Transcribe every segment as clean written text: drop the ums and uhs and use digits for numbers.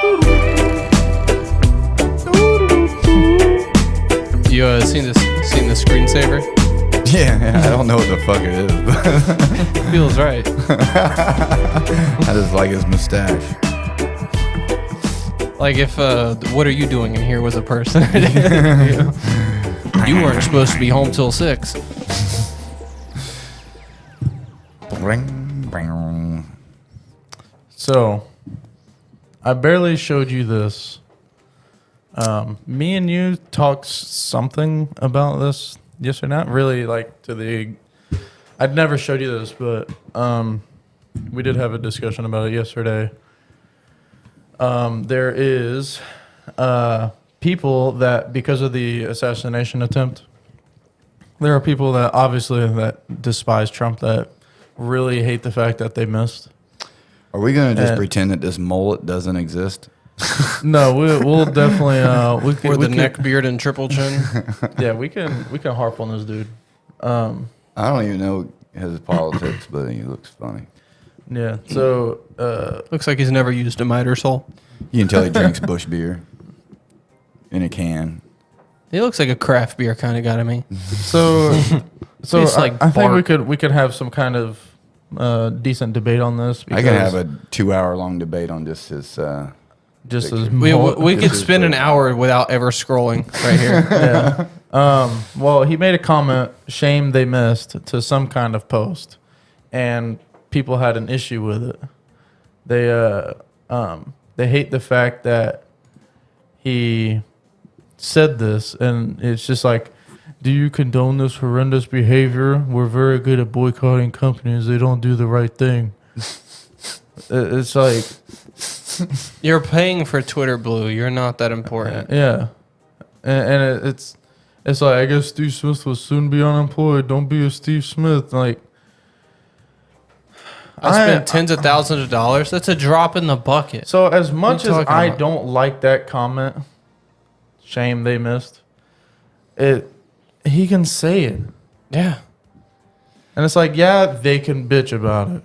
You seen the screensaver? Yeah, I don't know what the fuck it is, but Feels right. I just like his mustache. Like if what are you doing in here was a person. You weren't supposed to be home till 6. So, I barely showed you this. Me and you talked something about this yesterday. Not really like to the... I'd never showed you this, but we did have a discussion about it yesterday. There is people that, because of the assassination attempt, there are people that obviously that despise Trump, that really hate the fact that they missed. Are we going to just pretend that this mullet doesn't exist? No, we'll definitely Or the neck beard and triple chin. Yeah, we can harp on this dude. I don't even know his politics, but he looks funny. Yeah, so Looks like he's never used a miter sol. You can tell he drinks Bush beer in a can. He looks like a craft beer kind of guy to me. so It's like I think bark. we could have some kind of decent debate on this. I can have a 2-hour-long debate on just his. just picture. as We could spend an hour without ever scrolling right here. Yeah. Well, he made a comment, shame they missed, to some kind of post, and people had an issue with it. They hate the fact that he said this, and it's just like, do you condone this horrendous behavior? We're very good at boycotting companies. They don't do the right thing. It's like... You're paying for Twitter Blue. You're not that important. Yeah, and it's like, I guess Steve Smith will soon be unemployed. Don't be a Steve Smith. Like, I spent tens of thousands of dollars. That's a drop in the bucket. so as much as talking I about? don't like that comment, shame they missed it. He can say it, Yeah. and it's like, yeah, they can bitch about it.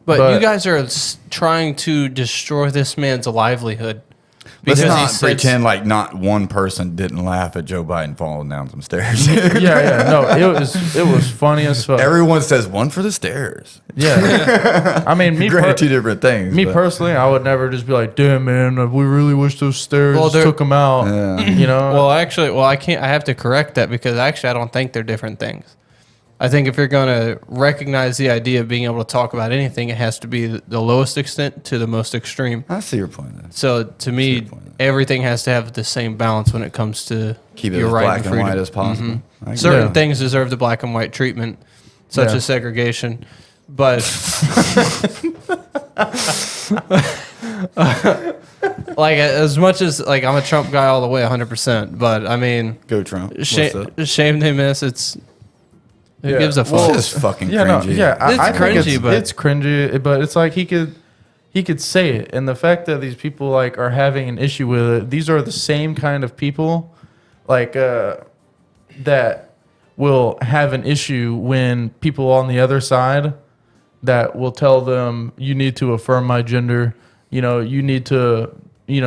But you guys are trying to destroy this man's livelihood. Let's Because not he pretend like not one person didn't laugh at Joe Biden falling down some stairs. Yeah, no, it was funny as fuck. Everyone says one for the stairs. Yeah, I mean, Granted, two different things. Me but- personally, I would never just be like, damn, man, we really wish those stairs took them out. Yeah. You know? Well, actually, I can't. I have to correct that because actually, I don't think they're different things. I think if you're going to recognize the idea of being able to talk about anything, it has to be the lowest extent to the most extreme. I see your point. Then. So to me, everything has to have the same balance when it comes to Keep it your as right black and and freedom. white as possible. I agree. Certain Yeah. things deserve the black and white treatment, such Yeah. as segregation. But like as much as like I'm a Trump guy all the way, 100%. But I mean, Go Trump. What's shame they miss. Who Yeah. gives a Well, fuck? It's just fucking Yeah, no, cringy. yeah, It's I think cringy, but- it's cringy, but it's like he could say it, and the fact that these people like are having an issue with it, these are the same kind of people, like that will have an issue when people on the other side that will tell them, you need to affirm my gender, you need to, you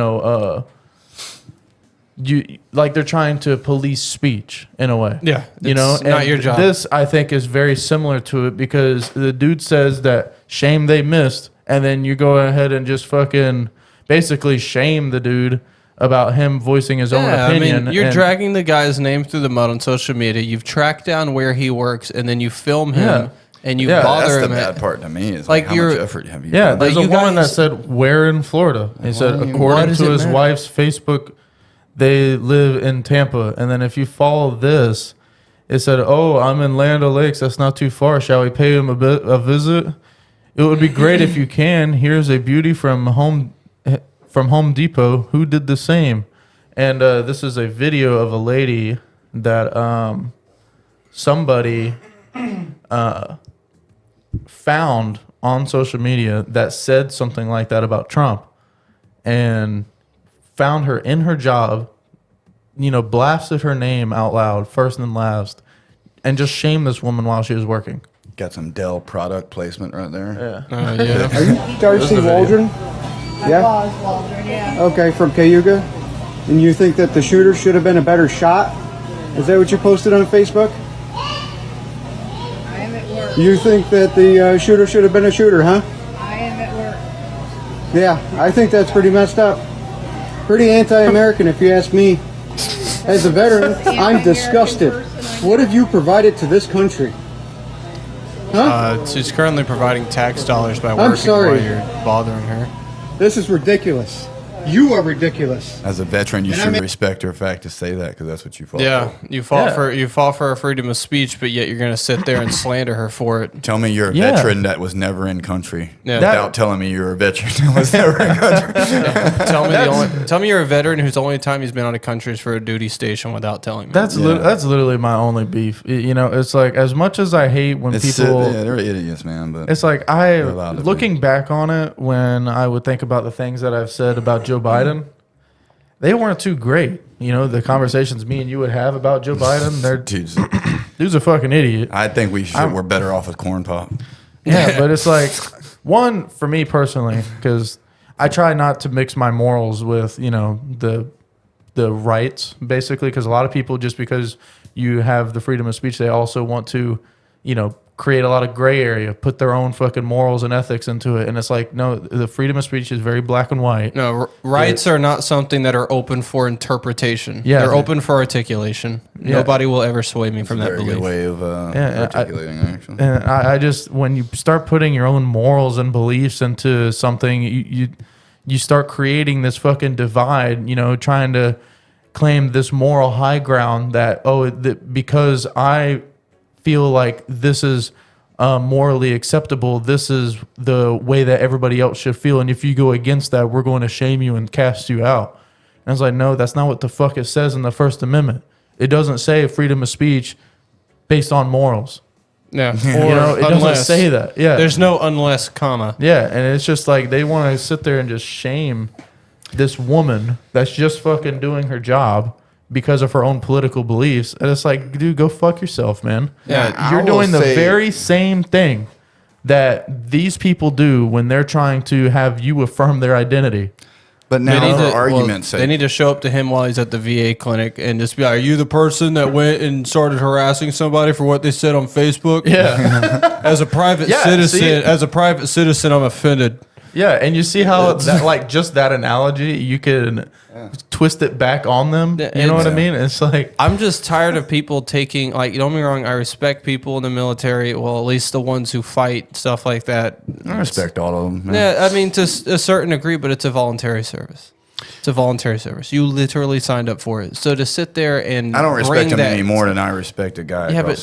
like they're trying to police speech in a way. Yeah, You know, it's not and your job. This I think is very similar to it because the dude says that shame they missed, and then you go ahead and just fucking basically shame the dude about him voicing his own opinion. I mean, you're and- dragging the guy's name through the mud on social media. You've tracked down where he works, and then you film him Yeah. and you Yeah, bother That's the him. bad part to me. Is like like how you're- much effort have you? Yeah, done? there's Like, a you woman that guys- said, "Where in Florida?" He said, Why according does to it his matter? wife's Facebook, they live in Tampa. And then if you follow this, it said, "Oh, I'm in Land O'Lakes. That's not too far. Shall we pay him a visit? It would be great if you can. Here's a beauty from Home Depot who did the same." And this is a video of a lady that somebody found on social media that said something like that about Trump, and found her in her job, blasted her name out loud, first and last, and just shamed this woman while she was working. Got some Dell product placement right there. Yeah. Yeah. Are you Darcy Waldron? Yeah? was Waldron, yeah. Okay, from Cayuga. And you think that the shooter should have been a better shot? Is that what you posted on Facebook? I am at work. You think that the shooter should have been a shooter, huh? I am at work. Yeah, I think that's pretty messed up. Pretty anti-American, if you ask me. As a veteran, I'm disgusted. What have you provided to this country? Huh? She's currently providing tax dollars by I'm working sorry. while you're bothering her. This is ridiculous. You are ridiculous. As a veteran, you And I should mean- respect her fact to say that because that's what you fought Yeah, for. you fought Yeah. for her freedom of speech, but yet you're going to sit there and slander her for it. Tell me you're a Yeah. veteran that was never in country Yeah. without telling me you're a veteran that was never in country. Tell me you're a veteran whose only time he's been on a country is for a duty station without telling me. That's that's literally my only beef. You know, it's like as much as I hate when people. Yeah, they're idiots, man. But It's like allowed to be. looking back on it, when I would think about the things that I've said about Joe Biden, they weren't too great. You know, the conversations me and you would have about Joe Biden, dude's a fucking idiot. I think we're better off with corn pop. Yeah, but it's like one for me personally, because I try not to mix my morals with the rights, basically, because a lot of people, just because you have the freedom of speech, they also want to create a lot of gray area, put their own fucking morals and ethics into it, and it's like, no, the freedom of speech is very black and white. No, rights are not something that are open for interpretation. Yeah. They're open for articulation. Yeah. Nobody will ever sway me from that Very belief. good way of articulating, actually. And I just, when you start putting your own morals and beliefs into something, you start creating this fucking divide, trying to claim this moral high ground that, because I feel like this is morally acceptable, this is the way that everybody else should feel, and if you go against that, we're going to shame you and cast you out. And it's like, no, that's not what the fuck it says in the First Amendment. It doesn't say freedom of speech based on morals. Yeah. It doesn't say that. Yeah. There's no unless, comma. Yeah, and it's just like they want to sit there and just shame this woman that's just fucking doing her job because of her own political beliefs. And it's like, dude, go fuck yourself, man. Yeah, You're I will doing the say- very same thing that these people do when they're trying to have you affirm their identity. But They now, need for to- argument's they sake, need to show up to him while he's at the VA clinic and just be like, "Are you the person that went and started harassing somebody for what they said on Facebook?" Yeah. As a private Yeah, citizen, I'm offended. Yeah, and you see how that, like, just that analogy, you can twist it back on them. Yeah, You know what I it's- mean? It's like, I'm just tired of people taking, like, don't get me wrong, I respect people in the military. Well, at least the ones who fight, stuff like that. I respect all of them. man. Yeah, I mean, to a certain degree, but it's a voluntary service. It's a voluntary service. You literally signed up for it. So to sit there and I don't bring respect him that, any more than I respect a guy Yeah, across but the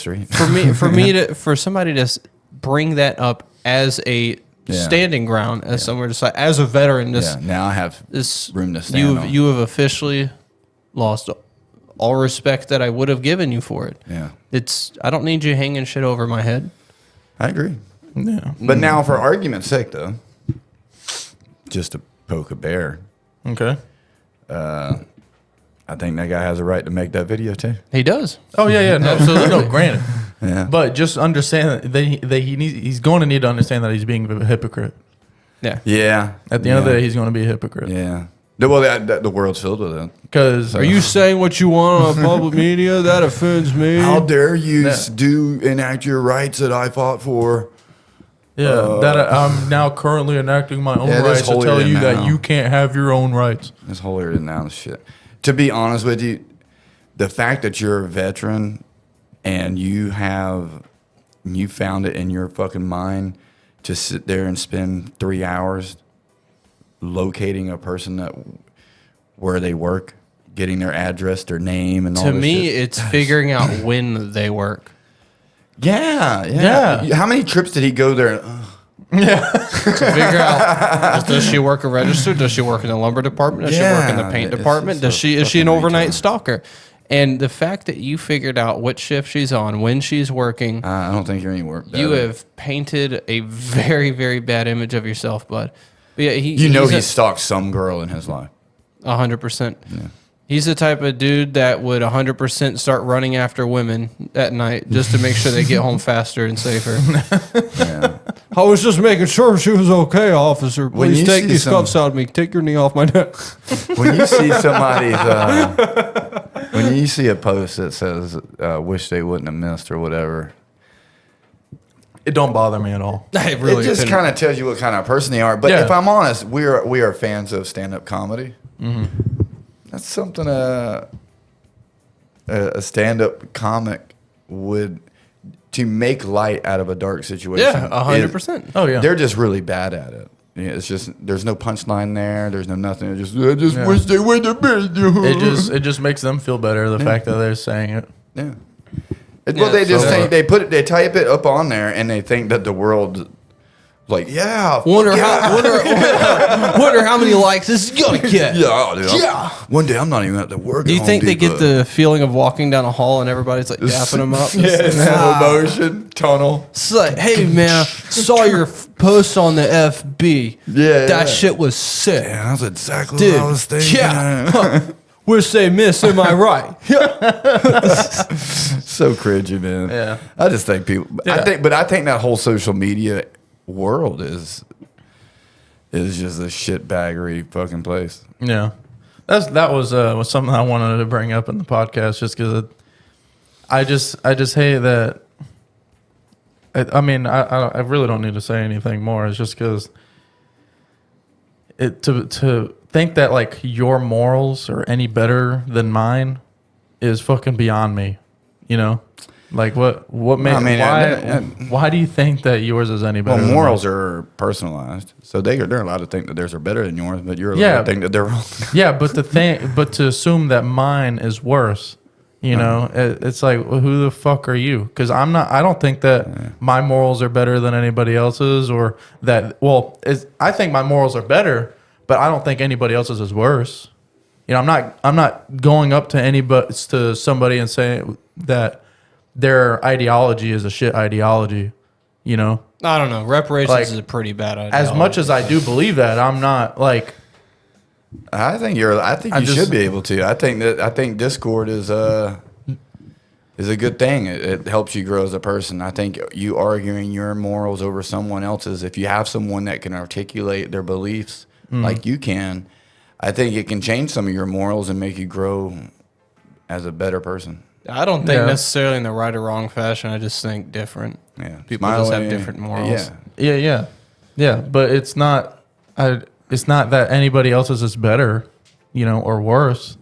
street. for somebody to bring that up as a Yeah. standing ground, as somewhere to say, as a veteran, Yeah, now I have this room to stand on. you have officially lost all respect that I would have given you for it. Yeah, I don't need you hanging shit over my head. I agree. yeah. But now, for argument's sake, though, just to poke a bear, Okay. I think that guy has a right to make that video too. He does. Oh, yeah, no, absolutely. No, granted. Yeah, But just understand that he's going to need to understand that he's being a hypocrite. Yeah. yeah. At the end of the day, he's going to be a hypocrite. yeah. Well, the world's filled with it. Because Are you saying what you want on public media? That offends me. How dare you Yeah. do enact your rights that I fought for? I'm now currently enacting my own Yeah, this rights to holier tell than you that thou. you can't have your own rights. It's holier than thou shit. To be honest with you, the fact that you're a veteran and you found it in your fucking mind to sit there and spend 3 hours locating a person where they work, getting their address, their name, and all To this me, shit. it's figuring out when they work. Yeah. How many trips did he go there? To figure out, does she work a register? Does she work in the lumber department? Does she work in the Yeah, paint it's department? so Is she an fucking overnight retarded. stalker? And the fact that you figured out what shift she's on, when she's working, I don't think you're any work. you better. have painted a very, very bad image of yourself, bud. But yeah, he stalked some girl in his life. 100%. He's the type of dude that would 100% start running after women at night just to make sure they get home faster and safer. Yeah. I was just making sure she was okay, officer. When Please you take see these some- cuffs out of me. Take your knee off my neck. When you see somebody's, when you see a post that says, "Wish they wouldn't have missed" or whatever, It don't bother me at all. It really it just couldn't- kind of tells you what kind of person they are. But Yeah. if I'm honest, we are fans of stand-up comedy. That's something a stand-up comic would, to make light out of a dark situation. Yeah, 100%. Oh yeah. They're just really bad at it. Yeah, it's just there's no punchline there. There's no nothing. I just wish they would have been. It just makes them feel better. The fact that they're saying it. Yeah. Well, they just so, think they type it up on there, and they think that the world, like, yeah, Wonder fuck how yeah. wonder how many likes this is gonna get. Yeah, dude, Yeah. One day I'm not even at the work. Do you at think Home they get Depot. the feeling of walking down a hall and everybody's like dapping them up? Yeah, slow motion tunnel? It's like, hey man, saw your post on the FB. Yeah, that yeah. shit was sick, Yeah, that's exactly dude. what I was thinking. Yeah, huh. Wish they miss. Am I right? So cringy, man. Yeah. I just think people. Yeah. I think that whole social media world is just a shitbaggery fucking place. Yeah, that was something I wanted to bring up in the podcast, just because I just hate that. I mean, I really don't need to say anything more. It's just because to think that like your morals are any better than mine is fucking beyond me. You know, like what made I mean, why do you think that yours is any better? Well, than morals mine? are personalized, so they're allowed to think that theirs are better than yours, but you're allowed Yeah. to think that they're wrong. Yeah, but to assume that mine is worse, you know, it's like, well, who the fuck are you? Because I don't think that my morals are better than anybody else's, or that. Well, I think my morals are better, but I don't think anybody else's is worse. You know, I'm not going up to somebody and saying that their ideology is a shit ideology. You know, I don't know. Reparations Like, is a pretty bad idea. as much as I do believe that, I'm not like. I think you just- should be able to. I think Discord is a good thing. It helps you grow as a person. I think you arguing your morals over someone else's, if you have someone that can articulate their beliefs like you can, I think it can change some of your morals and make you grow as a better person. I don't think Yeah. necessarily in the right or wrong fashion. I just think different. Yeah, People just have different morals. Yeah, Yeah, but it's not. It's not that anybody else's is better, you know, or worse.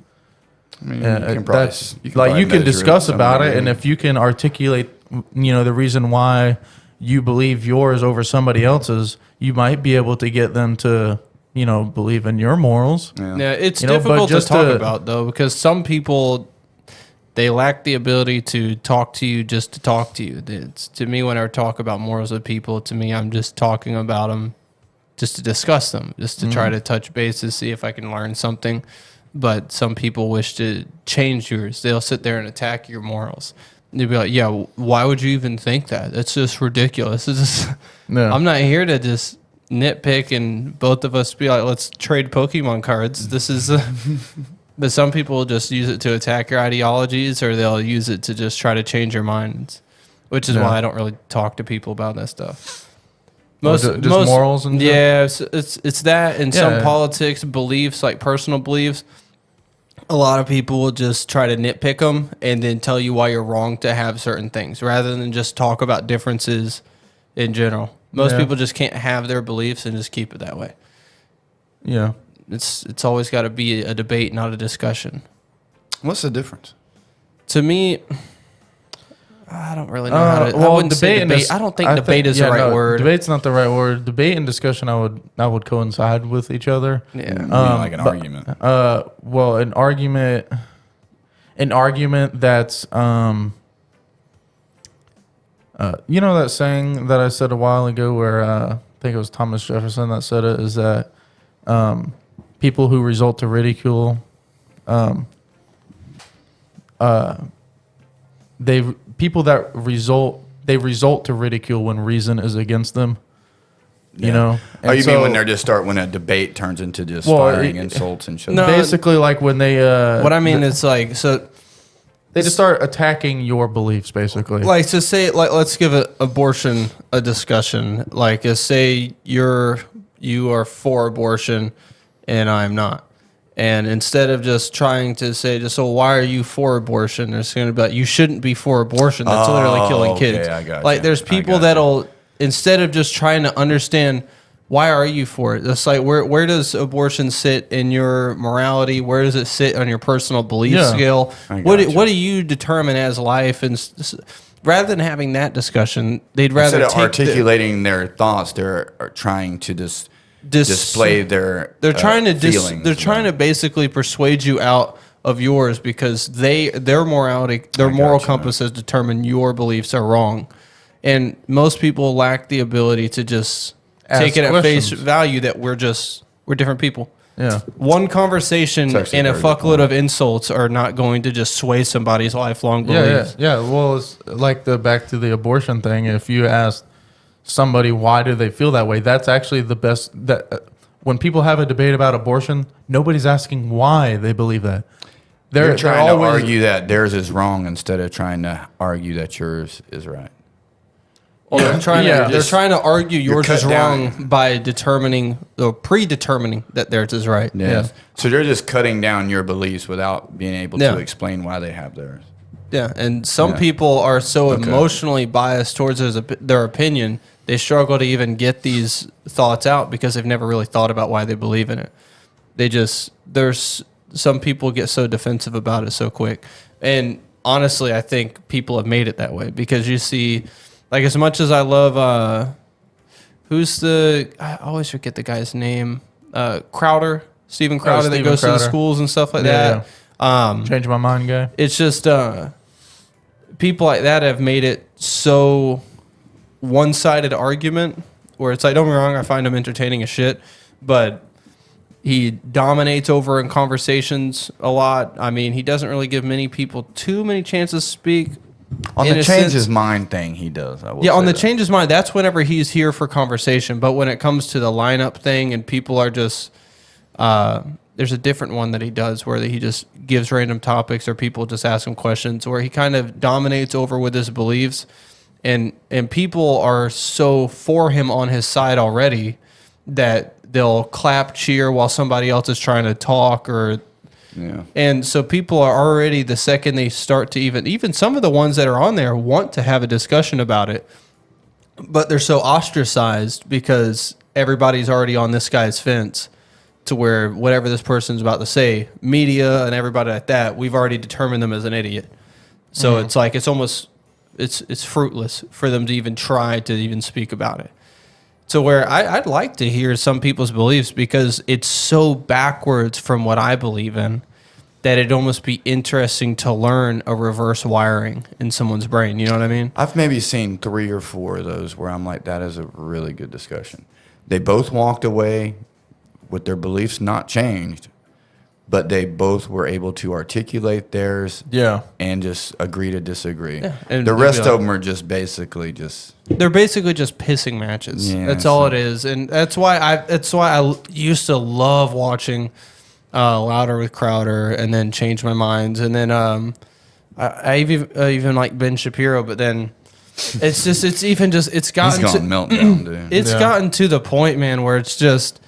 I mean, That's you like probably you can measure discuss some about it, way. and if you can articulate, you know, the reason why you believe yours over somebody else's, you might be able to get them to, you know, believe in your morals. Yeah, it's You know, but difficult to just talk to- about though, because some people they lack the ability to talk to you just to talk to you. It's, to me, when I talk about morals with people, to me, I'm just talking about them just to discuss them, just to try to touch bases, see if I can learn something. But some people wish to change yours. They'll sit there and attack your morals. They'll be like, yeah, why would you even think that? That's just ridiculous. It's just, Yeah. I'm not here to just nitpick and both of us be like, let's trade Pokemon cards. This is, but some people just use it to attack your ideologies, or they'll use it to just try to change your minds, which is Yeah. why I don't really talk to people about that stuff. Just morals and stuff? yeah, it's that and some Yeah. politics beliefs, like personal beliefs. A lot of people will just try to nitpick them and then tell you why you're wrong to have certain things, rather than just talk about differences in general. Most Yeah. people just can't have their beliefs and just keep it that way. Yeah. It's always got to be a debate, not a discussion. What's the difference? To me, I don't really know how to. I well, wouldn't say and debate. dis- I don't think debate is the yeah, right no, word. Debate's not the right word. Debate and discussion, I would coincide with each other. Yeah. You mean like an but- argument. Well, an argument that's you know that saying that I said a while ago, where I think it was Thomas Jefferson that said it, is that people who resort to ridicule, they result to ridicule when reason is against them. You know? Oh, And you mean so- when a debate turns into just Well, firing it- insults and shit? No, basically like when they what I mean is like, so They just start attacking your beliefs, basically. Like to say, like let's give abortion a discussion. Like, say you are for abortion, and I'm not. And instead of just trying to say, so why are you for abortion? It's going to be like, you shouldn't be for abortion. That's literally killing kids. I got like, you. there's people that'll, instead of just trying to understand, why are you for it? It's like, where does abortion sit in your morality? Where does it sit on your personal belief scale? What do you determine as life? And rather than having that discussion, they'd rather instead of articulating their thoughts, they're trying to just display their feelings. They're trying to basically persuade you out of yours because their morality, their moral compass has determined your beliefs are wrong, and most people lack the ability to just take it at face value that we're different people. Yeah, one conversation and a fuckload of insults are not going to just sway somebody's lifelong beliefs. Yeah. Well, it's like back to the abortion thing. If you ask somebody why do they feel that way, that's actually the best. When people have a debate about abortion, nobody's asking why they believe that. They're trying to argue that theirs is wrong instead of trying to argue that yours is right. Well, they're trying to argue yours is wrong by predetermining that theirs is right. Yeah. So they're just cutting down your beliefs without being able to explain why they have theirs. Yeah, and some people are so emotionally biased towards their opinion, they struggle to even get these thoughts out because they've never really thought about why they believe in it. Some people get so defensive about it so quick. And honestly, I think people have made it that way because you see, like, as much as I love, I always forget the guy's name, Crowder, Steven Crowder, that goes to the schools and stuff like that. Change my mind guy. It's just people like that have made it so one-sided argument where it's like, don't get me wrong, I find him entertaining as shit, but he dominates over in conversations a lot. I mean, he doesn't really give many people too many chances to speak. On the change his mind thing, he does. On the change his mind, that's whenever he's here for conversation. But when it comes to the lineup thing and people are just, there's a different one that he does where he just gives random topics or people just ask him questions where he kind of dominates over with his beliefs. And people are so for him on his side already that they'll clap, cheer while somebody else is trying to talk and so people are already, the second they start to even some of the ones that are on there want to have a discussion about it, but they're so ostracized because everybody's already on this guy's fence to where whatever this person's about to say, media and everybody like that, we've already determined them as an idiot. So it's like, it's almost, it's fruitless for them to even try to even speak about it. So where I'd like to hear some people's beliefs because it's so backwards from what I believe in that it'd almost be interesting to learn a reverse wiring in someone's brain. You know what I mean? I've maybe seen 3 or 4 of those where I'm like, that is a really good discussion. They both walked away with their beliefs not changed, but they both were able to articulate theirs and just agree to disagree. Yeah. And the rest of them are just basically they're basically just pissing matches. Yeah, that's all it is. And that's why I used to love watching Louder with Crowder and then Change My Minds. And then I even like Ben Shapiro, but then it's gotten meltdown, dude. It's gotten to the point, man, where it's just,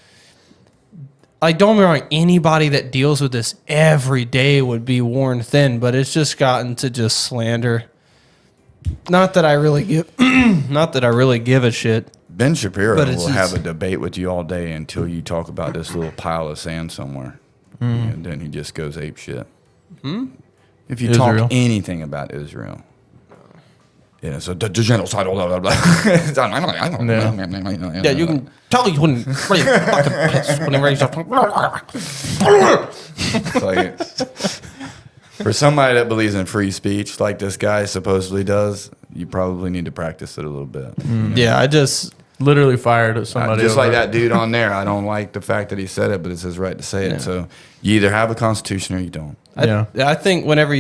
like, don't get me wrong, anybody that deals with this every day would be worn thin, but it's just gotten to just slander. Not that I really give a shit. Ben Shapiro will have a debate with you all day until you talk about this little pile of sand somewhere. And then he just goes ape shit. If you talk anything about Israel. Yeah, so the genocide, blah, blah, blah. I don't know. Yeah, you can tell you wouldn't really fucking piss when he raised up. Like, for somebody that believes in free speech like this guy supposedly does, you probably need to practice it a little bit. Yeah, I just literally fired at somebody. Just like that dude on there. I don't like the fact that he said it, but it's his right to say it. So you either have a constitution or you don't. I think whenever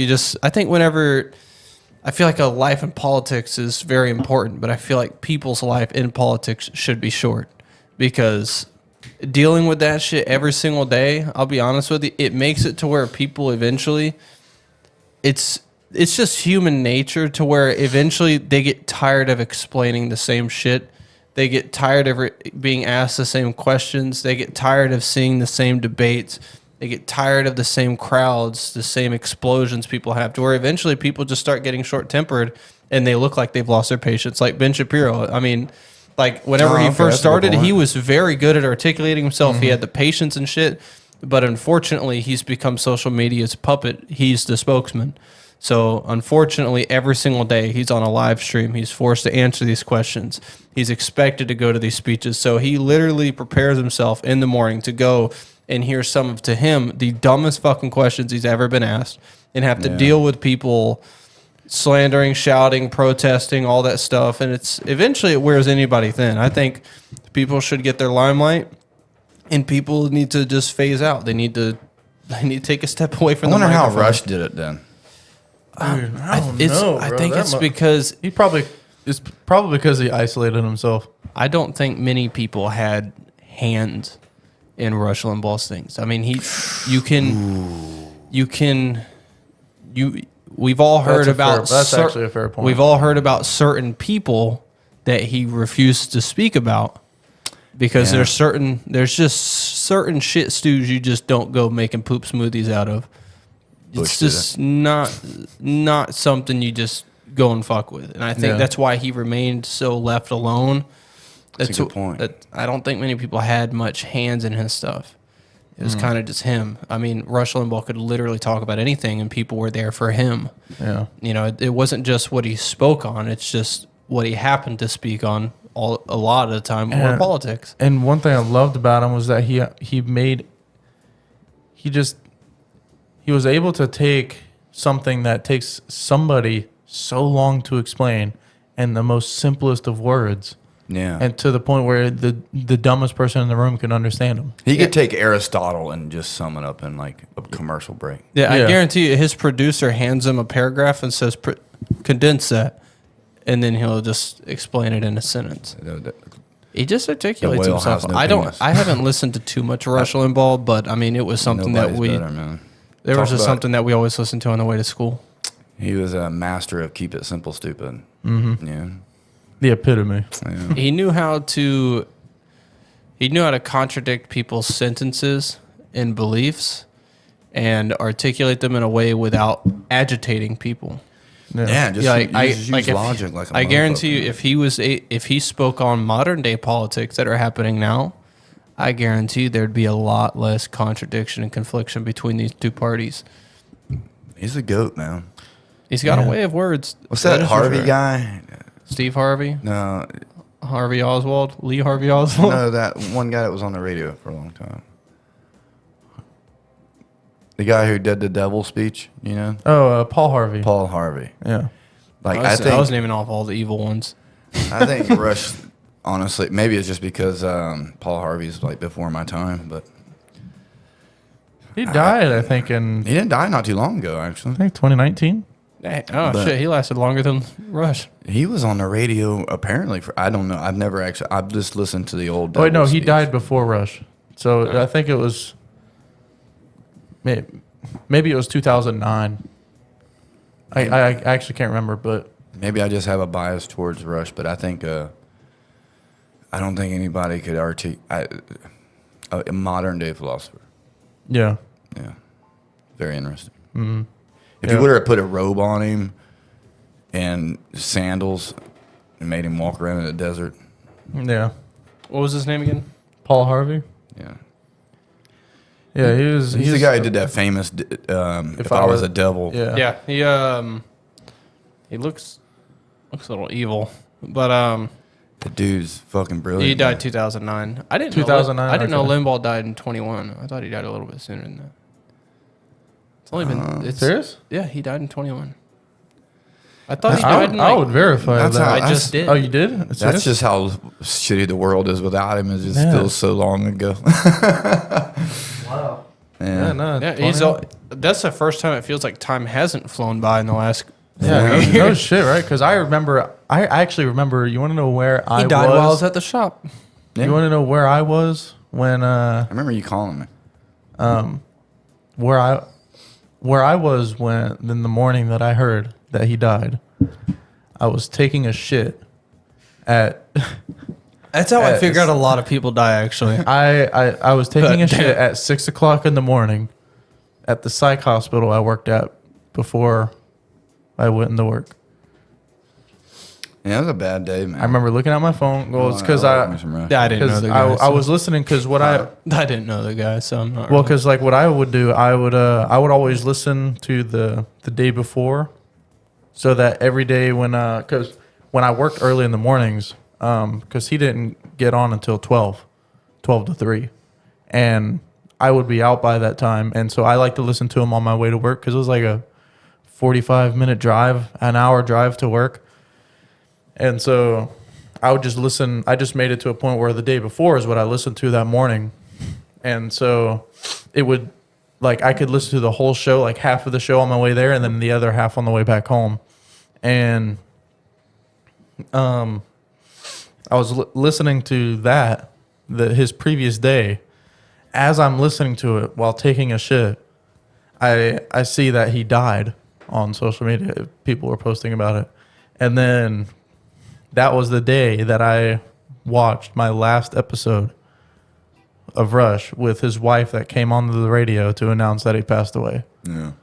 I feel like a life in politics is very important, but I feel like people's life in politics should be short because dealing with that shit every single day, I'll be honest with you, it makes it to where people eventually, it's it's just human nature to where eventually they get tired of explaining the same shit. They get tired of being asked the same questions. They get tired of seeing the same debates. They get tired of the same crowds, the same explosions people have, to where eventually people just start getting short-tempered and they look like they've lost their patience. Like Ben Shapiro. I mean, like whenever he first started, he was very good at articulating himself. He had the patience and shit. But unfortunately, he's become social media's puppet. He's the spokesman. So unfortunately, every single day he's on a live stream. He's forced to answer these questions. He's expected to go to these speeches. So he literally prepares himself in the morning to go and hear some of, to him, the dumbest fucking questions he's ever been asked, and have to deal with people slandering, shouting, protesting, all that stuff. And it's eventually it wears anybody thin. I think people should get their limelight, and people need to just phase out. They need to take a step away from I the wonder how microphone. Rush did it then. Dude, I don't know, I bro. think That it's because it's probably because he isolated himself. I don't think many people had hands in Rush Limbaugh's things. I mean, we've all heard about. That's actually a fair point. We've all heard about certain people that he refused to speak about because there's just certain shit stews you just don't go making poop smoothies out of. It's just not something you just go and fuck with. And I think that's why he remained so left alone. That's a good point. I don't think many people had much hands in his stuff. It was kind of just him. I mean, Rush Limbaugh could literally talk about anything, and people were there for him. Yeah. You know, it wasn't just what he spoke on. It's just what he happened to speak on a lot of the time, or politics. And one thing I loved about him was that he was able to take something that takes somebody so long to explain in the most simplest of words. Yeah. And to the point where the dumbest person in the room can understand him. He could take Aristotle and just sum it up in like a commercial break. Yeah, I guarantee you his producer hands him a paragraph and says, condense that. And then he'll just explain it in a sentence. He just articulates whale himself. has no I don't. penis. I haven't listened to too much Rush Limbaugh, but I mean, it was something that Nobody's we. better, man. There Talk was just about- something that we always listened to on the way to school. He was a master of keep it simple, stupid. Mm-hmm. Yeah. The epitome. Yeah. He knew how to contradict people's sentences and beliefs, and articulate them in a way without agitating people. Yeah, just use logic like a I guarantee you, motherfucker. if he spoke on modern day politics that are happening now, I guarantee you there'd be a lot less contradiction and confliction between these two parties. He's a goat, man. He's got a way of words. What's that is for Harvey sure. guy? Steve Harvey, No, Harvey Oswald, Lee Harvey Oswald. no, that one guy that was on the radio for a long time. The guy who did the devil speech, you know? Oh, Paul Harvey. Paul Harvey. Yeah. Like I was naming off all the evil ones. I think Rush, honestly, maybe it's just because Paul Harvey's like before my time, but He died, I think, he didn't die not too long ago, actually. 2019. Shit, he lasted longer than Rush. He was on the radio apparently for, I don't know. I've just listened to the old. Oh, wait, no, Devil he speech. died before Rush. So I think it was maybe it was 2009. I actually can't remember, but Maybe I just have a bias towards Rush, but I think I don't think anybody could articulate a modern day philosopher. yeah. Yeah, very interesting. Mm-hmm. If you would have put a robe on him and sandals and made him walk around in the desert, Yeah. What was his name again? Paul Harvey? yeah. Yeah, He's the guy who did that famous "If I Was a Devil." Yeah. Yeah, he looks a little evil, but The dude's fucking brilliant. he died man. 2009. I didn't 2009, know. I didn't know okay. Limbaugh died in 21. I thought he died a little bit sooner than that. It's only been. It's, Serious? Yeah, he died in 21. I thought he died in I like. would verify That's that. how- I just did. Oh, you did? That's Serious? just how shitty the world is without him. It just Yeah. feels so long ago. Wow. Yeah. Yeah, no. Yeah, he's. That's the first time it feels like time hasn't flown by in the last. Yeah, no shit, right? Because I actually remember, you want to know where I He died was? while I was at the shop. You want to know where I was when I remember you calling me. where where I was when in the morning that I heard that he died, I was taking a shit at. That's how I figure out a lot of people die. Actually, I was taking But a shit at 6 o'clock in the morning at the psych hospital I worked at before I went into work. Yeah, it was a bad day, man. I remember looking at my phone. Well, it's because I didn't know the guy. I was listening because what I didn't know the guy, so I'm not. well, because like what I would do, I would always listen to the day before, so that every day when because when I worked early in the mornings, because he didn't get on until 12 to 3, and I would be out by that time, and so I like to listen to him on my way to work because it was like a 45-minute drive, an hour drive to work. And so I would just listen. I just made it to a point where the day before is what I listened to that morning. And so it would, like, I could listen to the whole show, like half of the show on my way there and then the other half on the way back home. And I was listening to that, his previous day. As I'm listening to it while taking a shit, I see that he died on social media. People were posting about it. And then that was the day that I watched my last episode of Rush with his wife that came onto the radio to announce that he passed away. Yeah.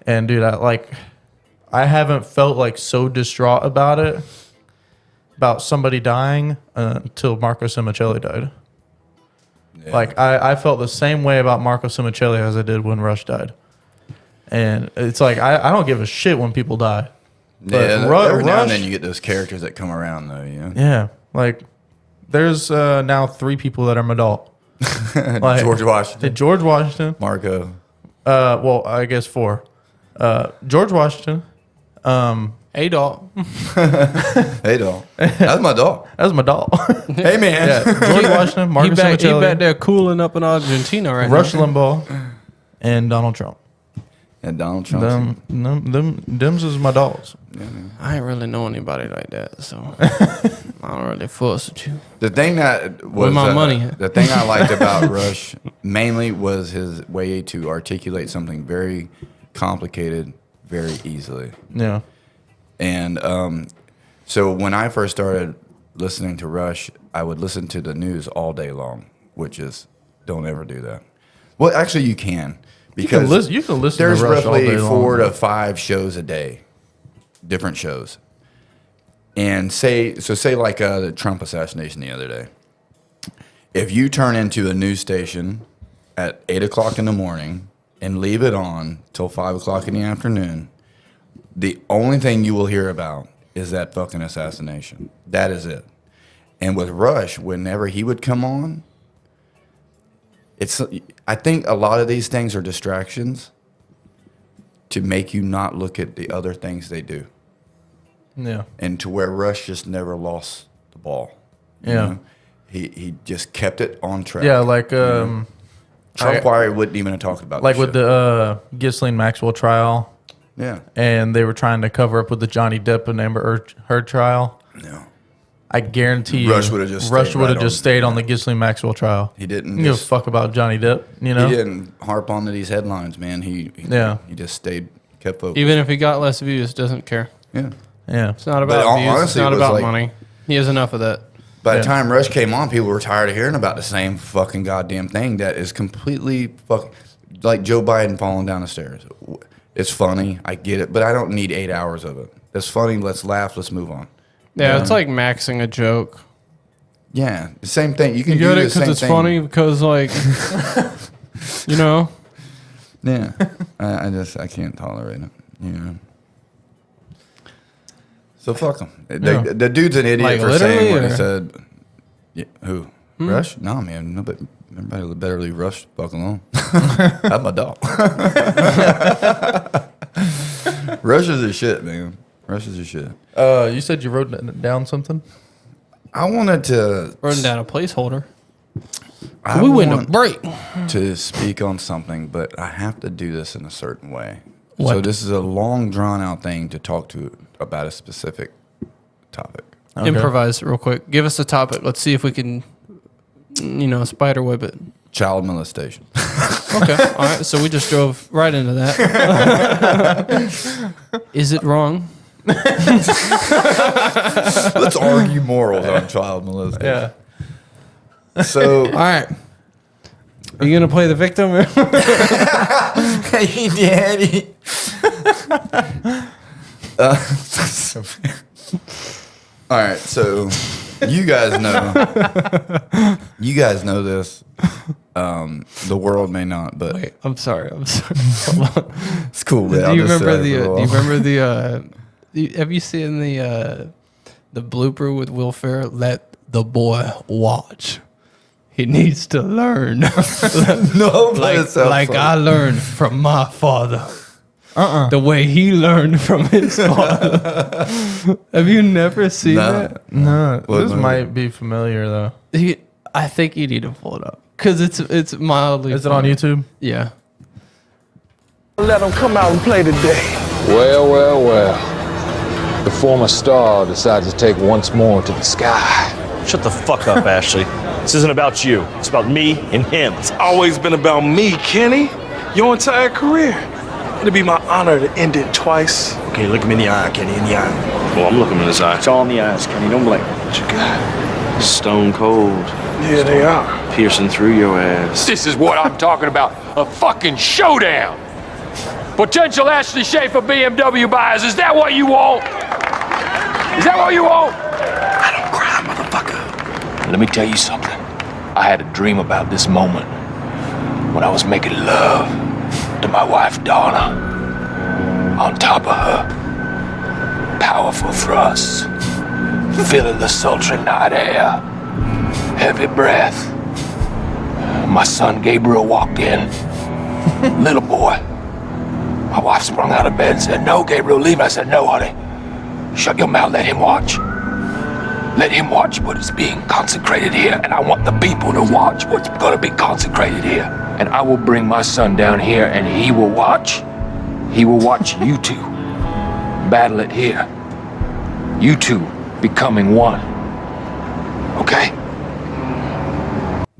And dude, I haven't felt like so distraught about it, about somebody dying, until Marco Simicelli died. Yeah. Like I felt the same way about Marco Simicelli as I did when Rush died. And it's like I don't give a shit when people die. But every now Rush, and then you get those characters that come around, though. Yeah. yeah, like there's now 3 people that are Madal. Like, George Washington, George Washington. Marco. Well, I guess 4. George Washington. Adolf. Hey, dog. That's my dog. That's Madal. Hey, man. Yeah, George Washington, Marco He back Simicelli, there cooling up in Argentina right Rush now. Limbaugh, and Donald Trump. And Donald Trump. Them's is my dogs. I ain't really know anybody like that, so I don't really fuss with you. The thing that was Where my money? The thing I liked about Rush mainly was his way to articulate something very complicated very easily. Yeah. And so when I first started listening to Rush, I would listen to the news all day long, which is don't ever do that. Well, actually, you can. Because you can listen there's to Rush all roughly day long. 4 to 5 shows a day, different shows. And say like the Trump assassination the other day. If you turn into a news station at 8 o'clock in the morning and leave it on till 5 o'clock in the afternoon, the only thing you will hear about is that fucking assassination. That is it. And with Rush, whenever he would come on, I think a lot of these things are distractions to make you not look at the other things they do. Yeah. And to where Rush just never lost the ball. You Yeah. know? He just kept it on track. Yeah, like Trump probably wouldn't even have talked about like this with shit. the Ghislaine Maxwell trial, Yeah. and they were trying to cover up with the Johnny Depp and Amber Heard trial. No. I guarantee you, Rush would have just Rush stayed would have right just on. stayed on the Ghislaine Maxwell trial. He didn't He give a just- fuck about Johnny Depp, you know? He didn't harp onto these headlines, man. He just kept focused. Even if he got less views, doesn't care. Yeah. Yeah. It's not about But views. It's honestly, not it was about like- money. He has enough of that. By Yeah. the time Rush came on, people were tired of hearing about the same fucking goddamn thing that is completely like Joe Biden falling down the stairs. It's funny, I get it, but I don't need 8 hours of it. It's funny, let's laugh, let's move on. Yeah, it's like maxing a joke. Yeah, the same thing. You can You do get the it same because it's thing. funny because, like, you know, Yeah, I can't tolerate it. You know. So fuck them. Yeah. The dude's an idiot Like, for saying what literally, he or- said. Yeah, who? Rush? No, man. No, but everybody better leave Rush fuck alone. That's my dog. Rush is a shit, man. Rush is a shit. You said you wrote down something? I wanted to. running down a placeholder. I We went to want break. to speak on something, but I have to do this in a certain way. So What? this is a long, drawn out thing to talk to about a specific topic. Okay. Improvise real quick. Give us a topic. Let's see if we can, spiderweb it. Child molestation. Okay. All right. So we just drove right into that. Is it wrong? Let's argue morals on child molestation. Yeah. So, All right. Are you gonna play the victim? hey, Daddy. All right, so you guys know this. The world may not, but Wait, I'm sorry. Hold on. it's cool. Man. Do I'll you just remember say it the? for a Do while. you remember the? Have you seen the blooper with Will Ferrell? Let the boy watch. He needs to learn, No, but it sounds like funny. I learned from my father. The way he learned from his father. Have you never seen No. that? No, What this movie? might be familiar though. I think you need to pull it up because it's mildly. Is it on funny. YouTube? Yeah. Let them come out and play today. Well, well, well. The former star decides to take once more to the sky. Shut the fuck up, Ashley. This isn't about you. It's about me and him. It's always been about me, Kenny. Your entire career. It'd be my honor to end it twice. Okay, look him in the eye, Kenny, in the eye. Well, I'm looking in his eye. It's all in the eyes, Kenny. Don't blink. What you got? Stone cold. Yeah, they are. Piercing through your ass. This is what I'm talking about. A fucking showdown. Potential Ashley Schaefer BMW buyers. Is that what you want? Is that what you want? I don't cry, motherfucker. Let me tell you something. I had a dream about this moment when I was making love to my wife, Donna. On top of her. Powerful thrusts. Feeling the sultry night air. Heavy breath. My son Gabriel walked in. Little boy. My wife sprung out of bed and said, "No, Gabriel, leave." I said, "No, honey. Shut your mouth, let him watch. Let him watch what is being consecrated here, and I want the people to watch what's gonna be consecrated here. And I will bring my son down here, and he will watch. He will watch you two battle it here. You two becoming one. Okay?"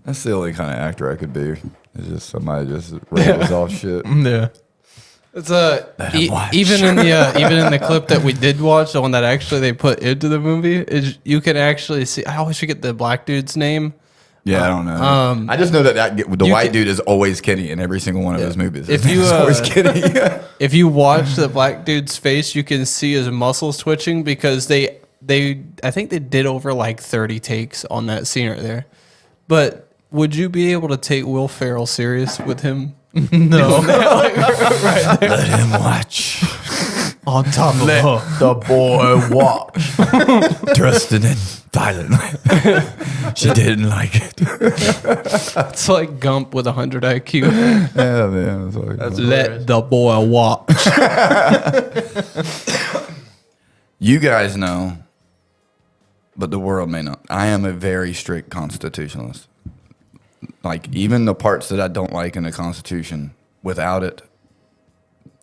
That's the only kind of actor I could be. It's just somebody just rails off shit. Yeah. It's watch. even in the clip that we did watch, the one that actually they put into the movie, is you can actually see. I always forget the black dude's name. Yeah, I don't know. I just know that the you white can- do is always Kenny in every single one of his movies. If His you, name's always Kenny. If you watch the black dude's face, you can see his muscles twitching because I think they did over like 30 takes on that scene right there. But would you be able to take Will Ferrell serious with him? No. Let him watch. On top of her. The boy watch. Thrusting in violently. She didn't like it. It's like Gump with 100 IQ. Yeah, man. That's Let the boy watch. You guys know, but the world may not. I am a very strict constitutionalist. Like, even the parts that I don't like in the Constitution, without it,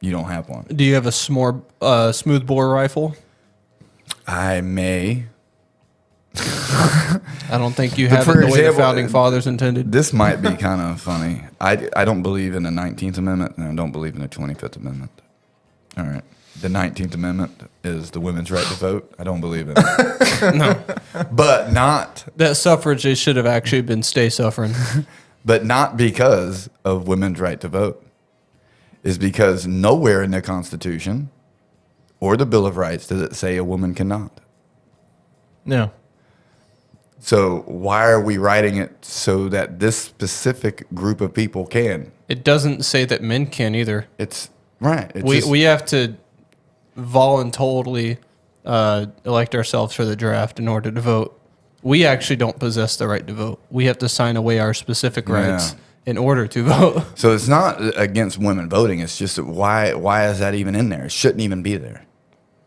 you don't have one. Do you have a smooth bore rifle? I may. I don't think you But have for it the way the example, founding fathers intended. This might be kind of funny. I don't believe in the 19th Amendment, and I don't believe in the 25th Amendment. All right. The 19th Amendment is the women's right to vote. I don't believe in it. No. But not That suffrage, they should have actually been stay suffering. but not because of women's right to vote. Is because nowhere in the Constitution or the Bill of Rights does it say a woman cannot. Yeah. So why are we writing it so that this specific group of people can? It doesn't say that men can either. It's right. It's We have to voluntarily elect ourselves for the draft in order to vote. We actually don't possess the right to vote. We have to sign away our specific rights in order to vote. So it's not against women voting. It's just that why is that even in there? It shouldn't even be there.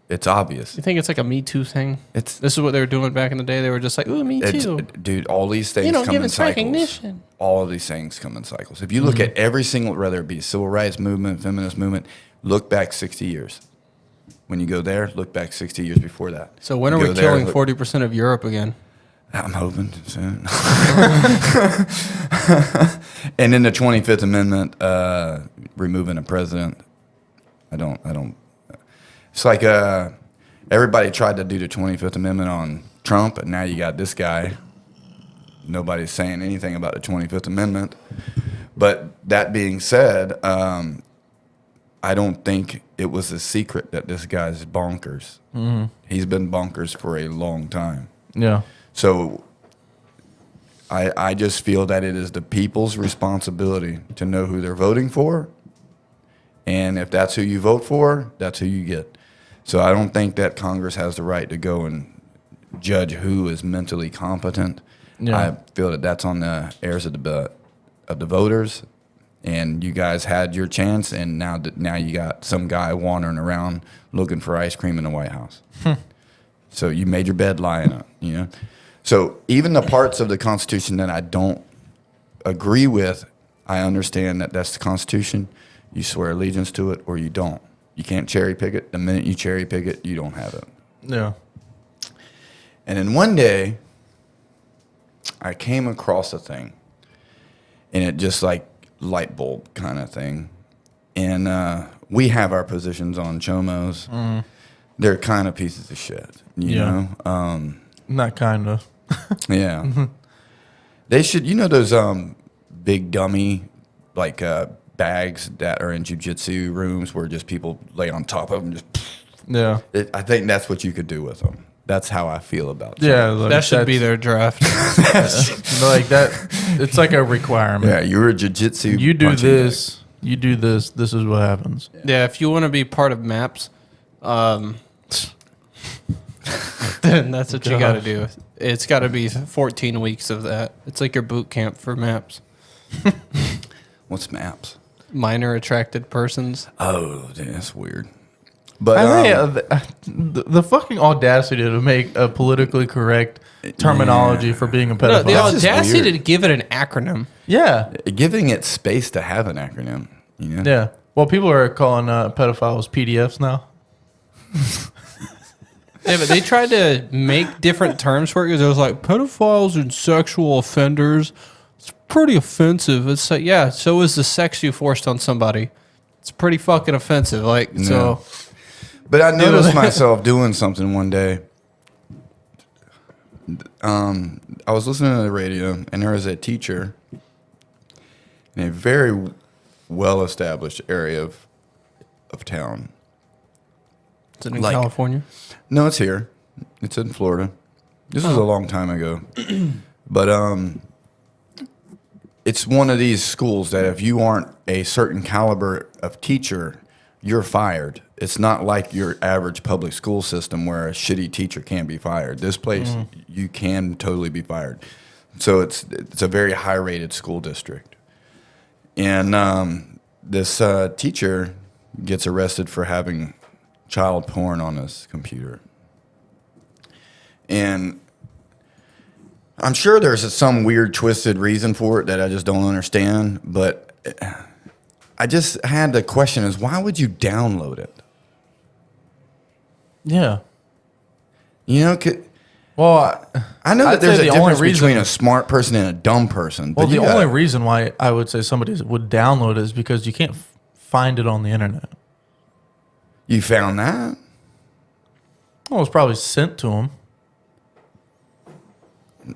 It's obvious. You think it's like a Me Too thing? It's This is what they were doing back in the day. They were just like, ooh, Me it's, Too. dude. All these things You don't come give in us cycles. recognition. All of these things come in cycles. If you look at every single, whether it be civil rights movement, feminist movement, look back 60 years. When you go there, look back 60 years before that. So when You are we go there, killing look- 40% of Europe again? I'm hoping soon. And then the 25th Amendment, removing a president. I don't. It's like everybody tried to do the 25th Amendment on Trump, and now you got this guy. Nobody's saying anything about the 25th Amendment. But that being said, I don't think it was a secret that this guy's bonkers. Mm-hmm. He's been bonkers for a long time. Yeah. So I just feel that it is the people's responsibility to know who they're voting for. And if that's who you vote for, that's who you get. So I don't think that Congress has the right to go and judge who is mentally competent. Yeah. I feel that that's on the heirs of the voters. And you guys had your chance, and now you got some guy wandering around looking for ice cream in the White House. So you made your bed, lying on, you know. So even the parts of the Constitution that I don't agree with, I understand that that's the Constitution. You swear allegiance to it or you don't. You can't cherry pick it. The minute you cherry pick it, you don't have it. Yeah. And then one day, I came across a thing, and it just like light bulb kind of thing. And we have our positions on chomos. Mm. They're kind of pieces of shit, you know? Not kind of. Yeah. They should, you know, those big dummy, like bags that are in jiu-jitsu rooms where just people lay on top of them. Just yeah. I think that's what you could do with them. That's how I feel about it. Yeah, like that should be their draft. Like that, it's like a requirement. Yeah, you're a jiu-jitsu. You do this. Bag. You do this. This is what happens. Yeah, if you want to be part of MAPS, then that's what you got to do. It's got to be 14 weeks of that. It's like your boot camp for MAPS. What's MAPS? Minor attracted persons. Oh, that's weird. But the fucking audacity to make a politically correct terminology for being a pedophile. No, the audacity to give it an acronym. Yeah. Giving it space to have an acronym. You know? Yeah. Well, people are calling pedophiles PDFs now. Yeah, but they tried to make different terms for it because it was like pedophiles and sexual offenders. It's pretty offensive. It's like, yeah, so is the sex you forced on somebody. It's pretty fucking offensive. Like, no. So. But I noticed myself doing something one day. I was listening to the radio, and there was a teacher in a very well-established area of town. Is it in California? No, it's here. It's in Florida. This was a long time ago. But it's one of these schools that if you aren't a certain caliber of teacher, you're fired. It's not like your average public school system where a shitty teacher can't be fired. This place, you can totally be fired. So it's a very high-rated school district. And this teacher gets arrested for having child porn on his computer. And I'm sure there's some weird, twisted reason for it that I just don't understand. But I just had the question is, why would you download it? Yeah. You know, I know that there's a difference between a smart person and a dumb person. Well, the only reason why I would say somebody would download it is because you can't find it on the internet. You found that? Well, it was probably sent to them.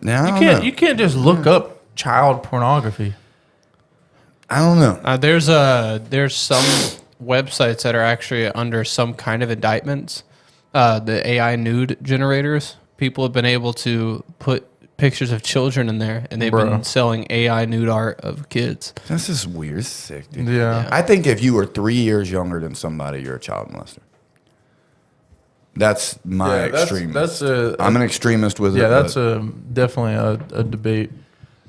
Now you can't just look up child pornography. I don't know. There's some websites that are actually under some kind of indictments. The AI nude generators. People have been able to put pictures of children in there, and they've been selling AI nude art of kids. That's just weird. It's sick, dude. Yeah. I think if you were 3 years younger than somebody, you're a child molester. That's my extreme. I'm an extremist with it. Yeah, that's definitely a debate.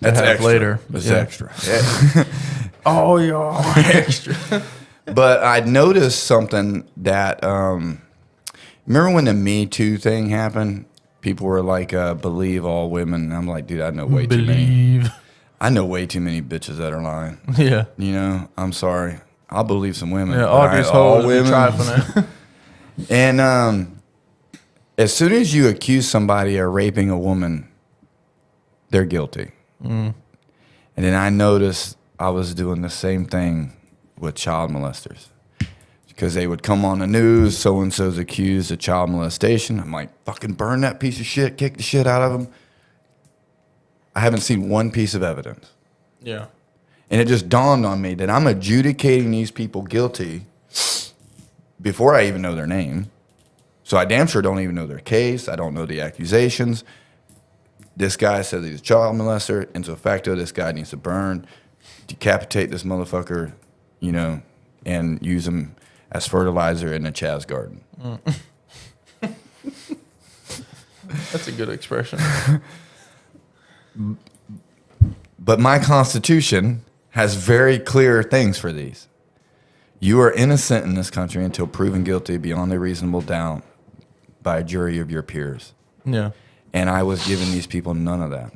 That's extra. Later. It's extra. Oh, yeah, extra. But I noticed something that. Remember when the Me Too thing happened? People were like, "Believe all women." And I'm like, dude, I know way too many. I know way too many bitches that are lying. Yeah. You know, I'm sorry. I'll believe some women. Yeah, all these hoes women. Trifling. And as soon as you accuse somebody of raping a woman, they're guilty. And then I noticed I was doing the same thing with child molesters. Because they would come on the news, so-and-so's accused of child molestation. I'm like, fucking burn that piece of shit, kick the shit out of him. I haven't seen one piece of evidence. Yeah. And it just dawned on me that I'm adjudicating these people guilty before I even know their name. So I damn sure don't even know their case. I don't know the accusations. This guy says he's a child molester. And so facto, this guy needs to burn, decapitate this motherfucker, you know, and use him as fertilizer in a Chaz garden. That's a good expression. But my Constitution has very clear things for these. You are innocent in this country until proven guilty beyond a reasonable doubt by a jury of your peers. Yeah. And I was giving these people none of that.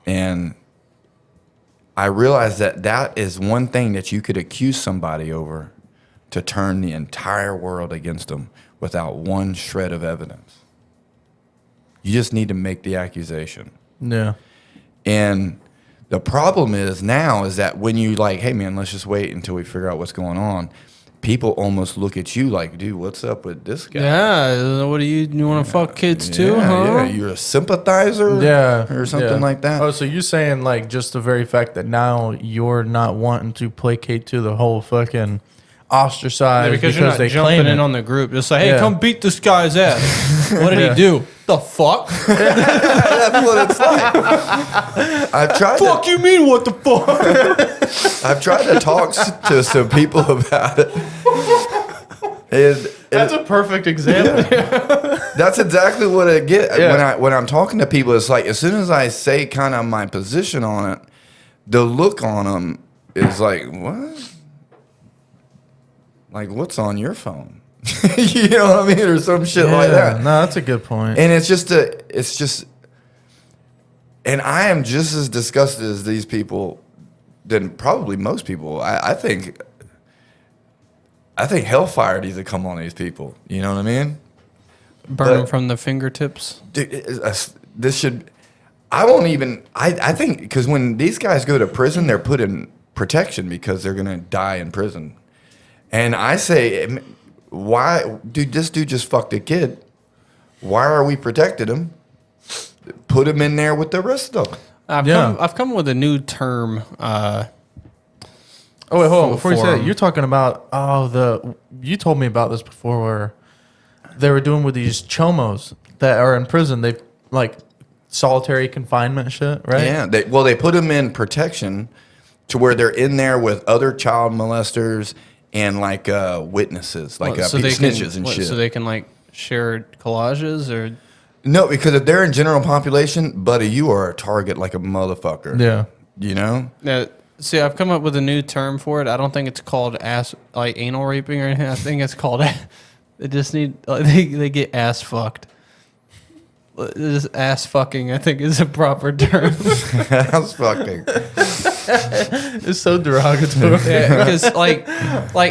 And I realized that that is one thing that you could accuse somebody over to turn the entire world against them without one shred of evidence. You just need to make the accusation. Yeah. And the problem is now is that when you like, hey man, let's just wait until we figure out what's going on, people almost look at you like, dude, what's up with this guy? Yeah, what do you want to fuck kids too, huh? Yeah, you're a sympathizer? Yeah. Or something like that. Oh, so you're saying like just the very fact that now you're not wanting to placate to the whole fucking ostracized because you're not they jumping claim in it. on the group. Just like, hey, Yeah. come beat this guy's ass. What did he do? The fuck? That's what it's like. I've tried Fuck you mean what the fuck? I've tried to talk to some people about it. And That's a perfect example. that's exactly what I get Yeah. when I'm talking to people. It's like as soon as I say kind of my position on it, the look on them is like, what? Like, what's on your phone? You know what I mean? Or some shit like that. No, that's a good point. And it's just, and I am just as disgusted as these people than probably most people. I think Hellfire needs to come on these people. You know what I mean? Burn them from the fingertips. Dude, this should, I won't even, I think, because when these guys go to prison, they're put in protection because they're going to die in prison. And I say, why, dude, this dude just fucked a kid. Why are we protecting him? Put him in there with the rest of them. I've come with a new term. Oh wait, hold on. Before you say for- that, you're talking about you told me about this before where they were doing with these chomos that are in prison. They like solitary confinement shit, right? Yeah. They put them in protection to where they're in there with other child molesters and like witnesses, like so they snitches can, and what, shit. so they can like share collages or No, because if they're in general population, buddy, you are a target like a motherfucker. Yeah. You know? now, see, I've come up with a new term for it. I don't think it's called anal raping or anything. I think it's called they just need they get ass fucked. This ass fucking, I think, is a proper term. That's fucking. It's so derogatory. Yeah, because like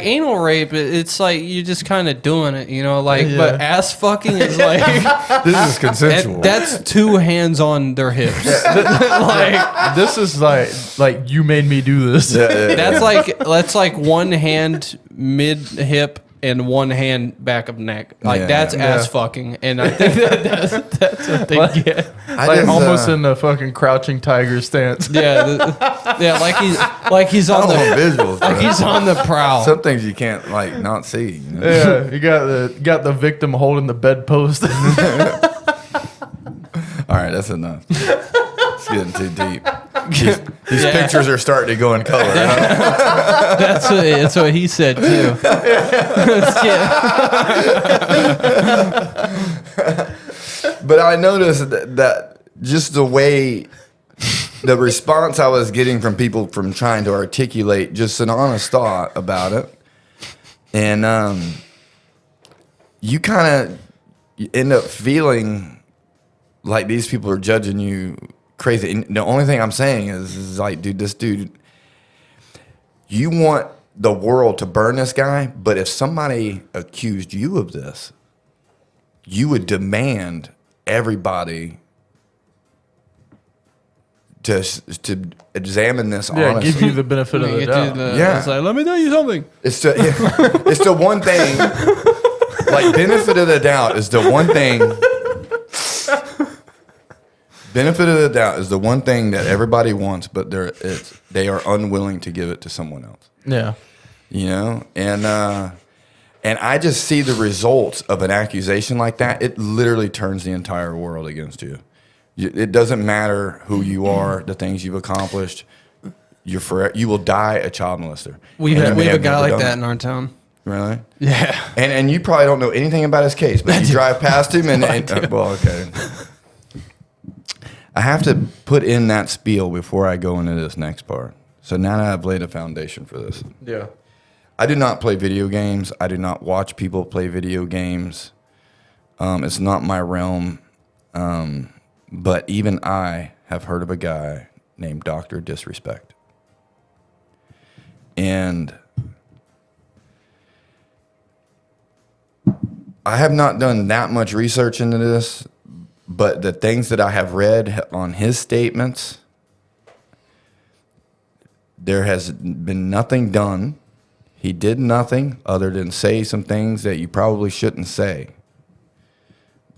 anal rape, it's like you're just kind of doing it, you know. Like, Yeah. but ass fucking is like This is consensual. that's two hands on their hips. Like This is like you made me do this. Yeah. that's like one hand mid hip and one hand back of neck. Like Yeah. that's Yeah. ass fucking, and I think that's what they get. I just, almost in the fucking crouching tiger stance. Yeah, like he's I on don't the want visuals. like bro. he's on the prowl. Some things you can't like not see. You know? Yeah, you got the victim holding the bedpost. All right, that's enough. It's getting too deep. These pictures are starting to go in color. Huh? That's what he said too. But I noticed that just the way, the response I was getting from people from trying to articulate just an honest thought about it, and you kind of end up feeling like these people are judging you crazy. And the only thing I'm saying is like, dude, this dude, you want the world to burn this guy, but if somebody accused you of this, you would demand everybody to examine this Yeah, honestly. give you the benefit of the doubt. Yeah. It's like, let me tell you something. It's the one thing. Like, benefit of the doubt is the one thing. Benefit of the doubt is the one thing that everybody wants, but they are unwilling to give it to someone else. Yeah. You know, and I just see the results of an accusation like that. It literally turns the entire world against you. It doesn't matter who you are, the things you've accomplished. You will die a child molester. We have a guy like that in our town. Really? Yeah. And you probably don't know anything about his case, but you drive past him and well, okay. I have to put in that spiel before I go into this next part. So now that I've laid a foundation for this. Yeah. I do not play video games. I do not watch people play video games. It's not my realm. But even I have heard of a guy named Dr. Disrespect. And I have not done that much research into this, but the things that I have read on his statements, there has been nothing done. He did nothing other than say some things that you probably shouldn't say.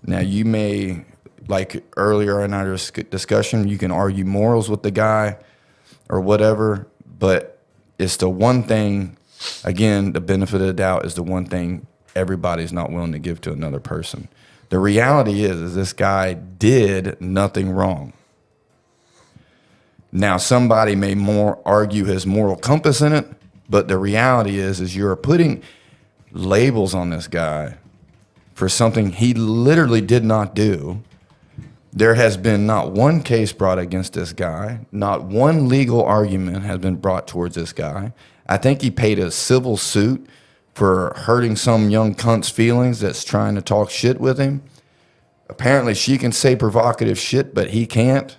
Now, you may, like earlier in our discussion, you can argue morals with the guy or whatever, but it's the one thing, again, the benefit of the doubt is the one thing everybody's not willing to give to another person. The reality is this guy did nothing wrong. Now, somebody may more argue his moral compass in it, but the reality is you're putting labels on this guy for something he literally did not do. There has been not one case brought against this guy. Not one legal argument has been brought towards this guy. I think he paid a civil suit for hurting some young cunt's feelings that's trying to talk shit with him. Apparently she can say provocative shit, but he can't.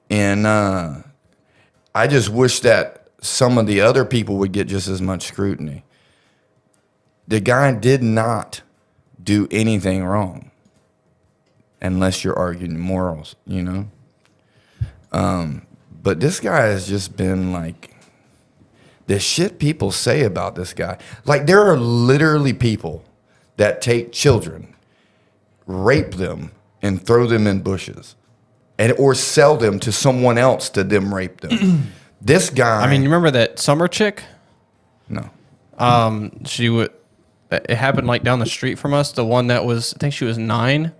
And I just wish that some of the other people would get just as much scrutiny. The guy did not do anything wrong. Unless you're arguing morals, you know? But this guy has just been like, the shit people say about this guy. Like, there are literally people that take children, rape them, and throw them in bushes. Or sell them to someone else to them rape them. This guy... I mean, you remember that summer chick? No. It happened like down the street from us. The one that was, I think she was 9.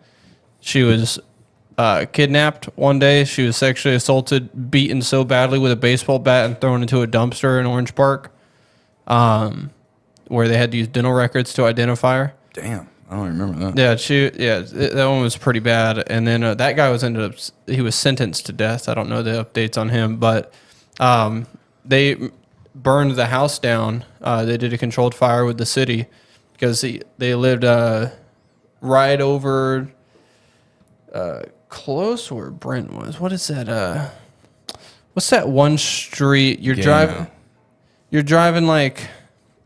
She was kidnapped one day. She was sexually assaulted, beaten so badly with a baseball bat, and thrown into a dumpster in Orange Park, where they had to use dental records to identify her. Damn, I don't remember that. Yeah, that one was pretty bad. And then that guy he was sentenced to death. I don't know the updates on him, but they burned the house down. They did a controlled fire with the city because they lived right over... close where Brent was. What is that? What's that one street you're driving? You're driving like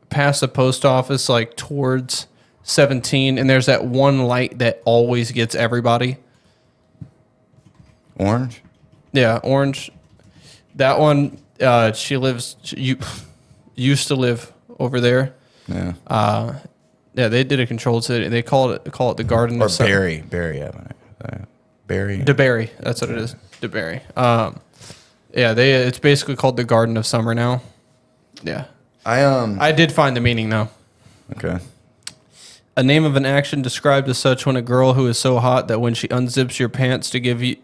past the post office, like towards 17, and there's that one light that always gets everybody. Orange? Yeah, Orange. That one. She used to live over there. Yeah. Yeah, they did a controlled city. They call it the Garden of Summer. Barry Avenue. Barry. DeBerry. That's what it is. DeBerry. Yeah, it's basically called the Garden of Summer now. Yeah. I did find the meaning though. Okay. A name of an action described as such when a girl who is so hot that when she unzips your pants to give you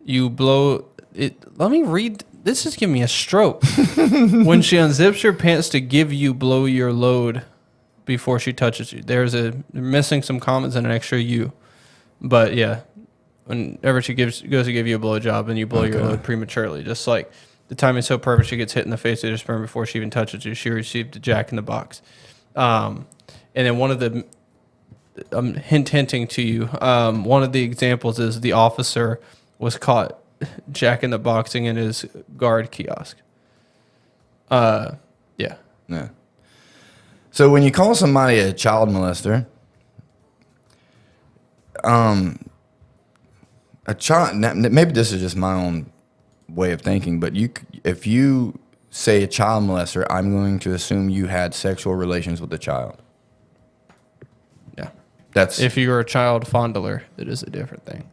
you blow it. Let me read. This is giving me a stroke. When she unzips your pants to give you blow your load before she touches you. They're missing some commas and an extra you. But yeah, whenever she goes to give you a blowjob and you blow your load prematurely, just like the timing is so perfect, she gets hit in the face with her sperm before she even touches you. She received a jack in the box. And then one of the, I'm hinting to you, one of the examples is the officer was caught jack in the boxing in his guard kiosk. Yeah. Yeah. So when you call somebody a child molester, a child. Maybe this is just my own way of thinking, but if you say a child molester, I'm going to assume you had sexual relations with the child. Yeah. That's If you're a child fondler, it is a different thing.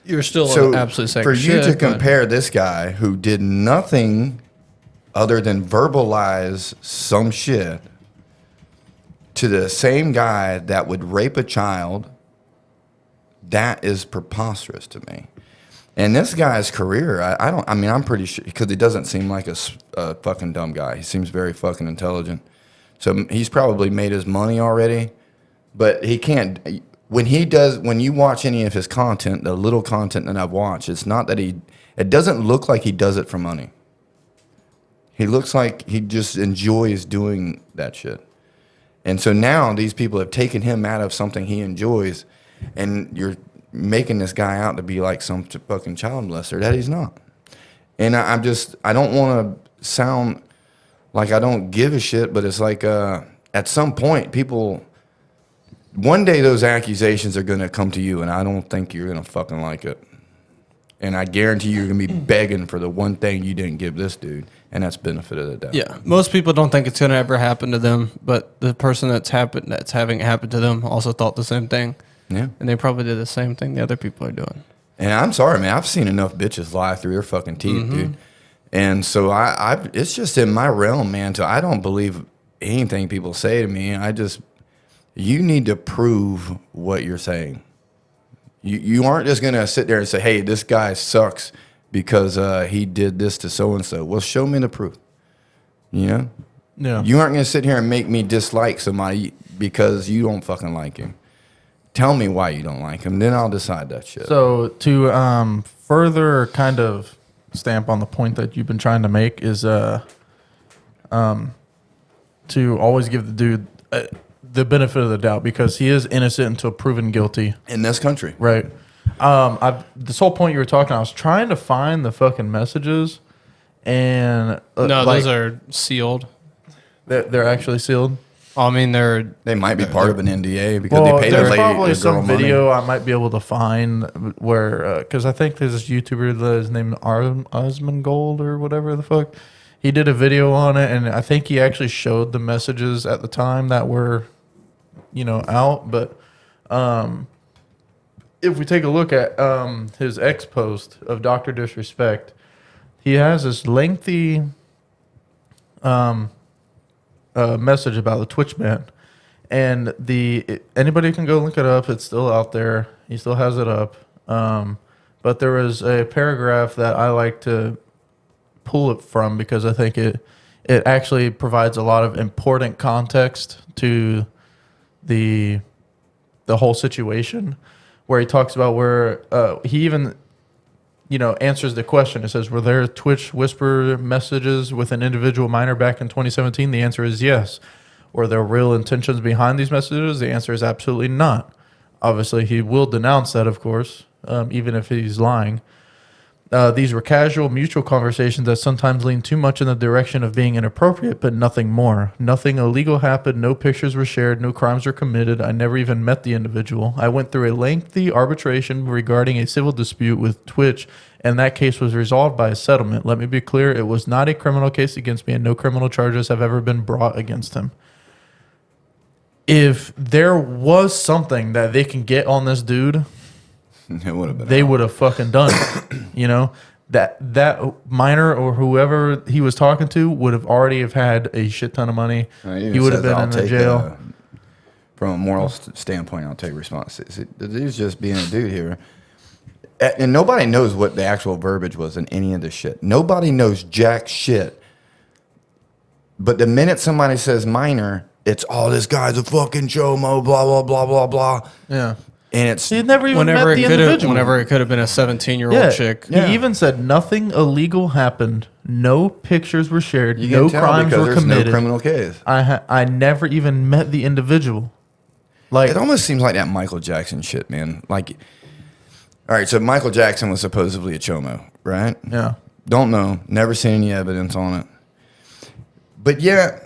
You're still so an absolute sack for of you shit, to but- compare this guy who did nothing other than verbalize some shit to the same guy that would rape a child, that is preposterous to me. And this guy's career, I'm pretty sure, because he doesn't seem like a fucking dumb guy. He seems very fucking intelligent. So he's probably made his money already, but he can't. When you watch any of his content, the little content that I've watched, it's not that it doesn't look like he does it for money. He looks like he just enjoys doing that shit. And so now these people have taken him out of something he enjoys, and you're making this guy out to be like some fucking child molester that he's not. And I don't want to sound like I don't give a shit, but it's like at some point, one day those accusations are going to come to you, and I don't think you're going to fucking like it. And I guarantee you're going to be begging for the one thing you didn't give this dude, and that's benefit of the doubt. Yeah, most people don't think it's going to ever happen to them, but the person that's having it happen to them also thought the same thing. Yeah. And they probably did the same thing the other people are doing. And I'm sorry, man. I've seen enough bitches lie through their fucking teeth, dude. And so it's just in my realm, man. So I don't believe anything people say to me. You need to prove what you're saying. You aren't just going to sit there and say, hey, this guy sucks because he did this to so-and-so. Well, show me the proof. You know? Yeah. You aren't going to sit here and make me dislike somebody because you don't fucking like him. Tell me why you don't like him, then I'll decide that shit. So to further kind of stamp on the point that you've been trying to make is to always give the dude the benefit of the doubt, because he is innocent until proven guilty. In this country. Right. This whole point you were talking, I was trying to find the fucking messages, and No, those are sealed. They're actually sealed. I mean, they might be part of an NDA because Well, they pay the there's lady probably the some girl money. video I might be able to find where, because I think there's this YouTuber that is named Osmongold or whatever the fuck. He did a video on it, and I think he actually showed the messages at the time that were, out. But if we take a look at his X post of Dr. Disrespect, he has this lengthy message about the Twitch ban, and anybody can go look it up. It's still out there. He still has it up. But there was a paragraph that I like to pull it from because I think it actually provides a lot of important context to the whole situation, where he talks about where he even answers the question. It says, were there Twitch whisper messages with an individual minor back in 2017? The answer is yes. Were there real intentions behind these messages? The answer is absolutely not. Obviously, he will denounce that, of course, even if he's lying. These were casual, mutual conversations that sometimes lean too much in the direction of being inappropriate, but nothing more. Nothing illegal happened. No pictures were shared. No crimes were committed. I never even met the individual. I went through a lengthy arbitration regarding a civil dispute with Twitch, and that case was resolved by a settlement. Let me be clear. It was not a criminal case against me, and no criminal charges have ever been brought against him. If there was something that they can get on this dude, it would have been. They would have fucking done it. That minor or whoever he was talking to would have already have had a shit ton of money. He would have been in the jail. From a moral standpoint, I'll take responsibility. The dude's just being a dude here. And nobody knows what the actual verbiage was in any of this shit. Nobody knows jack shit. But the minute somebody says minor, it's, this guy's a fucking chomo, blah, blah, blah, blah, blah. Yeah. And it's he never even met the individual. Whenever it could have been a 17-year-old chick. Yeah. He even said nothing illegal happened. No pictures were shared. You no can tell crimes because were there's committed. no criminal case. I never even met the individual. It almost seems like that Michael Jackson shit, man. All right, so Michael Jackson was supposedly a chomo, right? Yeah. Don't know. Never seen any evidence on it. But yeah,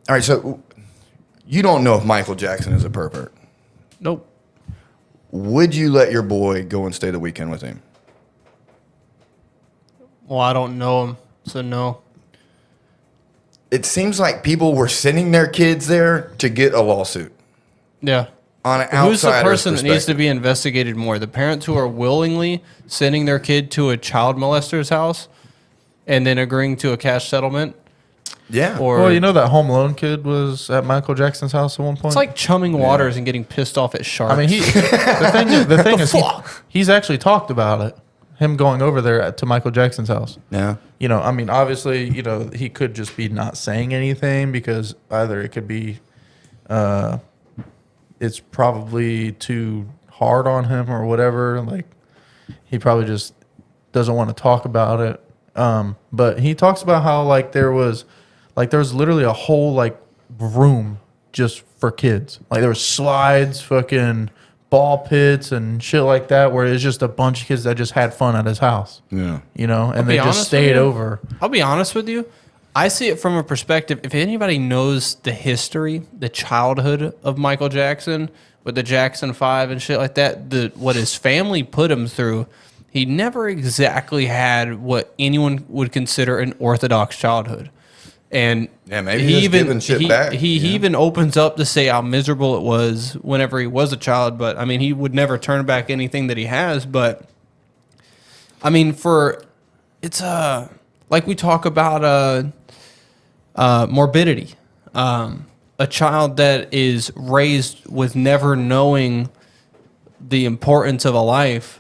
all right, so you don't know if Michael Jackson is a pervert. Nope. would you let your boy go and stay the weekend with him? Well, I don't know him, so no. It seems like people were sending their kids there to get a lawsuit. Yeah. On an Who's the outsider's person that needs to be investigated more? The parents who are willingly sending their kid to a child molester's house and then agreeing to a cash settlement? Yeah. Or Well, you know that Home Alone kid was at Michael Jackson's house at one point. it's like chumming waters and getting pissed off at sharks. I mean, the thing is, he's actually talked about it. Him going over there to Michael Jackson's house. Yeah. You know, I mean, obviously, you know, he could just be not saying anything because either it could be, it's probably too hard on him or whatever. Like, he probably just doesn't want to talk about it. But he talks about how there was literally a whole room just for kids. Like there were slides, fucking ball pits and shit like that, where it's just a bunch of kids that just had fun at his house. Yeah. You know, and they just honest stayed with you. over. I'll be honest with you. I see it from a perspective. If anybody knows the history, the childhood of Michael Jackson with the Jackson 5 and shit like that, what his family put him through, he never exactly had what anyone would consider an orthodox childhood. And Yeah, maybe he's giving shit back, He yeah. even opens up to say how miserable it was whenever he was a child. But I mean, he would never turn back anything that he has. But I mean, it's like we talk about morbidity. A child that is raised with never knowing the importance of a life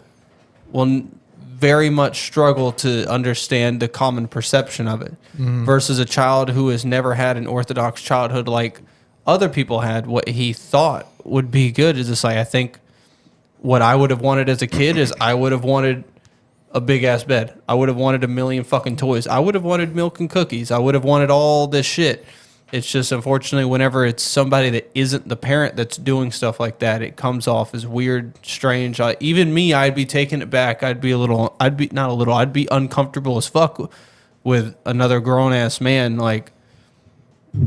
will very much struggle to understand the common perception of it versus a child who has never had an orthodox childhood like other people had. What he thought would be good is just like, I think what I would have wanted as a kid is I would have wanted a big ass bed. I would have wanted a million fucking toys. I would have wanted milk and cookies. I would have wanted all this shit. It's just unfortunately whenever it's somebody that isn't the parent that's doing stuff like that, it comes off as weird, strange. Even me, I'd be taking it back. I'd be uncomfortable as fuck with another grown ass man like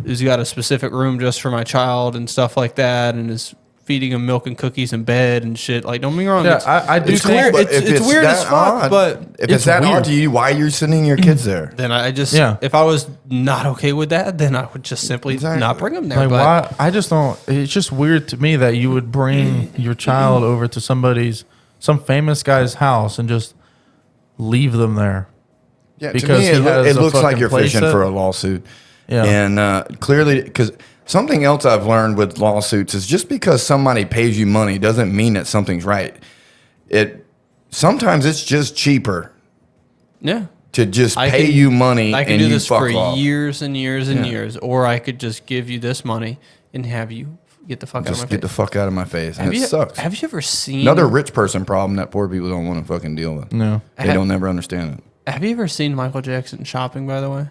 who's got a specific room just for my child and stuff like that, and is feeding him milk and cookies in bed and shit. Like, don't be wrong. Yeah, I do it's think weird. But if It's weird as that fuck, odd- but if it's that weird. odd to you, why are you sending your kids there? then I just, Yeah. if I was not okay with that, then I would just simply Exactly. not bring them there. Like, but why? I just don't. It's just weird to me that you would bring your child over to some famous guy's house and just leave them there. Yeah, Because to me, he has it a looks like fucking you're fishing playset. for a lawsuit. Yeah. And clearly, because something else I've learned with lawsuits is just because somebody pays you money doesn't mean that something's right. Sometimes it's just cheaper yeah. to just I pay can- you money I can and do you this fuck for off. years and years and Yeah. years, or I could just give you this money and have you get the fuck out Just of my get the face. fuck out of my face. And Have it you, sucks. have you ever seen Another rich person problem that poor people don't want to fucking deal with. No. They don't never understand it. Have you ever seen Michael Jackson shopping? By the way,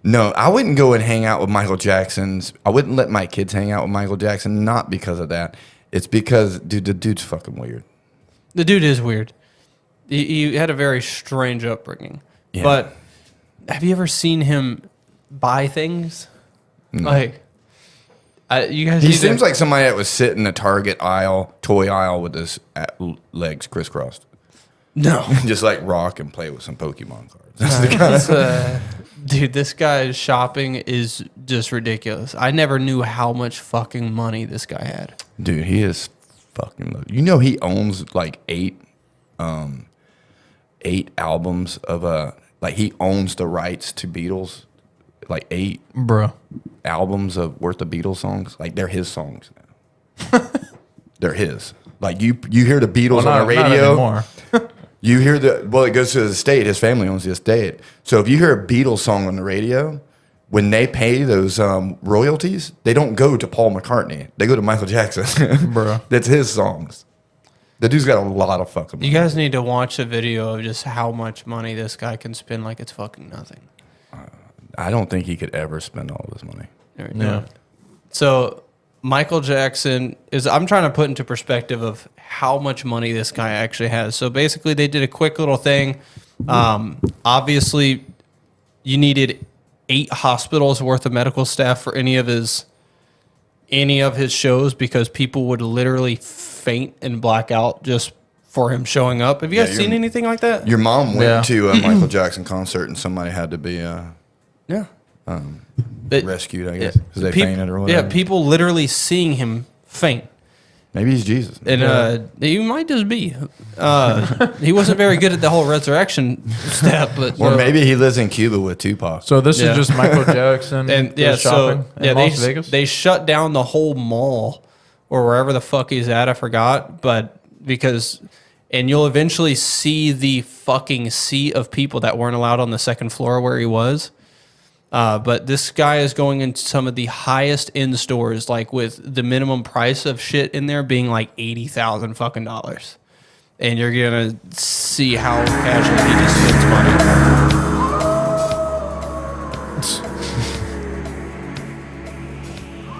No, I wouldn't go and hang out with Michael Jackson's. I wouldn't let my kids hang out with Michael Jackson, not because of that. It's because, dude, the dude's fucking weird. the dude is weird. He had a very strange upbringing. Yeah. But have you ever seen him buy things? Like, you guys. He need to- seems like somebody that was sitting in the Target aisle, toy aisle, with his legs crisscrossed. no. Just like rock and play with some Pokemon cards. That's the kind of Dude, this guy's shopping is just ridiculous. I never knew how much fucking money this guy had. dude. He is fucking. You know, he owns like eight albums of like he owns the rights to Beatles, like 8 Bro. albums of worth of Beatles songs. Like they're his songs now. They're his. Like you hear the Beatles on the Not radio. anymore. You hear it goes to his estate. His family owns the estate. So if you hear a Beatles song on the radio, when they pay those royalties, they don't go to Paul McCartney. They go to Michael Jackson. Bro. That's his songs. The dude's got a lot of fucking money. You guys need to watch a video of just how much money this guy can spend like it's fucking nothing. I don't think he could ever spend all this money. Yeah. So Michael Jackson I'm trying to put into perspective of how much money this guy actually has. So basically they did a quick little thing. Obviously you needed 8 hospitals worth of medical staff for any of his any of his shows because people would literally faint and black out just for him showing up. Have you guys seen anything like that? Your mom went to a Michael Jackson concert and somebody had to be rescued, I guess, because they fainted or whatever. Yeah, people literally seeing him faint. Maybe he's Jesus. And he might just be. He wasn't very good at the whole resurrection step, but or maybe he lives in Cuba with Tupac. So this is just Michael Jackson and shopping in Las Vegas? They shut down the whole mall or wherever the fuck he's at. I forgot, but and you'll eventually see the fucking sea of people that weren't allowed on the second floor where he was. But this guy is going into some of the highest end stores, like with the minimum price of shit in there being like $80,000 fucking dollars, and you're gonna see how casually he just spends money.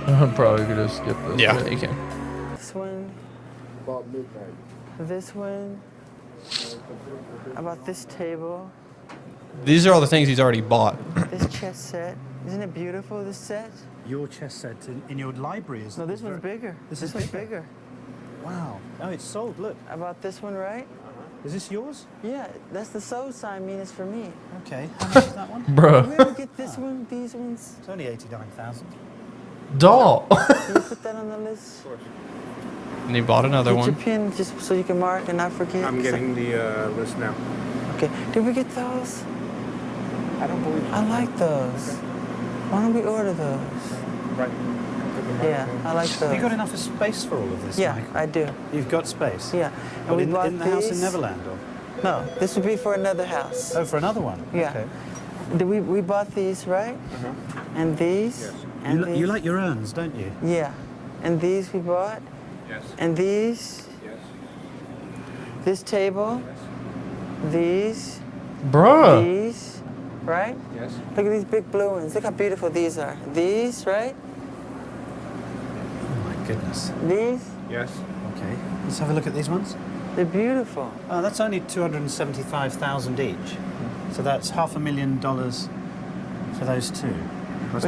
I'm probably gonna skip this. Yeah, you can. This one. This one. How about this table? These are all the things he's already bought. This chess set. Isn't it beautiful, this set? Your chess set in your library is... No, this one's bigger. This one's bigger. Wow. Oh, it's sold, look. How about this one, right? Is this yours? Yeah, that's the soul sign mean it's for me. Okay. How much is that one? Bro. Did we ever get this one, these ones? It's only 89,000. Doll. Can you put that on the list? And he bought another Get one. your pen just so you can mark and not forget. I'm getting the list now. Okay. Did we get those? I don't believe so. I like those. Why don't we order those? Right. Yeah, I like those. Have you got enough space for all of this, Yeah, Michael? I do. You've got space? Yeah. And Well, we in bought the house in these. Neverland? Or? No, this would be for another house. Oh, for another one? Yeah. Okay. We bought these, right? And these. Yes. And these. You like your urns, don't you? Yeah. And these we bought. Yes. And these. Yes. This table. These. Bruh. These. Right? Yes. Look at these big blue ones. Look how beautiful these are. These, right? Oh, my goodness. These. Yes. Okay. Let's have a look at these ones. They're beautiful. Oh, that's only $275,000 each. So that's $500,000 for those two. But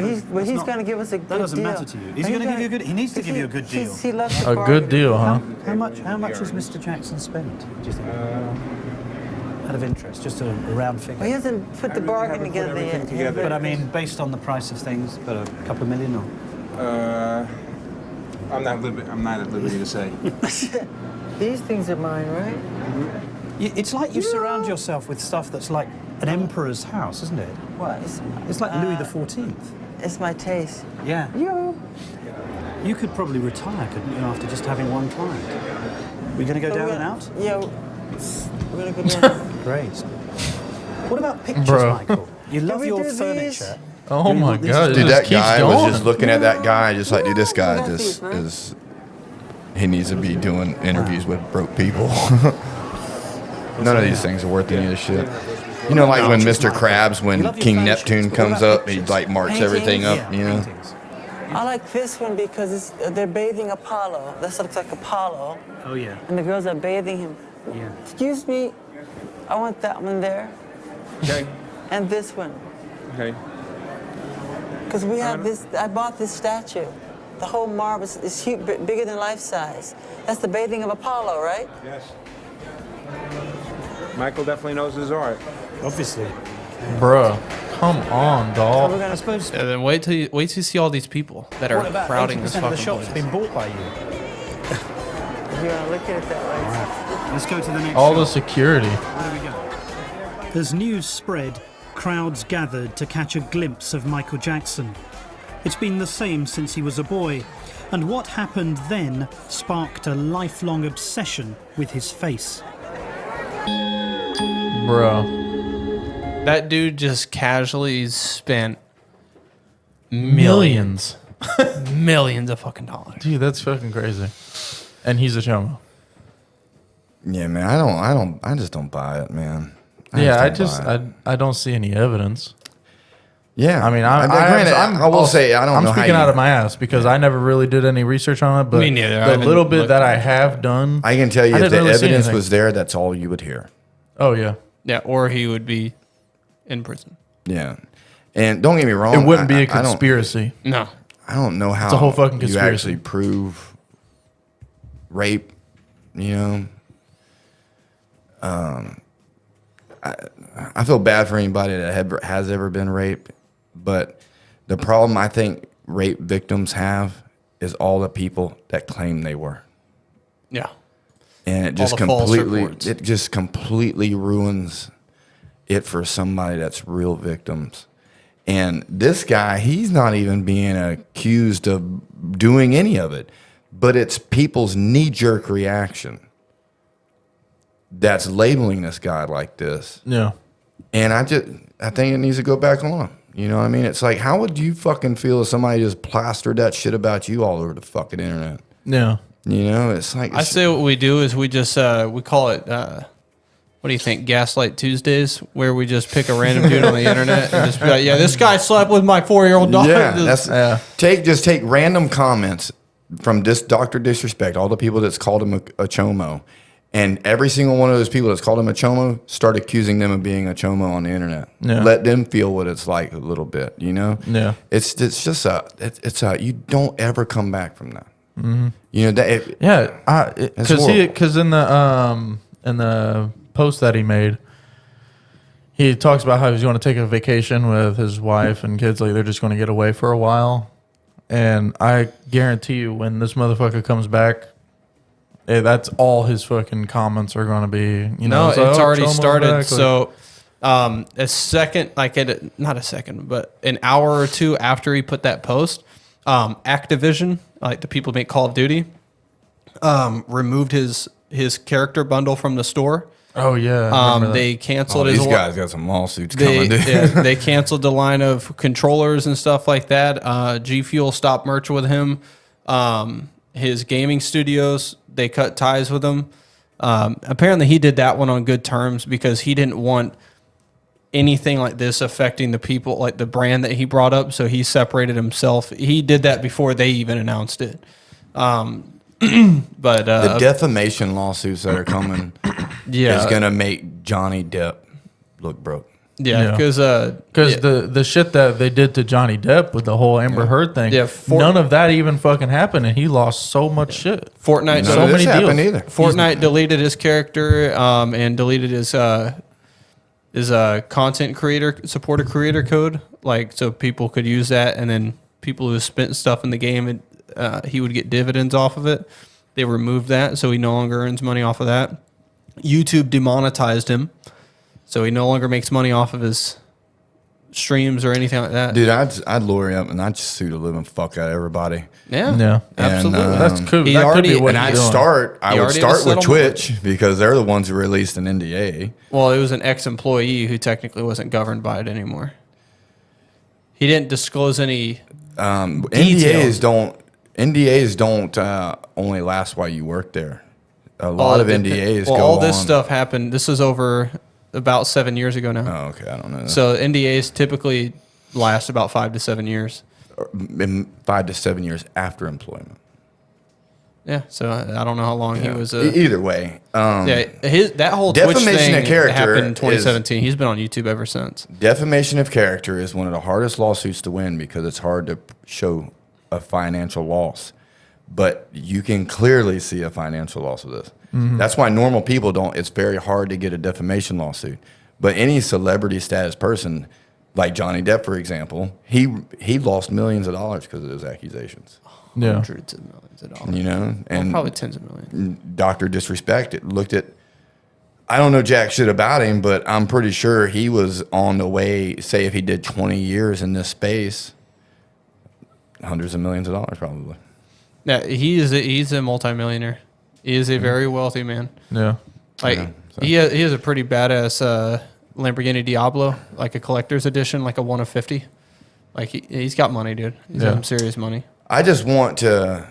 he's going to give us a good deal. That doesn't matter to you. Is he going to give you a good? He needs to give you a good deal. He loves to A bargain. good deal, huh? How much has Mr. Jackson spent? Do you think? Out of interest, just a round figure. Well, he hasn't put the bargain haven't put together everything yet. together. But I mean, based on the price of things, but a couple of million or? I'm not at liberty to say. These things are mine, right? It's like you surround yourself with stuff that's like an emperor's house, isn't it? What? It's like Louis XIV. It's my taste. Yeah. You. You could probably retire, couldn't you, after just having one client? We're going to go down and out? Yeah. We're going to go down. Great. What about pictures, Bro. Michael? You love we your do these? furniture. Oh my God. Dude, it that just keeps guy was going. just looking at that guy, just like, dude, this guy Yeah, just man. is. He needs to be doing interviews with broke people. None of these things are worth any of this shit. You know, like when Mr. Krabs, when King Neptune comes up, he like marks everything up. You know. Paintings. I like this one because they're bathing Apollo. This looks like Apollo. Oh, yeah. And the girls are bathing him. Yeah. Excuse me. I want that one there. Okay. And this one. Okay. Because we have this, I bought this statue. The whole marble is huge, bigger than life size. That's the bathing of Apollo, right? Yes. Michael definitely knows his art. Obviously. Bruh. Come on, doll. I suppose. And then wait till you see all these people that What are about crowding 80% this of the fucking shop's place. been bought by you? If you want to look at it that way. Let's go to the next All the shop. security. Where do we go? As news spread, crowds gathered to catch a glimpse of Michael Jackson. It's been the same since he was a boy, and what happened then sparked a lifelong obsession with his face. Bro. That dude just casually spent Millions. millions of fucking dollars. Dude, that's fucking crazy. And he's a chomo. Yeah, man. I just don't buy it, man. I don't see any evidence. Yeah, I mean, I will say I don't I'm know how speaking you- out of my ass because I never really did any research on it. But Me neither. I the haven't little bit looked that at I it. have done, I can tell you I if didn't the really see evidence anything. was there, that's all you would hear. Oh yeah, Yeah, or he would be in prison. Yeah, and don't get me wrong, it wouldn't be a I don't- conspiracy. No. I don't know how It's a whole fucking you conspiracy. actually prove rape. You know, I feel bad for anybody that has ever been raped, but the problem I think rape victims have is all the people that claim they were. Yeah. And it just All the false completely ruins it for somebody that's real victims. And this guy, he's not even being accused of doing any of it, but it's people's knee-jerk reaction that's labeling this guy like this. Yeah. And I think it needs to go back on him. You know what I mean? It's like, how would you fucking feel if somebody just plastered that shit about you all over the fucking internet? Yeah. You know, it's like... I say what we do is we just, we call it, what do you think, Gaslight Tuesdays, where we just pick a random dude on the internet and just be like, yeah, this guy slept with my 4-year-old daughter. Yeah, take random comments from this Dr. Disrespect, all the people that's called him a chomo, and every single one of those people that's called him a chomo start accusing them of being a chomo on the internet. Yeah. Let them feel what it's like a little bit, you know? Yeah. It's just you don't ever come back from that. Mm-hmm. You know, because in the post that he made, he talks about how he's going to take a vacation with his wife and kids. Like, they're just going to get away for a while. And I guarantee you, when this motherfucker comes back, that's all his fucking comments are going to be. You know, No, it's already started. Back. So, a second, not a second, but an hour or two after he put that post, Activision, like the people who make Call of Duty, removed his character bundle from the store. Oh yeah, they canceled his. These guys got some lawsuits coming. Dude. They canceled the line of controllers and stuff like that. G Fuel stopped merch with him. His gaming studios, they cut ties with him. Apparently, he did that one on good terms because he didn't want anything like this affecting the people, like the brand that he brought up. So he separated himself. He did that before they even announced it. But the defamation lawsuits that are coming is going to make Johnny Depp look broke. Yeah, because the shit that they did to Johnny Depp with the whole Amber Heard thing, none of that even fucking happened, and he lost so much shit. Fortnite, so many deals. Either. Fortnite deleted his character and deleted his content supporter creator code, like so people could use that, and then people who spent stuff in the game, he would get dividends off of it. They removed that, so he no longer earns money off of that. YouTube demonetized him. So he no longer makes money off of his streams or anything like that. Dude, I'd lure him and I'd just sue the living fuck out of everybody. Yeah, absolutely. That's cool. He That could already- be what And he's I doing. would start with Twitch because they're the ones who released an NDA. Well, it was an ex-employee who technically wasn't governed by it anymore. He didn't disclose any NDAs don't only last while you work there. A lot of NDAs go on. All this stuff happened. This is over about 7 years ago now. Oh, okay. I don't know that. So NDAs typically last about 5 to 7 years. 5 to 7 years after employment. Yeah, so I don't know how long he was. Either way, that whole Twitch defamation thing of character happened in 2017. He's been on YouTube ever since. Defamation of character is one of the hardest lawsuits to win because it's hard to show a financial loss, but you can clearly see a financial loss with this. Mm-hmm. That's why normal people don't. It's very hard to get a defamation lawsuit, but any celebrity status person, like Johnny Depp, for example, he lost millions of dollars because of those accusations. Yeah. Hundreds of millions of dollars. You know, and probably tens of millions. Dr. Disrespect looked at. I don't know jack shit about him, but I'm pretty sure he was on the way. Say if he did 20 years in this space, hundreds of millions of dollars probably. Yeah, he's a multimillionaire. He is a very wealthy man. Yeah. Like he has a pretty badass Lamborghini Diablo, like a collector's edition, like a 1 of 50. Like he's got money, dude. He's got some serious money. I just want to.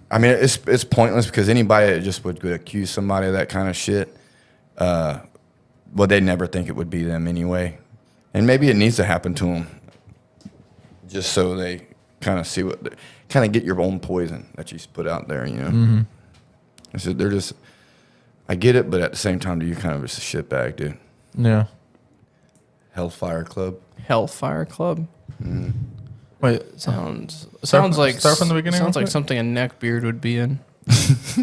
I mean, it's pointless because anybody that just would accuse somebody of that kind of shit, well, they'd never think it would be them anyway. And maybe it needs to happen to them just so they kind of see kind of get your own poison that you put out there, you know? Mm-hmm. I said, they're just, I get it, but at the same time, you're kind of just a shitbag, dude. Yeah. Hellfire Club. Hellfire Club. Wait, Sounds Start like start from the beginning. Sounds real like quick? something a neckbeard would be in. Is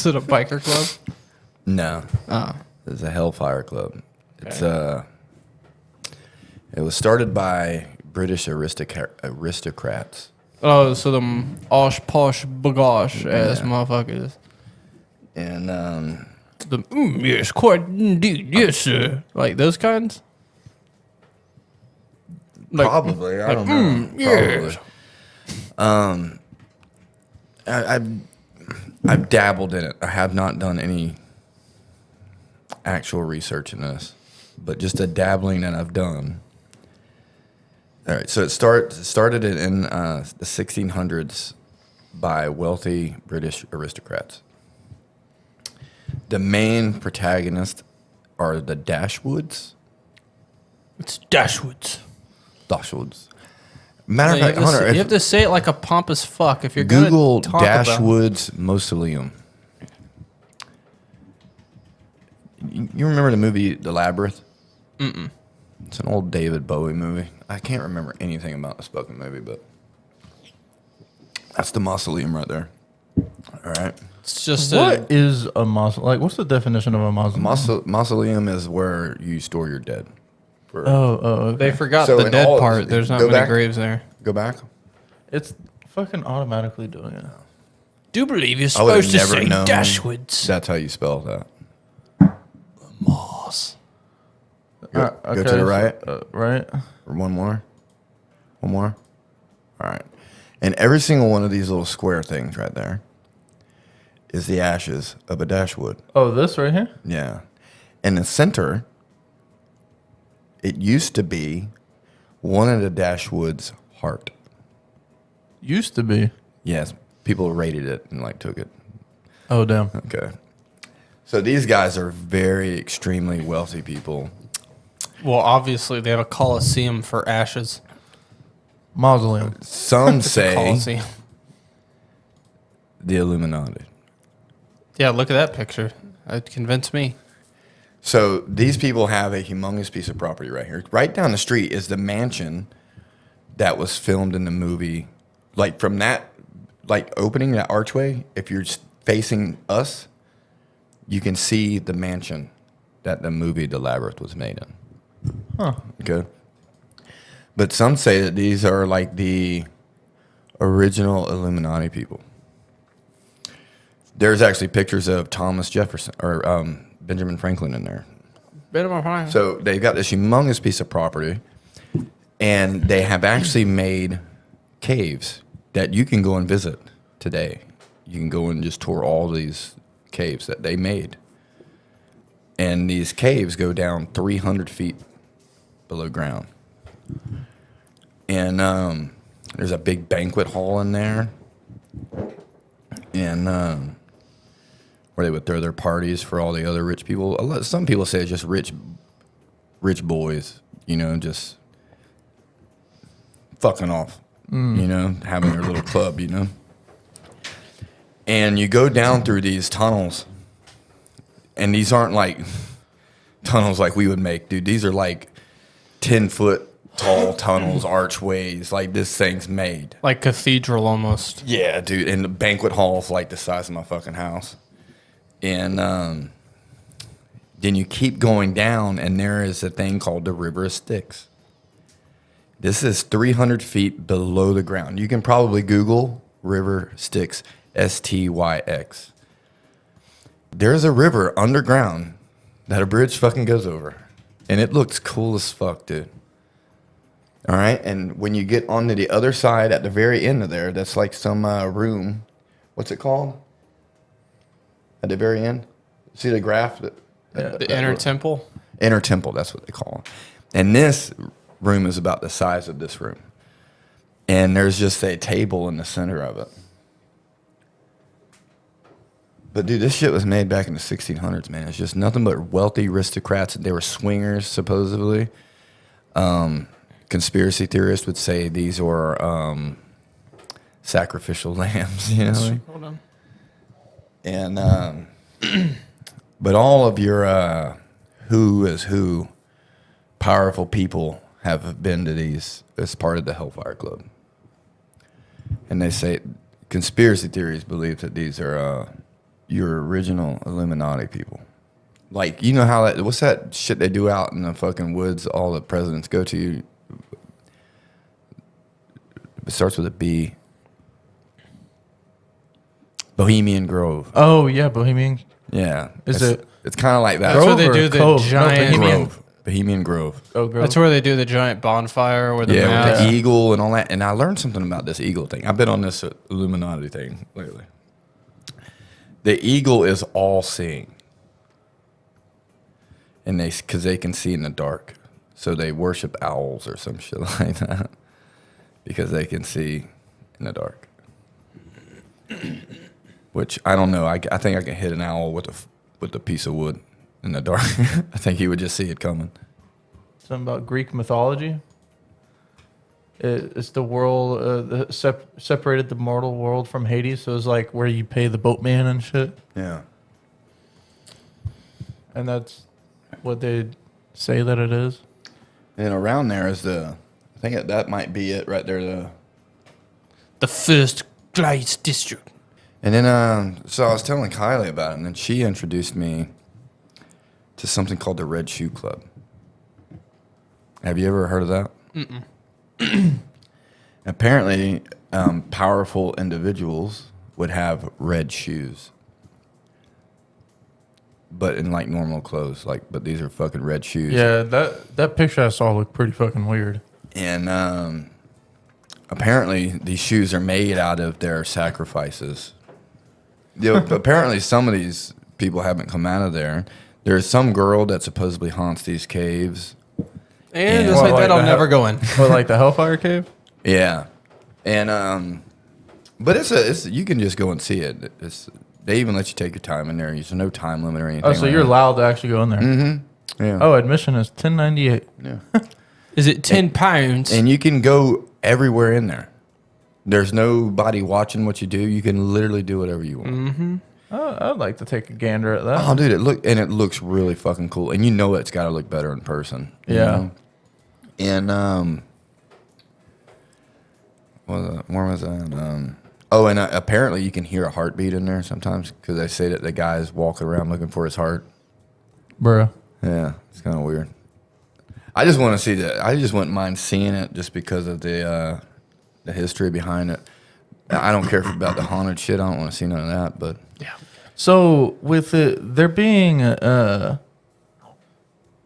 it a biker club? No. Oh. It's a Hellfire Club. It's it was started by British aristocrats. Oh, so them osh posh bagosh ass motherfuckers. And Yes, quite indeed, yes, sir. Like those kinds. Like, probably, I don't know. yes. Probably. I've dabbled in it. I have not done any actual research in this, but just the dabbling that I've done. All right, so it started in the 1600s by wealthy British aristocrats. The main protagonists are the Dashwoods. It's Dashwoods. Dashwoods. Matter of Yeah, fact, Hunter, you have to say it like a pompous fuck if you're going Google to talk about. Dashwoods Mausoleum. You remember the movie The Labyrinth? Mm-mm. It's an old David Bowie movie. I can't remember anything about this fucking movie, but that's the mausoleum right there. All right. It's just What is a mausoleum? Like, what's the definition of a mausoleum? Mausoleum is where you store your dead. Okay. They forgot So the in dead all- part. There's not go many back. graves there. Go back. It's fucking automatically doing it. Do believe you're I would supposed have to never say known Dashwoods. that's how you spell that. Moss. Go to the right. Right. Or one more. One more. All right. And every single one of these little square things right there is the ashes of a dashwood. Oh, this right here? Yeah. In the center, it used to be one of the dashwood's heart. Used to be. Yes. People raided it and like took it. Oh, damn. Okay. So these guys are very extremely wealthy people. Well, obviously they have a coliseum for ashes. Mausoleum. Some It's a say coliseum. the Illuminati. Yeah, look at that picture. It convinced me. So these people have a humongous piece of property right here. Right down the street is the mansion that was filmed in the movie. Like from that, like opening that archway, if you're facing us, you can see the mansion that the movie The Labyrinth was made in. Huh. Okay. But some say that these are like the original Illuminati people. There's actually pictures of Thomas Jefferson or Benjamin Franklin in there. So they've got this humongous piece of property, and they have actually made caves that you can go and visit today. You can go and just tour all these caves that they made. And these caves go down 300 feet below ground. And there's a big banquet hall in there. And where they would throw their parties for all the other rich people. Some people say it's just rich boys, you know, just fucking off, you know, having their little club, you know. And you go down through these tunnels, and these aren't like tunnels like we would make, dude. These are like 10-foot tall tunnels, archways, like this thing's made. Like cathedral almost. Yeah, dude. And the banquet hall's like the size of my fucking house. And then you keep going down, and there is a thing called the River of Styx. This is 300 feet below the ground. You can probably Google River Styx, Styx. There's a river underground that a bridge fucking goes over. And it looks cool as fuck, dude. All right? And when you get onto the other side at the very end of there, that's like some room. What's it called? At the very end? See the graph? The inner temple? Inner temple, that's what they call it. And this room is about the size of this room. And there's just a table in the center of it. But dude, this shit was made back in the 1600s, man. It's just nothing but wealthy aristocrats. They were swingers, supposedly. Conspiracy theorists would say these were sacrificial lambs, you know? Hold on. And but all of your who is who powerful people have been to these as part of the Hellfire Club. And they say conspiracy theories believe that these are your original Illuminati people. Like, you know how what's that shit they do out in the fucking woods all the presidents go to? It starts with a B. Bohemian Grove. Oh, yeah, Bohemian. Yeah. It's kind of like that. That's where they do the giant Bohemian Grove. Oh, Grove. That's where they do the giant bonfire with the with mask. the eagle and all that. And I learned something about this eagle thing. I've been on this Illuminati thing lately. The eagle is all-seeing. And because they can see in the dark. So they worship owls or some shit like that. Because they can see in the dark. Which, I don't know. I think I can hit an owl with a piece of wood in the dark. I think he would just see it coming. Something about Greek mythology. It's the world separated the mortal world from Hades, so it's like where you pay the boatman and shit. Yeah. And that's what they say that it is. And around there is I think that might be it right there. The first great district. And then, so I was telling Kylie about it, and then she introduced me to something called the Red Shoe Club. Have you ever heard of that? Mm-mm. Apparently, powerful individuals would have red shoes. But in like normal clothes, but these are fucking red shoes. Yeah, that picture I saw looked pretty fucking weird. And apparently, these shoes are made out of their sacrifices. Apparently, some of these people haven't come out of there. There's some girl that supposedly haunts these caves. And just like that, I'll never go in. What, like the Hellfire Cave? Yeah, and but it's you can just go and see it. They even let you take your time in there. There's no time limit or anything. Oh, so you're allowed to actually go in there? Mm-hmm. Yeah. Oh, admission is $10.98. Yeah. Is it £10? And you can go everywhere in there. There's nobody watching what you do. You can literally do whatever you want. Mm-hmm. Oh, I'd like to take a gander at that. Oh, dude, it looks really fucking cool. And you know it's got to look better in person. Yeah. You know? And where was that? And apparently you can hear a heartbeat in there sometimes because they say that the guy's walking around looking for his heart. Bruh. Yeah, it's kind of weird. I just want to see that. I just wouldn't mind seeing it just because of the history behind it. I don't care about the haunted shit. I don't want to see none of that. But yeah. So with there being a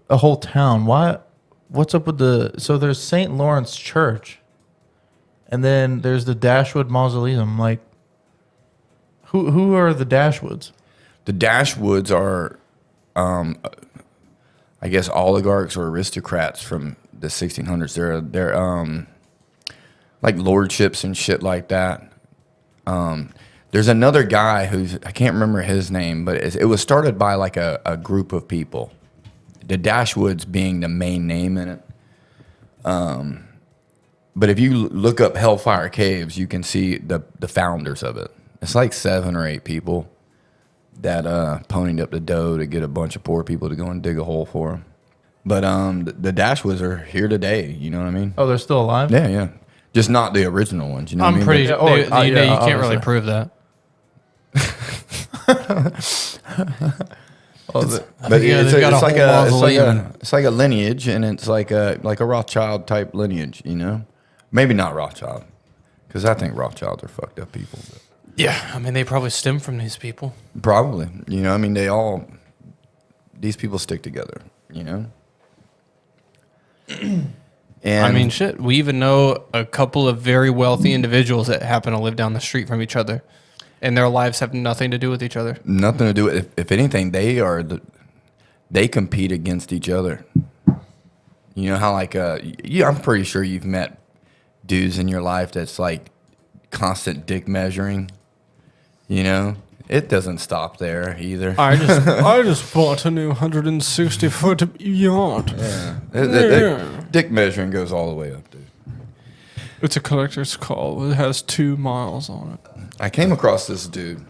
whole town, what's up with so there's St. Lawrence Church, and then there's the Dashwood Mausoleum. Like, who are the Dashwoods? The Dashwoods are, I guess, oligarchs or aristocrats from the 1600s. They're like lordships and shit like that. There's another guy I can't remember his name, but it was started by like a group of people. The Dashwoods being the main name in it. But if you look up Hellfire Caves, you can see the founders of it. It's like 7 or 8 people that ponied up the dough to get a bunch of poor people to go and dig a hole for them. But the Dashwoods are here today. You know what I mean? Oh, they're still alive? Yeah, yeah. Just not the original ones. You know what I mean? Pretty sure. You can't obviously. really prove that. But it's like a lineage, and it's like a Rothschild type lineage. You know, maybe not Rothschild, because I think Rothschilds are fucked up people. But. Yeah, I mean they probably stem from these people. Probably, you know. I mean, these people stick together. You know. And I mean, shit. We even know a couple of very wealthy individuals that happen to live down the street from each other, and their lives have nothing to do with each other. Nothing to do with. If anything, they compete against each other. You know how I'm pretty sure you've met dudes in your life that's like constant dick measuring. You know, it doesn't stop there either. I just bought a new 160-foot yacht. Yeah. Dick measuring goes all the way up, dude. It's a collector's call. It has 2 miles on it. I came across this dude,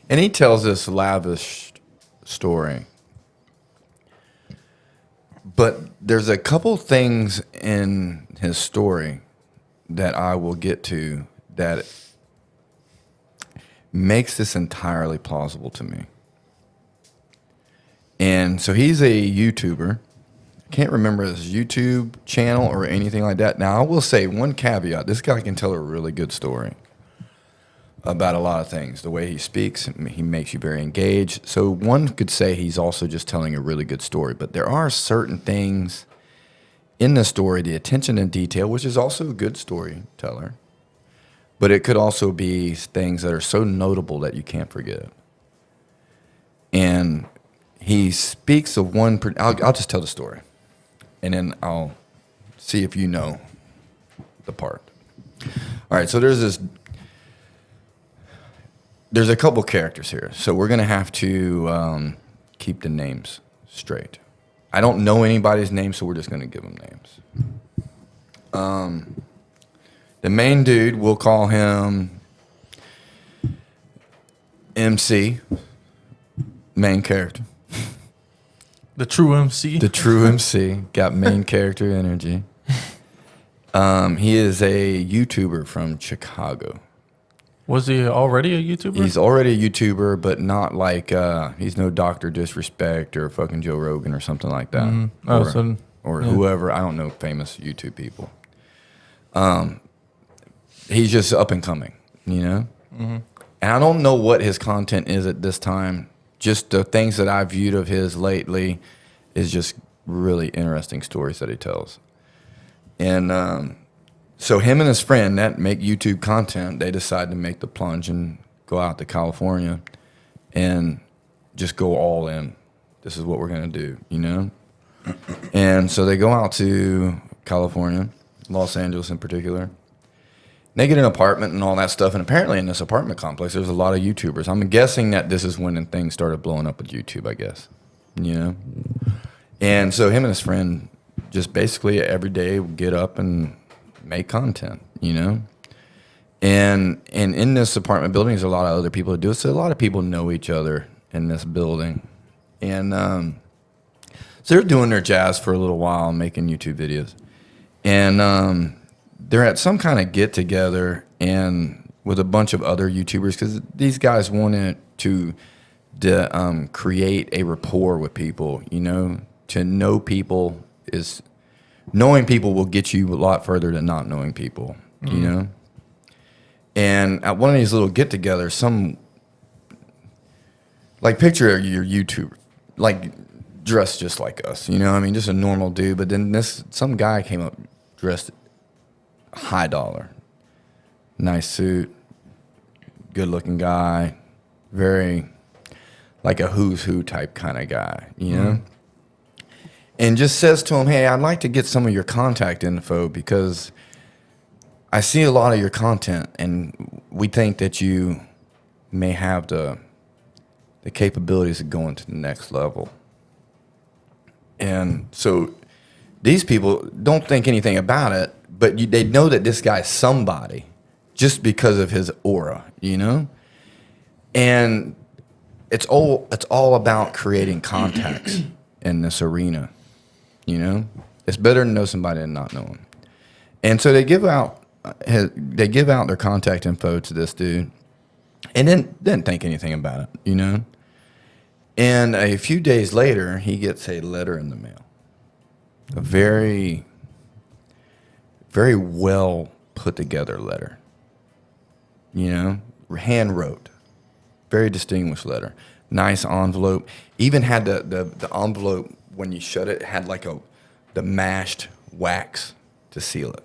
and he tells this lavish story. But there's a couple things in his story that I will get to that makes this entirely plausible to me. And so he's a YouTuber. I can't remember his YouTube channel or anything like that. Now, I will say one caveat. This guy can tell a really good story about a lot of things. The way he speaks, he makes you very engaged. So one could say he's also just telling a really good story. But there are certain things in the story, the attention to detail, which is also a good storyteller. But it could also be things that are so notable that you can't forget. And he speaks of one. I'll just tell the story, and then I'll see if you know the part. All right, so there's a couple characters here, so we're gonna have to keep the names straight. I don't know anybody's name, so we're just gonna give them names. The main dude, we'll call him MC, main character. The true MC. The true MC. Got main character energy. He is a YouTuber from Chicago. Was he already a YouTuber? He's already a YouTuber, but not like, he's no Dr. Disrespect or fucking Joe Rogan or something like that. Mm-hmm. Or whoever. I don't know famous YouTube people. He's just up and coming, you know? Mm-hmm. And I don't know what his content is at this time. Just the things that I've viewed of his lately is just really interesting stories that he tells. And so him and his friend that make YouTube content, they decide to make the plunge and go out to California and just go all in. This is what we're going to do, you know? And so they go out to California, Los Angeles in particular. They get an apartment and all that stuff, and apparently in this apartment complex, there's a lot of YouTubers. I'm guessing that this is when things started blowing up with YouTube, I guess, you know? And so him and his friend just basically every day would get up and make content, you know? And in this apartment building, there's a lot of other people who do it, so a lot of people know each other in this building. And so they're doing their jazz for a little while, making YouTube videos. And they're at some kind of get together and with a bunch of other YouTubers because these guys wanted to create a rapport with people. You know, to know people is knowing people will get you a lot further than not knowing people. You know, and at one of these little get-togethers, some like picture your YouTuber like dressed just like us. You know, I mean, just a normal dude. But then some guy came up dressed high dollar, nice suit, good looking guy, very like a who's who type kind of guy, you know? And just says to him, hey, I'd like to get some of your contact info because I see a lot of your content and we think that you may have the capabilities of going to the next level. And so these people don't think anything about it, but they know that this guy's somebody just because of his aura, you know? And it's all about creating contacts in this arena, you know? It's better to know somebody than not know him. And so they give out their contact info to this dude and then didn't think anything about it, you know? And a few days later, he gets a letter in the mail. A very, very well put together letter. You know, hand wrote, very distinguished letter. Nice envelope. Even had the envelope when you shut it had like the mashed wax to seal it.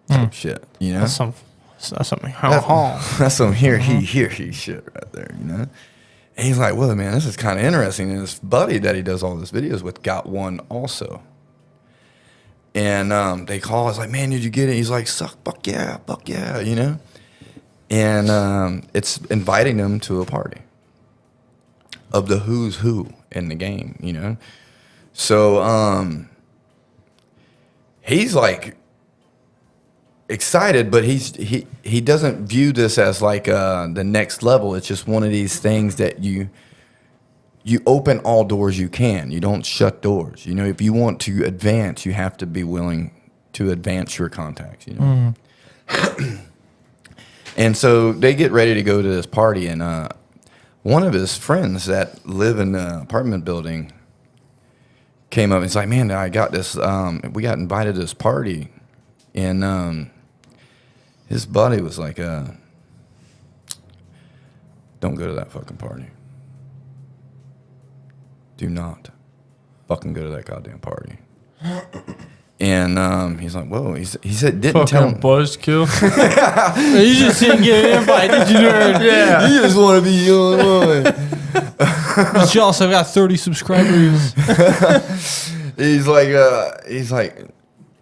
Type shit. You know, That's something. that's some here shit right there. You know. And he's like, well, man, this is kind of interesting. And his buddy that he does all his videos with got one also. And they call. I was like, man, did you get it? He's like, fuck yeah, you know? And it's inviting them to a party of the who's who in the game, you know? So he's like excited, but he doesn't view this as like the next level. It's just one of these things that you open all doors you can. You don't shut doors. You know, if you want to advance, you have to be willing to advance your contacts, you know. And so they get ready to go to this party, and one of his friends that live in the apartment building came up and he's like, man, I got this, we got invited to this party. And his buddy was like, don't go to that fucking party. Do not fucking go to that goddamn party. And he's like, whoa. He said, didn't tell him. Buzzkill. You just didn't get an invite, did you, nerd? Yeah. You just want to be the only one. But you also got 30 subscribers. he's like,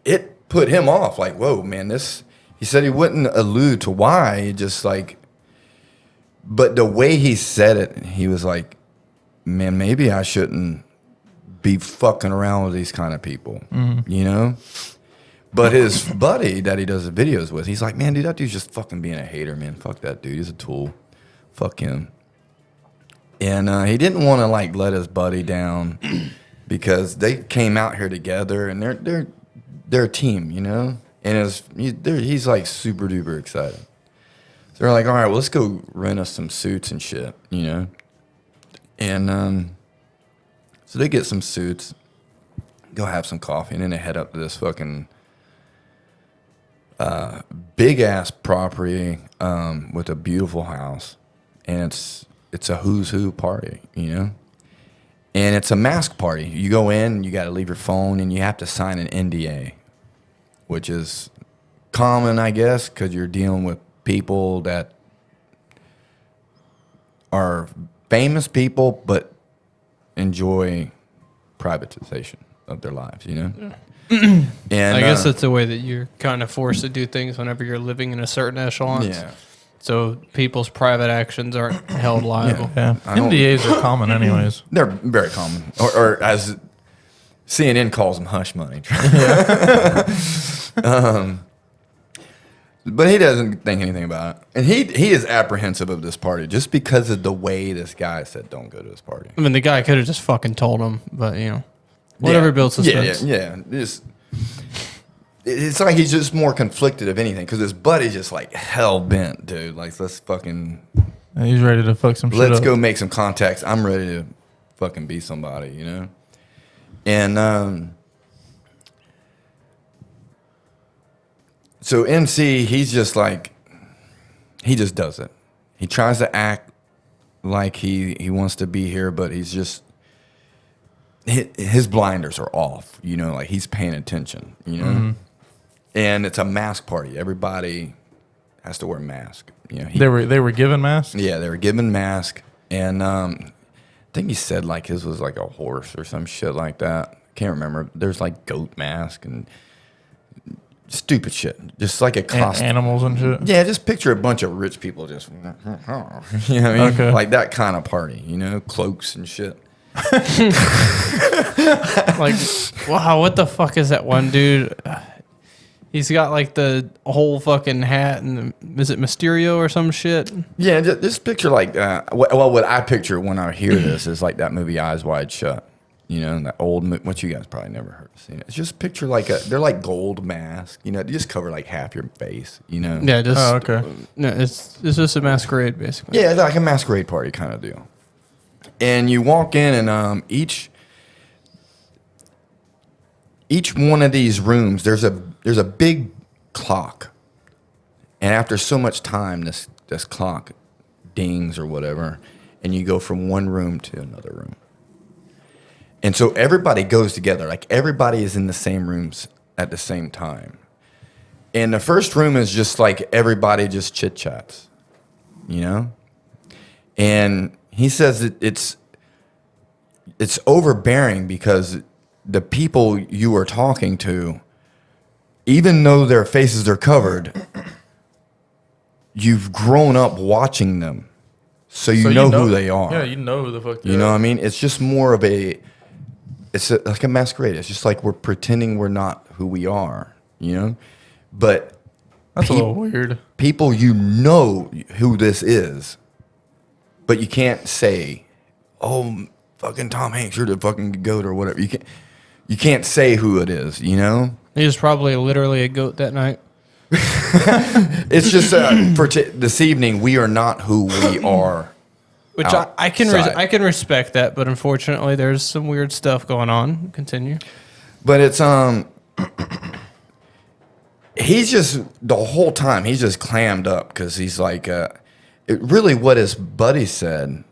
it put him off. Like, whoa, man, this. He said he wouldn't allude to why. He just like, but the way he said it, he was like, man, maybe I shouldn't be fucking around with these kind of people, you know? But his buddy that he does the videos with, he's like, man, dude, that dude's just fucking being a hater, man. Fuck that dude. He's a tool. Fuck him. And he didn't want to like let his buddy down because they came out here together and they're a team, you know? And he's like super duper excited. So they're like, all right, well, let's go rent us some suits and shit, you know? And so they get some suits, go have some coffee, and then they head up to this fucking big ass property with a beautiful house, and it's a who's who party, you know, and it's a mask party. You go in, you got to leave your phone, and you have to sign an NDA, which is common, I guess, because you're dealing with people that are famous people, but enjoy privatization of their lives, you know? And I guess that's the way that you're kind of forced to do things whenever you're living in a certain echelon. Yeah. So people's private actions aren't held liable. Yeah. NDAs are common anyways. They're very common. Or as CNN calls them, hush money. But he doesn't think anything about it. And he is apprehensive of this party just because of the way this guy said don't go to this party. I mean, the guy could have just fucking told him, but, you know, whatever builds suspense. Yeah. It's like he's just more conflicted of anything because his buddy's just like hell bent, dude. Like, let's fucking... He's ready to fuck some shit up. Let's go make some contacts. I'm ready to fucking be somebody, you know? And... So MC, he's just like, he just does it. He tries to act like he wants to be here, but he's just, his blinders are off, you know, like he's paying attention, you know? And it's a mask party. Everybody has to wear a mask. You know, they were given masks? Yeah, they were given masks. And I think he said like his was like a horse or some shit like that. Can't remember. There's like goat mask and stupid shit, just like a costume. Animals and shit. Yeah, just picture a bunch of rich people just, you know what I mean? Okay. Like that kind of party, you know, cloaks and shit. Like, wow, what the fuck is that one dude? He's got like the whole fucking hat, and is it Mysterio or some shit? Yeah, just picture like, well, what I picture when I hear this is like that movie Eyes Wide Shut. You know, that old, what you guys probably never heard seen it. It's just picture like they're like gold masks. You know, they just cover like half your face. You know. Yeah, just. Oh, okay. No, it's just a masquerade basically. Yeah, like a masquerade party kind of deal. And you walk in, and each one of these rooms, there's a big clock, and after so much time, this clock dings or whatever, and you go from one room to another room. And so everybody goes together, like everybody is in the same rooms at the same time. And the first room is just like everybody just chit chats, you know? And he says that it's overbearing because the people you are talking to, even though their faces are covered, you've grown up watching them. So you know who they are. Yeah, you know who the fuck they are. You know what I mean? It's just more of like a masquerade. It's just like we're pretending we're not who we are, you know? But that's a little weird. People, you know who this is, but you can't say, oh, fucking Tom Hanks, you're the fucking goat or whatever. You can't say who it is, you know? He was probably literally a goat that night. It's just for this evening, we are not who we are. Which I can respect that, but unfortunately, there's some weird stuff going on. Continue. But it's he's just the whole time he's just clammed up because he's like really what his buddy said.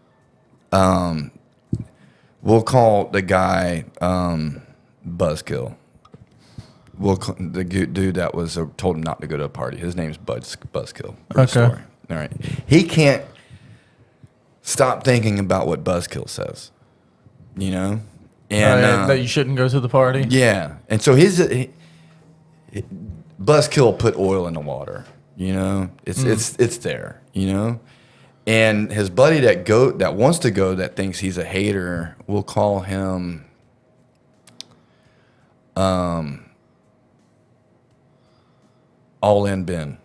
We'll call the guy Buzzkill. We'll call the dude that was told him not to go to a party. His name's Buzzkill. Okay. Story. All right. He can't stop thinking about what Buzzkill says. You know, and that you shouldn't go to the party. Yeah, and so Buzzkill put oil in the water. You know, it's there. You know, and his buddy that wants to go, that thinks he's a hater, we'll call him All In Ben.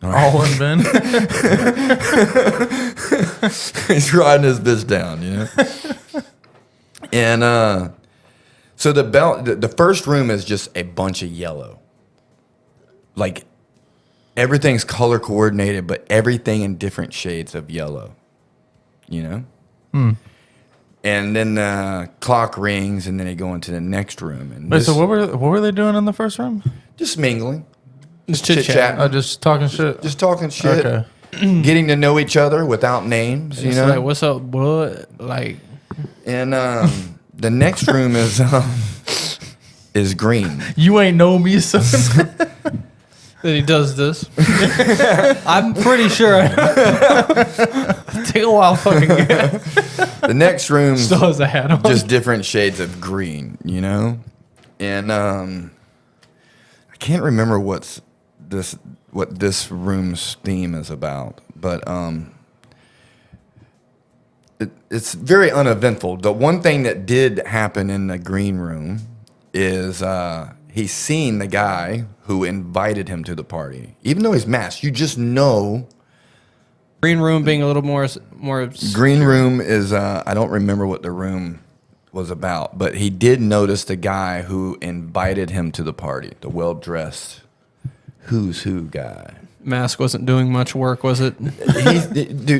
All In Ben. He's riding his bitch down, you know. And so the first room is just a bunch of yellow. Like everything's color coordinated, but everything in different shades of yellow. You know? And then the clock rings, and then they go into the next room. And Wait, so what were they doing in the first room? Just mingling. Just chit-chat. Oh, just talking shit? Just talking shit. Okay. Getting to know each other without names, you It's know? like, what's up, bud? Like, And the next room is green. You ain't know me, son. that he does this. I'm pretty sure. Take a while, fucking get. The next room Still has a hat on. just different shades of green, you know? And I can't remember what this room's theme is about, but it's very uneventful. The one thing that did happen in the green room is he's seen the guy who invited him to the party. Even though he's masked, you just know. Green room being a little more. Green room is I don't remember what the room was about, but he did notice the guy who invited him to the party, the well-dressed who's who guy. Mask wasn't doing much work, was it?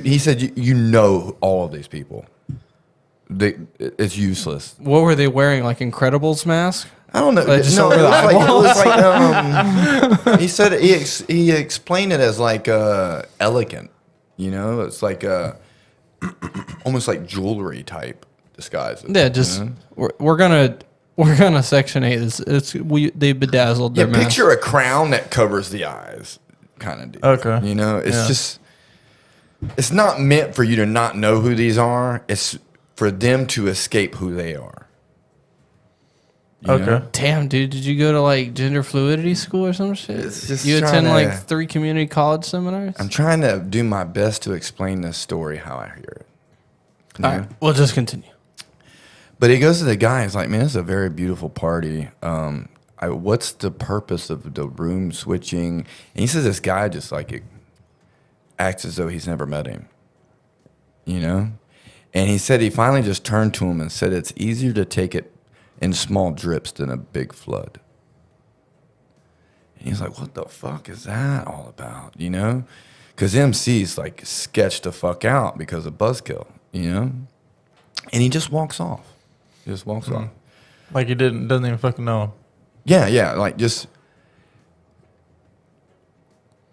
He said, you know all of these people. It's useless. What were they wearing? Like Incredibles mask? I don't know. Like just No, over it the was eyeballs? like he said he explained it as like elegant. You know, it's like almost like jewelry type disguises. Yeah, just you know? we're gonna Section 8 this. They bedazzled their mask. Picture a crown that covers the eyes, kind of deal. Okay. You know, it's just it's not meant for you to not know who these are. It's for them to escape who they are. You know? Damn, dude, did you go to like gender fluidity school or some shit? It's just you attend trying like 3 community college seminars? I'm trying to do my best to explain this story how I hear it. All right, we'll just continue. But he goes to the guy. He's like, "Man, this is a very beautiful party. What's the purpose of the room switching?" And he says this guy just like acts as though he's never met him. You know, and he said he finally just turned to him and said, "It's easier to take it in small drips than a big flood." And he's like, "What the fuck is that all about?" You know, because MC's like sketched the fuck out because of Buzzkill. You know, and he just walks off. He just walks off. Like he doesn't even fucking know him. Yeah, like just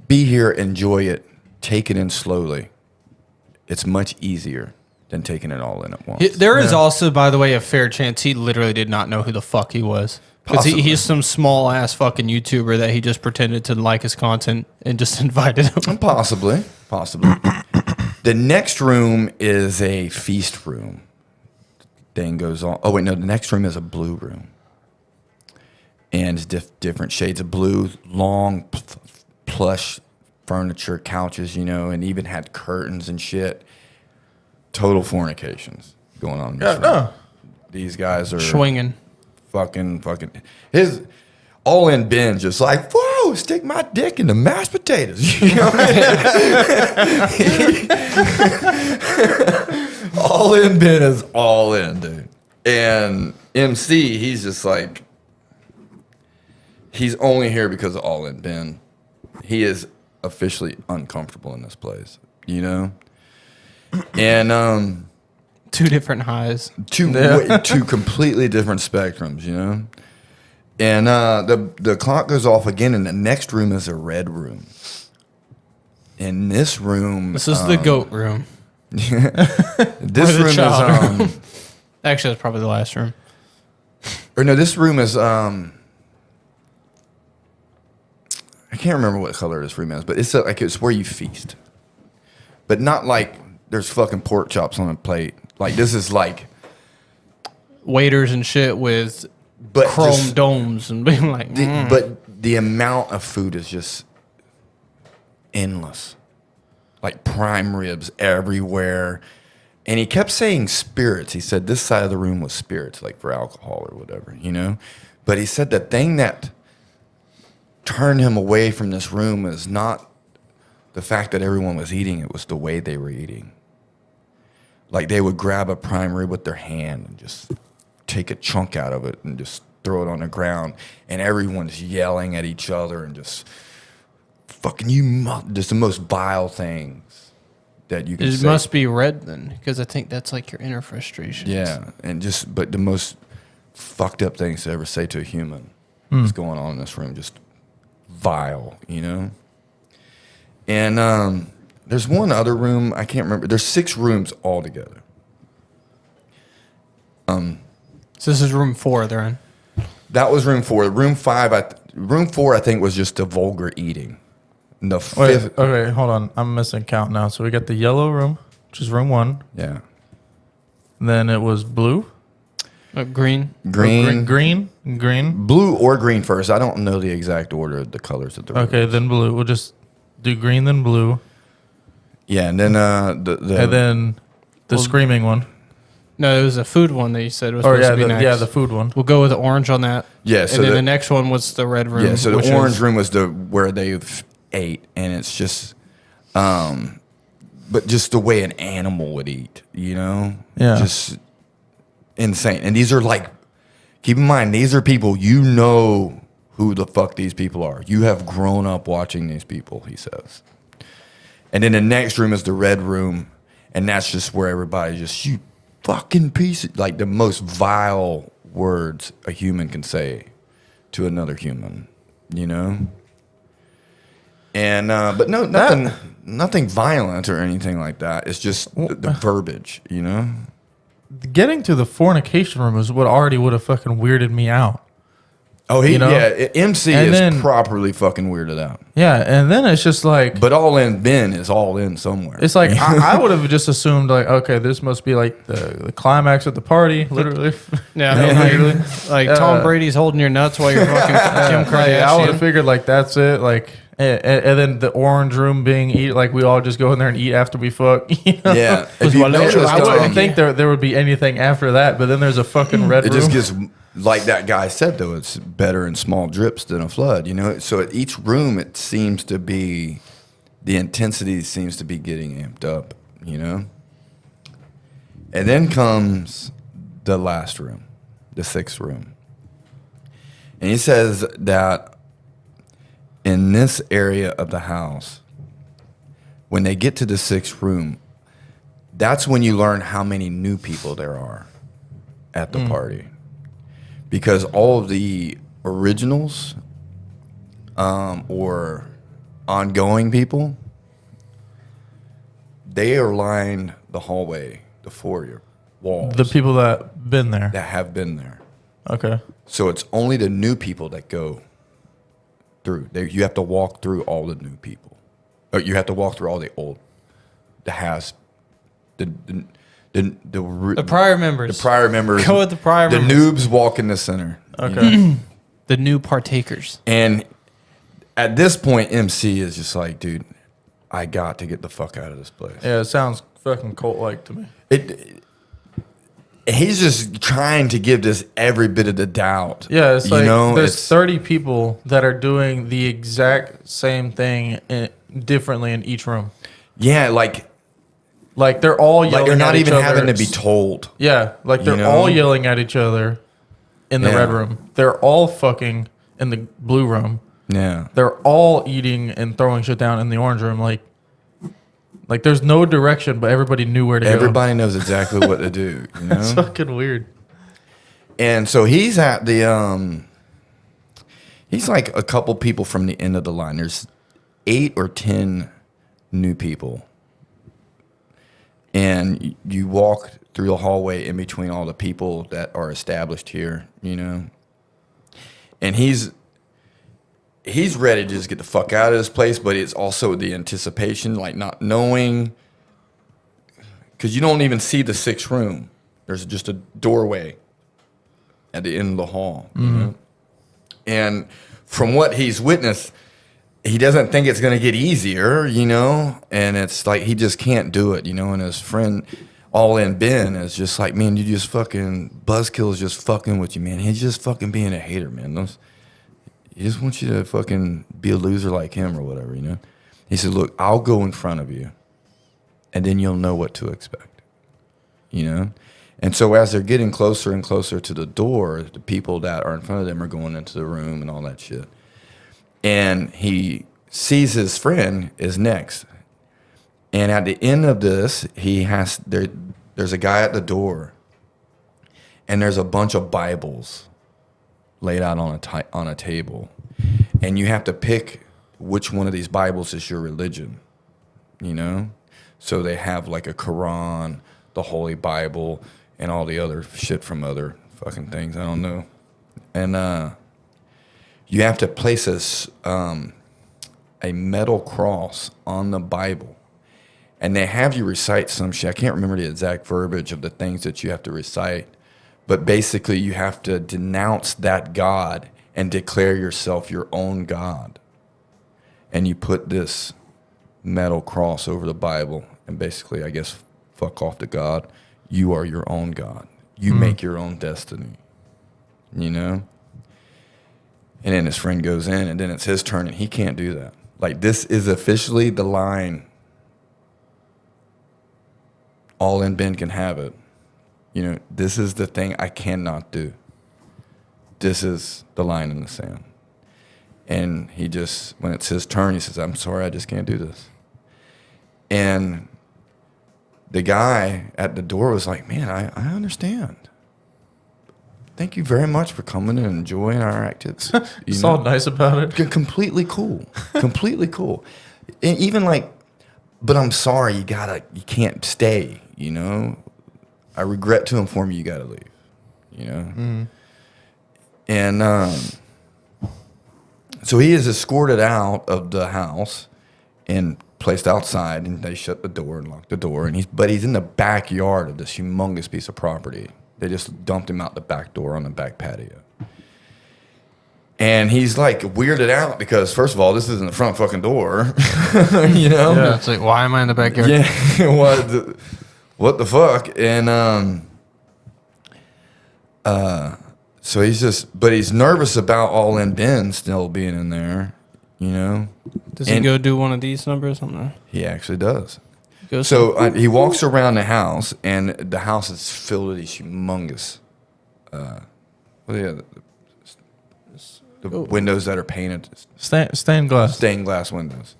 be here, enjoy it, take it in slowly. It's much easier than taking it all in at once. There is also, by the way, a fair chance he literally did not know who the fuck he was. Because he's some small ass fucking YouTuber that he just pretended to like his content and just invited him. Possibly. The next room is a feast room. Thing goes on. Oh wait, no. The next room is a blue room, and it's different shades of blue. Long, plush furniture, couches, you know, and even had curtains and shit. Total fornications going on in this room. These guys are swinging, fucking. His all in Ben just like, whoa, stick my dick in the mashed potatoes. You know? All in Ben is all in, dude. And MC, he's just like, he's only here because of all in Ben. He is officially uncomfortable in this place, you know? And two different highs. Two completely different spectrums, you know? And the clock goes off again, and the next room is a red room. In this room... This is the goat room. This room is... actually, that's probably the last room. Or no, this room is... I can't remember what color this room is, but it's like it's where you feast. But not like there's fucking pork chops on a plate. Like, this is like... waiters and shit with chrome domes and being like... But the amount of food is just endless. Like prime ribs everywhere. And he kept saying spirits. He said this side of the room was spirits, like for alcohol or whatever, you know? But he said the thing that turned him away from this room is not the fact that everyone was eating. It was the way they were eating. Like they would grab a prime rib with their hand and just take a chunk out of it and just throw it on the ground. And everyone's yelling at each other and just fucking just the most vile things that you can say. It must be red then, because I think that's like your inner frustration. Yeah, but the most fucked up things to ever say to a human is going on in this room. Just vile, you know? And there's one other room, I can't remember. There's 6 rooms altogether. So this is room 4 they're in. That was room 4. Room 4, I think, was just the vulgar eating. The fifth. Okay, hold on. I'm missing count now. So we got the yellow room, which is room 1. Yeah. Then it was blue. Green. Green. Blue or green first. I don't know the exact order of the colors of the rooms. Okay, then blue. We'll just do green, then blue. Yeah, and then and then the screaming one. No, it was a food one that you said was supposed to be next. Yeah, the food one. We'll go with the orange on that. Yeah, so and then the next one was the red room. Yeah, so the orange room was where they ate, and it's just, but just the way an animal would eat, you know? Yeah. Just insane. And these are like, keep in mind, these are people, you know who the fuck these people are. You have grown up watching these people, he says. And then the next room is the red room, and that's just where everybody just, you fucking piece of, like the most vile words a human can say to another human, you know? And but no, nothing violent or anything like that. It's just the verbiage, you know. Getting to the fornication room is what already would have fucking weirded me out. Oh, MC is properly fucking weirded out. Yeah, and then it's just like, but all in Ben is all in somewhere. It's like I would have just assumed like, okay, this must be like the climax of the party, literally. Yeah, like Tom Brady's holding your nuts while you're fucking Kim Kardashian. I would have figured like that's it, like. And then the orange room being eat, like we all just go in there and eat after we fuck. You know? Yeah, I wouldn't think there would be anything after that. But then there's a fucking red room. It just gets, like that guy said though, it's better in small drips than a flood. You know, so at each room it seems to be, the intensity seems to be getting amped up. You know, and then comes the last room, the 6th room, and he says that. In this area of the house, when they get to the 6th room, that's when you learn how many new people there are at the party. Because all of the originals or ongoing people, they are lined the hallway, the foyer walls. The people that been there. That have been there. Okay. So it's only the new people that go through. You have to walk through all the new people. Or you have to walk through all the old, the prior members. The prior members. Go with the prior members. The noobs walk in the center. Okay. You know? The new partakers. And at this point, MC is just like, dude, I got to get the fuck out of this place. Yeah, it sounds fucking cult-like to me. He's just trying to give this every bit of the doubt. Yeah, it's like there's it's 30 people that are doing the exact same thing differently in each room. Yeah, like Like they're all yelling. Like they're not at even each other. having to be told. Yeah, like they're all yelling at each other in the red room. They're all fucking in the blue room. Yeah. They're all eating and throwing shit down in the orange room. Like there's no direction, but everybody knew where to go. Everybody knows exactly what to do. You know? It's fucking weird. And so he's at the he's like a couple people from the end of the line. There's 8 or 10 new people. And you walk through the hallway in between all the people that are established here, you know. And he's ready to just get the fuck out of this place, but it's also the anticipation, like not knowing, because you don't even see the 6th room. There's just a doorway at the end of the hall. You know? And from what he's witnessed, he doesn't think it's going to get easier, you know? And it's like he just can't do it, you know? And his friend, All In Ben, is just like, man, you just fucking, Buzzkill is just fucking with you, man. He's just fucking being a hater, man. He just wants you to fucking be a loser like him or whatever, you know? He said, look, I'll go in front of you, and then you'll know what to expect, you know? And so as they're getting closer and closer to the door, the people that are in front of them are going into the room and all that shit. And he sees his friend is next. And at the end of this, there's a guy at the door, and there's a bunch of Bibles laid out on a table. And you have to pick which one of these Bibles is your religion, you know? So they have like a Quran, the Holy Bible, and all the other shit from other fucking things. I don't know. And you have to place a metal cross on the Bible. And they have you recite some shit. I can't remember the exact verbiage of the things that you have to recite. But basically, you have to denounce that God and declare yourself your own God. And you put this metal cross over the Bible. And basically, I guess, fuck off to God. You are your own God. You make your own destiny. You know? And then his friend goes in, and then it's his turn, and he can't do that. Like, this is officially the line. All In Ben can have it. You know, this is the thing I cannot do. This is the line in the sand. And he just, when it's his turn, he says, I'm sorry, I just can't do this. And the guy at the door was like, man, I understand. Thank you very much for coming and enjoying our activities. It's all nice about it. Completely cool. Completely cool. And even like, but I'm sorry, you can't stay, you know? I regret to inform you gotta leave, you know? And so he is escorted out of the house and placed outside, and they shut the door and locked the door. But he's in the backyard of this humongous piece of property. They just dumped him out the back door on the back patio. And he's like weirded out because, first of all, this isn't the front fucking door, you know? Yeah, it's like, why am I in the backyard? Yeah, what the fuck? And so he's nervous about All In Ben still being in there, you know? Does he go do one of these numbers? He actually does. So he walks around the house, and the house is filled with these humongous, the windows that are painted. Stained glass. Stained glass windows.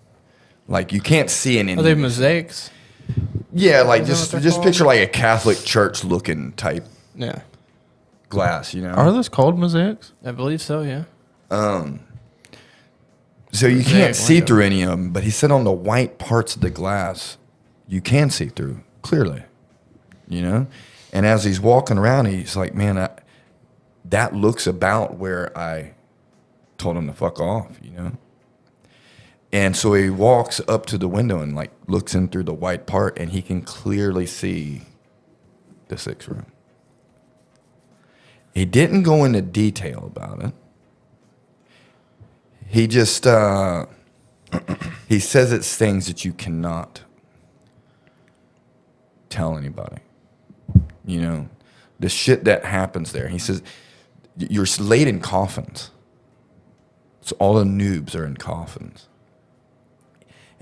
Like, you can't see in any. Are they mosaics? Yeah, like just picture like a Catholic church looking type. Yeah. Glass, you know. Are those called mosaics? I believe so, yeah. So you can't see through any of them, but he said on the white parts of the glass, you can see through clearly, you know. And as he's walking around, he's like, man, that looks about where I told him to fuck off, you know. And so he walks up to the window and like looks in through the white part, and he can clearly see the 6th room. He didn't go into detail about it. He just he says it's things that you cannot tell anybody. You know, the shit that happens there. He says you're laid in coffins. So all the noobs are in coffins.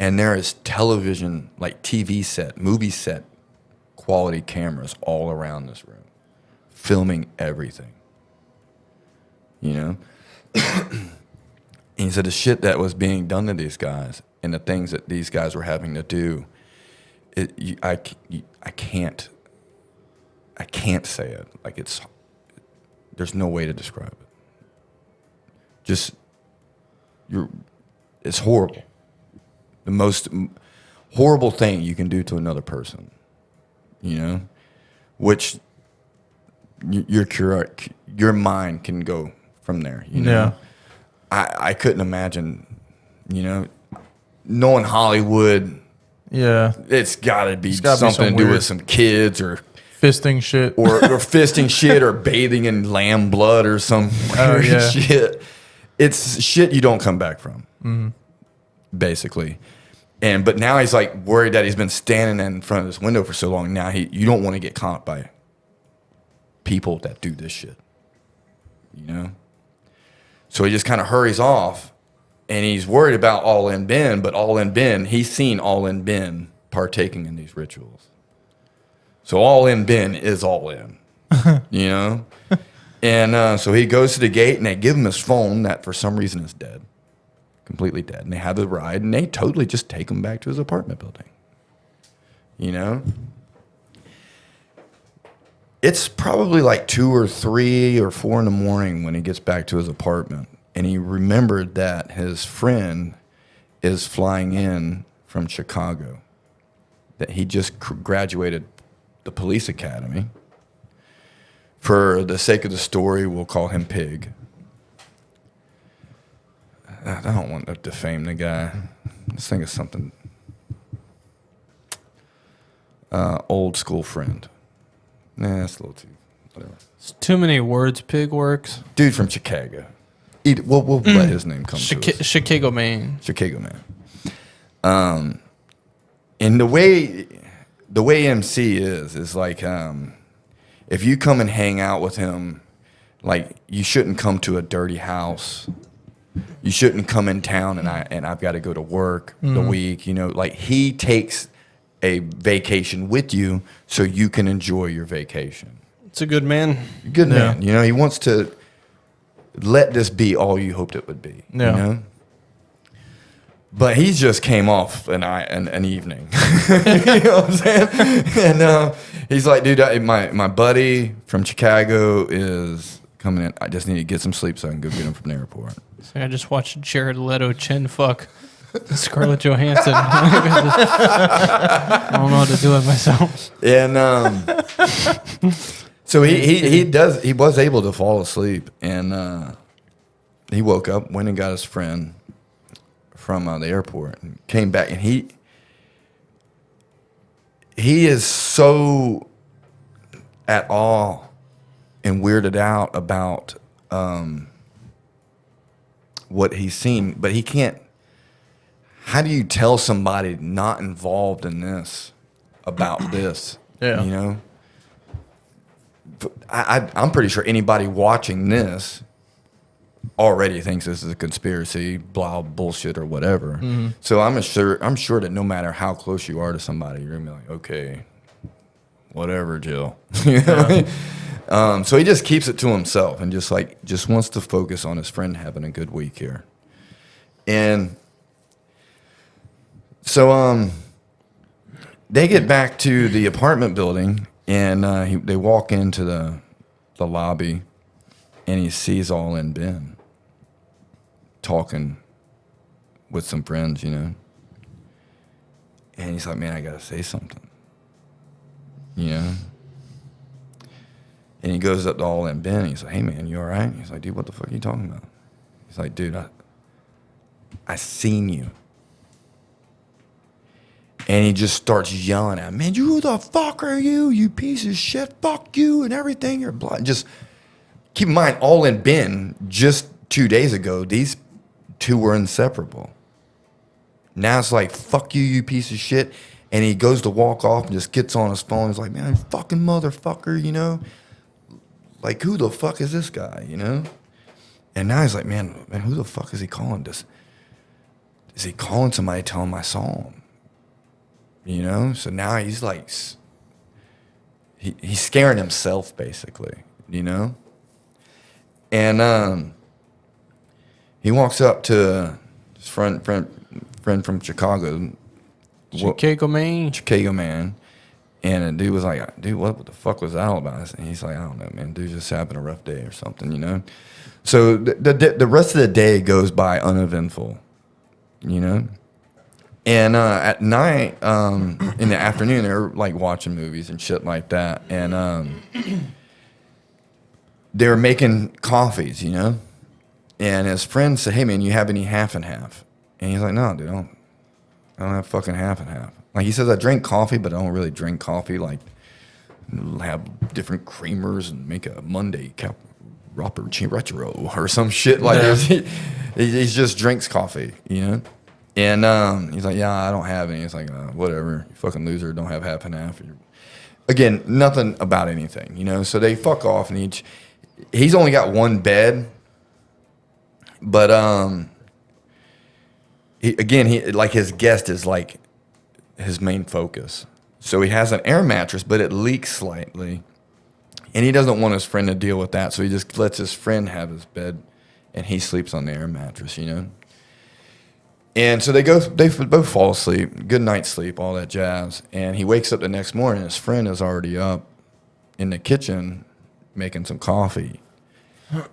And there is television, like TV set, movie set quality cameras all around this room, filming everything. You know? And he said the shit that was being done to these guys and the things that these guys were having to do, I can't say it. Like there's no way to describe it. It's horrible. The most horrible thing you can do to another person, you know, which your mind can go from there. You know? Yeah. I couldn't imagine, you know, knowing Hollywood. Yeah. It's got to be something to do with some kids or fisting shit. Or fisting shit or bathing in lamb blood or some weird shit. It's shit you don't come back from, basically. But now he's like worried that he's been standing in front of this window for so long. Now you don't want to get caught by people that do this shit, you know? So he just kind of hurries off, and he's worried about All In Ben, but All In Ben, he's seen All In Ben partaking in these rituals. So All In Ben is all in, you know? And so he goes to the gate, and they give him his phone that for some reason is dead, completely dead. And they have the ride, and they totally just take him back to his apartment building, you know? It's probably like 2 or 3 or 4 in the morning when he gets back to his apartment, and he remembered that his friend is flying in from Chicago, that he just graduated the police academy. For the sake of the story, we'll call him Pig. I don't want to defame the guy. Let's think of something. Old school friend. Nah, that's a little too, whatever. It's too many words, Pig works. Dude from Chicago. We'll let his name come to us. Chicago man. Chicago man. And the way MC is like, if you come and hang out with him, like you shouldn't come to a dirty house. You shouldn't come in town and I've got to go to work the week. You know, like he takes a vacation with you so you can enjoy your vacation. It's a good man. Good man. You know, he wants to let this be all you hoped it would be. Yeah. You know? But he just came off an evening. You know what I'm saying? And he's like, dude, my buddy from Chicago is coming in. I just need to get some sleep so I can go get him from the airport. So I just watched Jared Leto chin fuck Scarlett Johansson. I don't know how to do it myself. And so he was able to fall asleep, and he woke up, went and got his friend from the airport, and came back, and he is so at awe and weirded out about what he's seen, but he can't. How do you tell somebody not involved in this about this? Yeah. You know? I'm pretty sure anybody watching this already thinks this is a conspiracy, blah, bullshit, or whatever. Mm-hmm. So I'm sure that no matter how close you are to somebody, you're going to be like, okay, whatever, Jill. You know what I mean? So he just keeps it to himself and just wants to focus on his friend having a good week here. And so they get back to the apartment building, and they walk into the lobby, and he sees All In Ben talking with some friends, you know. And he's like, man, I got to say something, you know. And he goes up to All In Ben, and he's like, hey, man, you all right? He's like, dude, what the fuck are you talking about? He's like, dude, I seen you. And he just starts yelling at him, man, who the fuck are you? You piece of shit. Fuck you and everything. You're blind. Just keep in mind, All In Ben, just 2 days ago, these two were inseparable. Now it's like, fuck you, you piece of shit. And he goes to walk off and just gets on his phone. He's like, man, fucking motherfucker, you know? Like, who the fuck is this guy, you know? And now he's like, man, who the fuck is he calling this is he calling somebody, tell him I saw him? You know? So now he's like, he's scaring himself, basically, you know? And he walks up to his friend from Chicago. Chicago man. And the dude was like, dude, what the fuck was that all about? And he's like, I don't know, man. Dude's just having a rough day or something, you know? So the rest of the day goes by uneventful, you know? And at night, in the afternoon, they're like watching movies and shit like that. And they were making coffees, you know? And his friend said, hey, man, you have any half and half? And he's like, no, dude, I don't have fucking half and half. Like, he says, I drink coffee, but I don't really drink coffee. Like, have different creamers and make a Monday retro or some shit like that. He just drinks coffee, you know? And he's like, yeah, I don't have any. It's like, whatever, you fucking loser, don't have half and half. Again, nothing about anything, you know? So they fuck off, and he's only got one bed, but he like his guest is like his main focus. So he has an air mattress, but it leaks slightly, and he doesn't want his friend to deal with that, so he just lets his friend have his bed, and he sleeps on the air mattress, you know? And so they both fall asleep, good night's sleep, all that jazz. And he wakes up the next morning, his friend is already up in the kitchen making some coffee.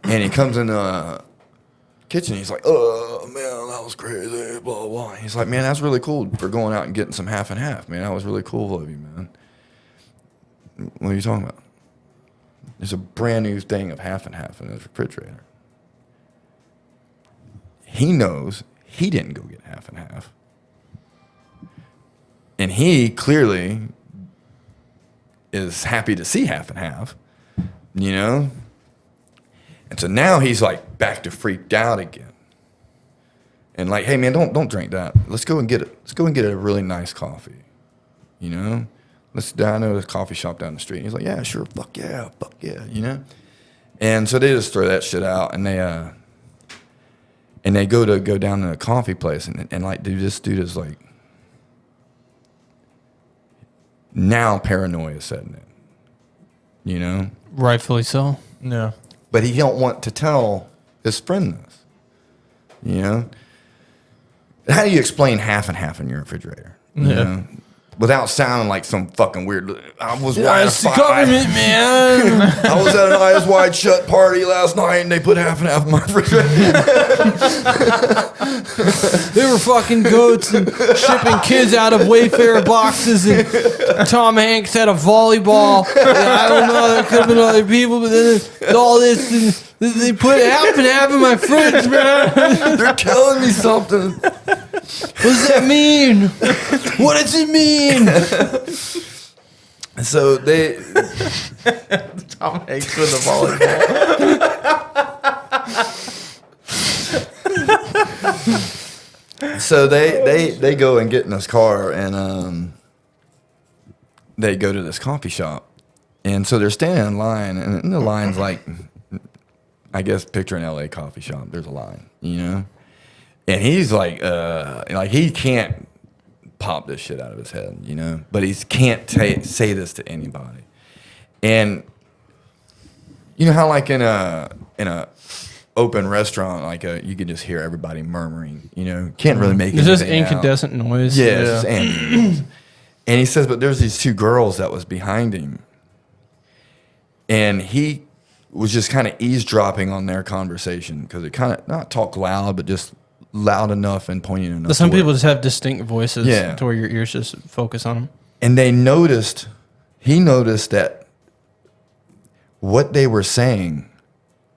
And he comes in the kitchen, he's like, oh, man, that was crazy, blah, blah. He's like, man, that's really cool for going out and getting some half and half, man. That was really cool of you, man. What are you talking about? There's a brand new thing of half and half in his refrigerator. He knows he didn't go get half and half. And he clearly is happy to see half and half, you know? And so now he's like back to freaked out again. And like, hey man, don't drink that. Let's go and get a really nice coffee. You know? I know there's a coffee shop down the street. And he's like, yeah, sure, fuck yeah, you know? And so they just throw that shit out, and they go down to a coffee place, and like, dude, this dude is like, now paranoia is setting in, you know? Rightfully so. Yeah. But he don't want to tell his friend this, you know? How do you explain half and half in your refrigerator? You know? Without sounding like some fucking weird. I was it's the government, man. I was at an Eyes Wide Shut party last night, and they put half and half in my refrigerator. They were fucking goats and shipping kids out of Wayfair boxes, and Tom Hanks had a volleyball. And I don't know, there could have been other people, but then all this, and they put half and half in my fridge, man. They're telling me something. What does that mean? What does it mean? So they Tom Hanks with the volleyball. So they go and get in this car, and they go to this coffee shop, and so they're standing in line, and the line's like, I guess picture an LA coffee shop. There's a line, you know, and he's like he can't pop this shit out of his head, you know, but he can't say this to anybody. And you know how like in a open restaurant, like you can just hear everybody murmuring, you know, can't really make it. It's just incandescent noise. Yeah, it's just ambient noise. And he says, but there's these two girls that was behind him, and he was just kind of eavesdropping on their conversation, because it kind of not talk loud, but just loud enough and poignant enough. But some people just have distinct voices, Yeah. to where your ears just focus on them. And he noticed that what they were saying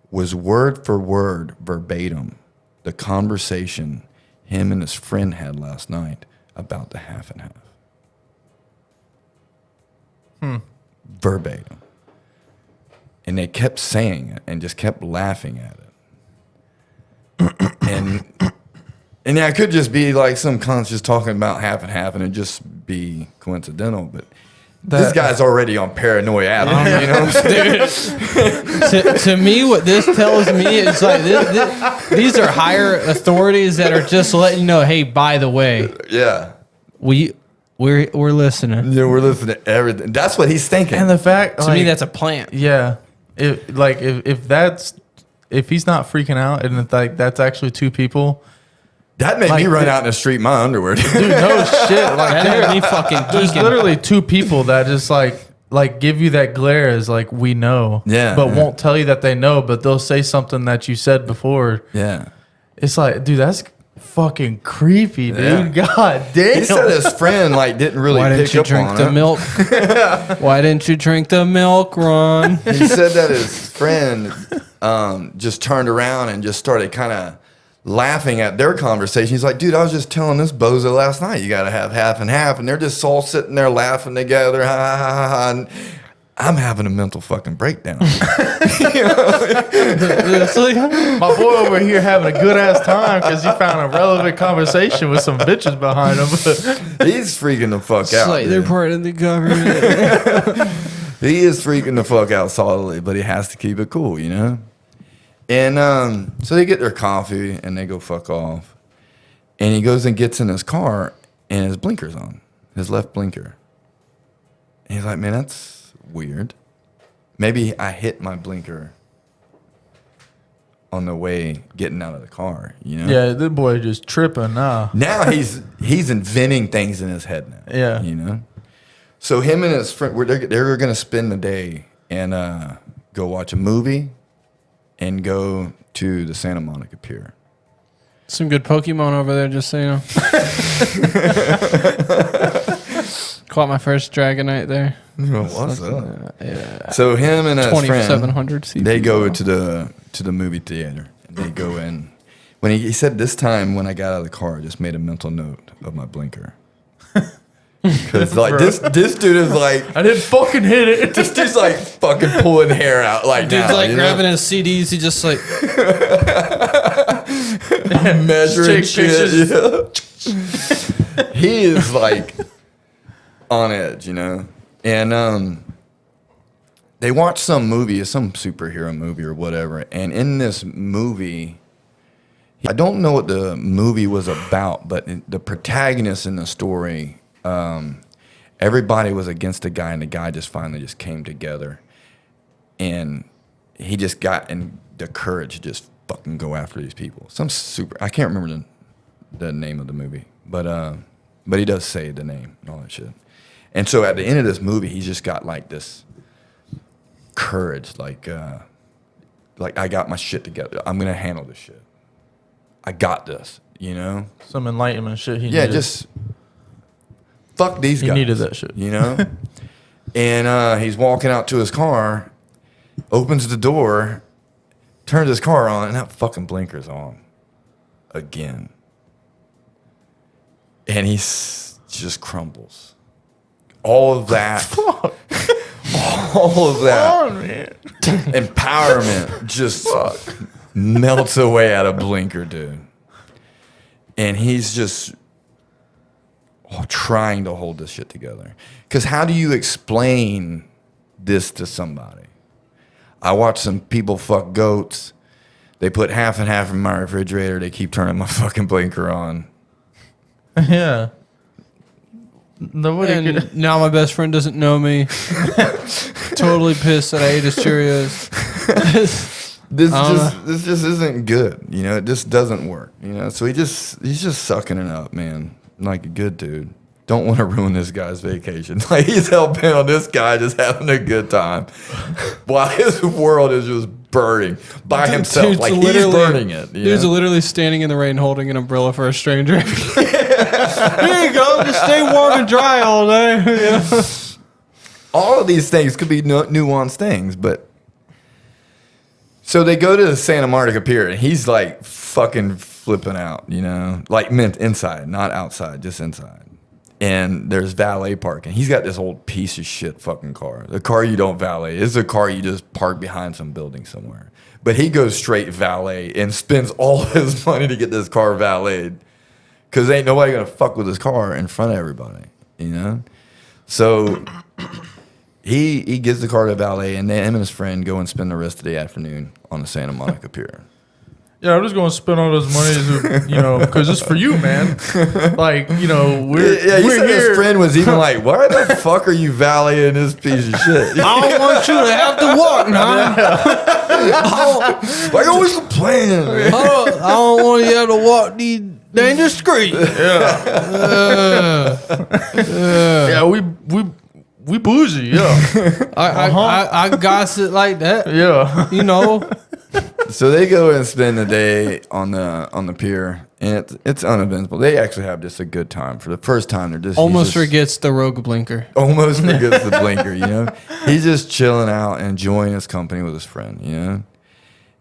was word for word, verbatim, the conversation him and his friend had last night about the half and half. Verbatim. And they kept saying it and just kept laughing at it. And that could just be like some cunts just talking about half and half, and it just be coincidental. But This guy's already on paranoia Adam, you know? Dude, to me, what this tells me is like these are higher authorities that are just letting you know, hey, by the way, Yeah. we're listening. Yeah, we're listening to everything. That's what he's thinking. And the fact, To me, that's a plant. yeah, if he's not freaking out and it's like that's actually two people, that made me run out in the street in my underwear. dude, no shit. Like That had me fucking there's geeking. literally two people that just like give you that glare as like we know, Yeah, but yeah. won't tell you that they know, but they'll say something that you said before. Yeah. It's like, dude, that's fucking creepy, dude. Yeah. God damn. He said his friend like didn't really Why pick didn't you up drink on the it. milk? Why didn't you drink the milk, Ron? He said that his friend just turned around and just started kind of laughing at their conversation. He's like, dude, I was just telling this bozo last night, you got to have half and half. And they're just all sitting there laughing together. Ha, ha, ha, ha. And I'm having a mental fucking breakdown. It's like, My boy over here having a good ass time because he found a relevant conversation with some bitches behind him. He's freaking the fuck it's out. like they're dude. part of the government. He is freaking the fuck out solidly, but he has to keep it cool, you know? And so they get their coffee and they go fuck off. And he goes and gets in his car and his blinker's on, his left blinker. And he's like, man, that's weird. Maybe I hit my blinker on the way getting out of the car, you know? Yeah, this boy just tripping now. Now he's inventing things in his head now. Yeah. You know? So him and his friend, they're going to spend the day and go watch a movie and go to the Santa Monica Pier. Some good Pokemon over there, just so you know. Caught my first Dragonite there. What's up? Yeah. So him and his friend, 2700 CP. they go to the movie theater. And they go in. When he said this time when I got out of the car, I just made a mental note of my blinker. Because like this dude is like, I didn't fucking hit it. this dude's like fucking pulling hair out like Dude's now, like you know? grabbing his CDs. He just like measuring Take shit. Yeah. He is like on edge, you know. And they watch some movie, some superhero movie or whatever. And in this movie, I don't know what the movie was about, but the protagonist in the story, everybody was against the guy, and the guy just finally just came together, and he just got in the courage to just fucking go after these people. I can't remember the name of the movie, but he does say the name and all that shit. And so at the end of this movie, he's just got like this courage, like I got my shit together. I'm gonna handle this shit. I got this, you know? Some enlightenment shit he Yeah, needed. just fuck these guys. He needed that shit. You know? And he's walking out to his car, opens the door, turns his car on, and that fucking blinker's on again. And he just crumbles. All of that. All of that empowerment just melts away at a blinker, dude. And he's just trying to hold this shit together. Because how do you explain this to somebody? I watch some people fuck goats. They put half and half in my refrigerator. They keep turning my fucking blinker on. Yeah. Nobody and could. now my best friend doesn't know me. Totally pissed that I ate his Cheerios. This just isn't good. You know, it just doesn't work. You know, so he's just sucking it up, man. Like a good dude. Don't want to ruin this guy's vacation. Like he's helping on this guy just having a good time while his world is just burning by himself. Dude's Like he's literally- burning it. you Dude's know? literally standing in the rain holding an umbrella for a stranger. Here you go. Just stay warm and dry all day. You know? All of these things could be nuanced things, but so they go to the Santa Monica Pier and he's like fucking flipping out, you know, like meant inside, not outside, just inside. And there's valet parking. He's got this old piece of shit fucking car. The car you don't valet. It's a car you just park behind some building somewhere. But he goes straight valet and spends all his money to get this car valeted. Because ain't nobody going to fuck with his car in front of everybody, you know? So he gives the car to valet, and then him and his friend go and spend the rest of the afternoon on the Santa Monica Pier. Yeah, I'm just going to spend all this money, because it's for you, man. Like, we're You said here. his friend was even like, why the fuck are you valeting this piece of shit? I don't want you to have to walk now. Why you always complaining? Man? I don't want you to have to walk these dangerous streets. Yeah, we bougie, yeah. I gossip like that. Yeah. So they go and spend the day on the pier, and it's uneventful. They actually have just a good time. For the first time, they're just Almost forgets the rogue blinker. Almost forgets the blinker, He's just chilling out and enjoying his company with his friend, And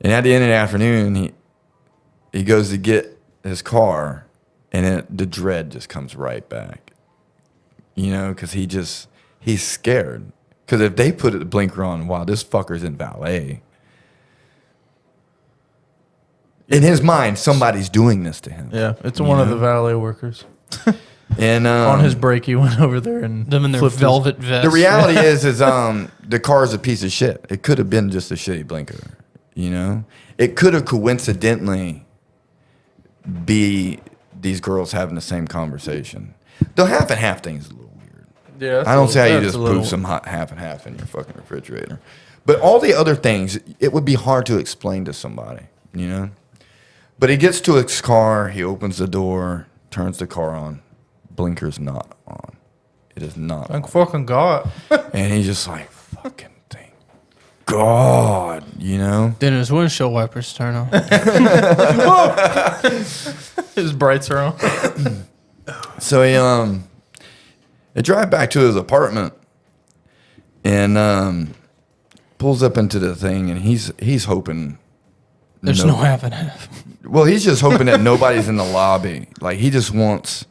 at the end of the afternoon, he goes to get his car, and the dread just comes right back, because he's scared. Because if they put the blinker on while this fucker's in valet, in his mind, somebody's doing this to him. Yeah, it's one of the valet workers. And on his break, he went over there and them in their velvet vests. The reality is the car's a piece of shit. It could have been just a shitty blinker, It could have coincidentally be these girls having the same conversation. The half and half thing is a little weird. Yeah, I don't see how you just poop some hot half and half in your fucking refrigerator. But all the other things, it would be hard to explain to somebody, But he gets to his car, he opens the door, turns the car on. Blinker's not on. It is not Thank on. fucking God. And he's just like, fucking thank God, Then his windshield wipers turn on. His brights are on. So they drive back to his apartment and pulls up into the thing, and he's hoping There's no half and half. Well, he's just hoping that nobody's in the lobby. Like, he just wants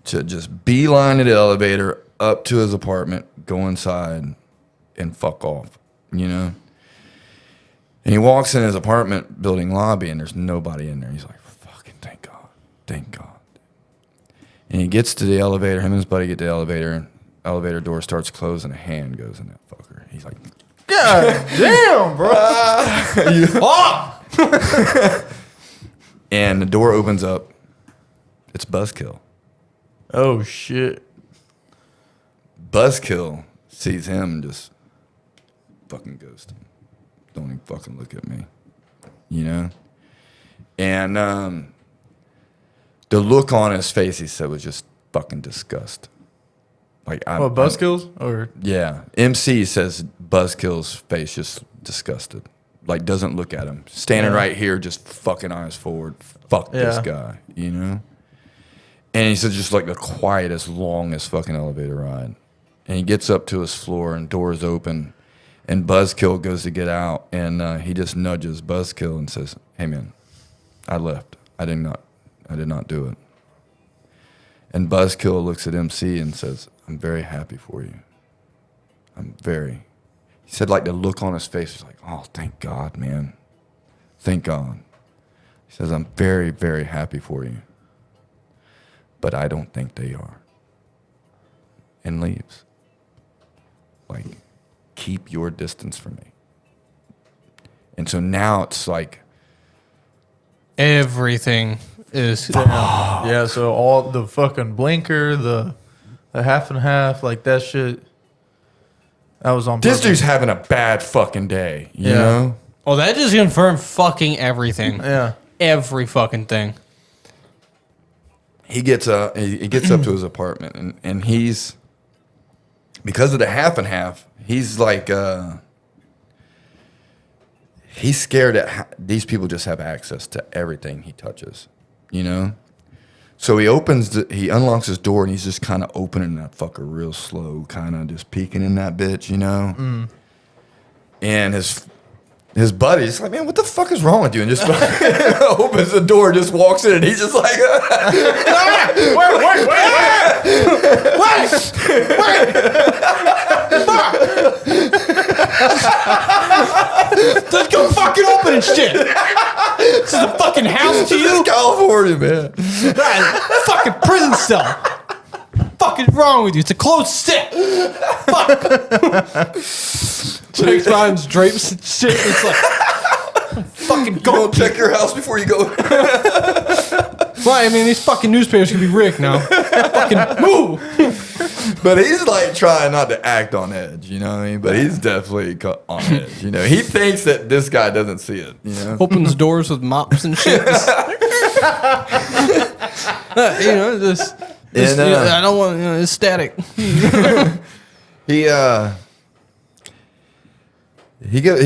to just beeline the elevator up to his apartment, go inside, and fuck off, And he walks in his apartment building lobby, and there's nobody in there. He's like, fucking thank God. Thank God. And he gets to the elevator. Him and his buddy get to the elevator. Elevator door starts closing. A hand goes in that fucker. He's like, God damn, bro. And the door opens up. It's Buzzkill. Oh, shit. Buzzkill sees him and just fucking ghost him. Don't even fucking look at me. And the look on his face, he said, was just fucking disgust. Like, Buzzkills? Or yeah. MC says Buzzkill's face just disgusted. Like, doesn't look at him. Standing right here, just fucking eyes forward. Fuck this guy, And he said just like the quietest, longest fucking elevator ride. And he gets up to his floor and doors open. And Buzzkill goes to get out. And he just nudges Buzzkill and says, hey, man, I left. I did not do it. And Buzzkill looks at MC and says, I'm very happy for you. He said, like, the look on his face was like, oh, thank God, man. Thank God. He says, I'm very, very happy for you. But I don't think they are. And leaves. Like, keep your distance from me. And so now it's like, everything is. Yeah, so all the fucking blinker, the half and half, like that shit. That was on this purpose. dude's having a bad fucking day, you know? Oh, that just confirmed fucking everything. Yeah. Every fucking thing. He gets up to his apartment, and he's, because of the half and half, he's like, he's scared that these people just have access to everything he touches, So he unlocks his door, and he's just kind of opening that fucker real slow, kind of just peeking in that bitch, And his buddy's like, man, what the fuck is wrong with you? And just opens the door, just walks in, and he's just like, Let's go fucking open and shit. This is a fucking house to you? California, man. Fucking prison cell. Fuck fuck is wrong with you? It's a closed set. Fuck. Checks behind his drapes and shit. It's like, fucking go. Check your house before you go. Why? I mean, these fucking newspapers can be rigged now. Fucking move. But he's like trying not to act on edge, you know what I mean? But he's definitely on edge, you know. He thinks that this guy doesn't see it, you know. Opens doors with mops and shit. You know, this And, I don't want, you know, it's static. He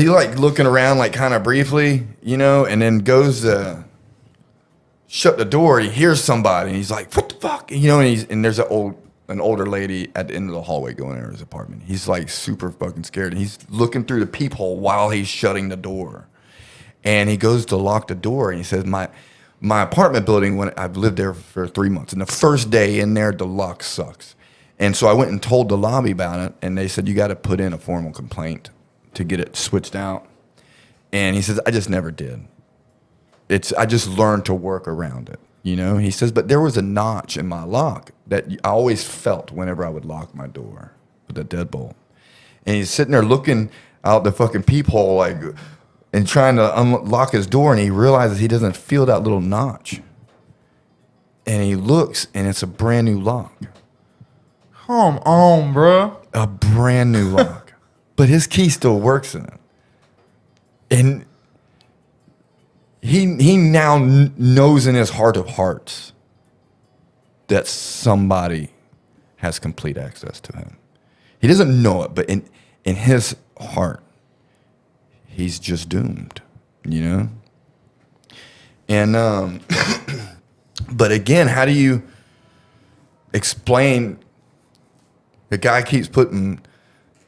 like looking around like kind of briefly, you know, and then goes to shut the door. He hears somebody, and he's like, "What the fuck?" You know, and there's an older lady at the end of the hallway going into his apartment. He's like super fucking scared, and he's looking through the peephole while he's shutting the door. And he goes to lock the door, and he says, "My apartment building, when I've lived there for 3 months, and the first day in there, the lock sucks." And so I went and told the lobby about it, and they said, "You got to put in a formal complaint to get it switched out." And he says, "I just never did. I just learned to work around it." You know, he says, "But there was a notch in my lock that I always felt whenever I would lock my door with a deadbolt." And he's sitting there looking out the fucking peephole, like, and trying to unlock his door, and he realizes he doesn't feel that little notch. And he looks, and it's a brand new lock. Come on, bro. A brand new lock. But his key still works in it. And he now knows in his heart of hearts that somebody has complete access to him. He doesn't know it, but in his heart, he's just doomed, you know? And, but again, how do you explain the guy keeps putting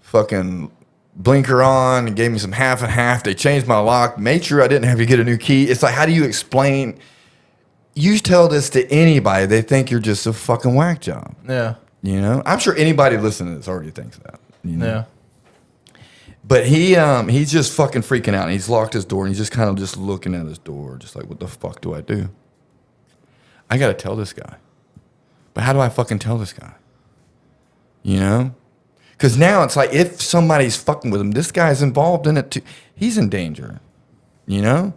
fucking blinker on and gave me some half and half. They changed my lock, made sure I didn't have to get a new key. It's like, how do you explain? You tell this to anybody, they think you're just a fucking whack job. Yeah. You know? I'm sure anybody listening to this already thinks that. You know? Yeah. But he's just fucking freaking out, and he's locked his door, and he's just kind of just looking at his door, just like, what the fuck do I do? I got to tell this guy. But how do I fucking tell this guy? You know? Because now it's like, if somebody's fucking with him, this guy's involved in it too. He's in danger, you know?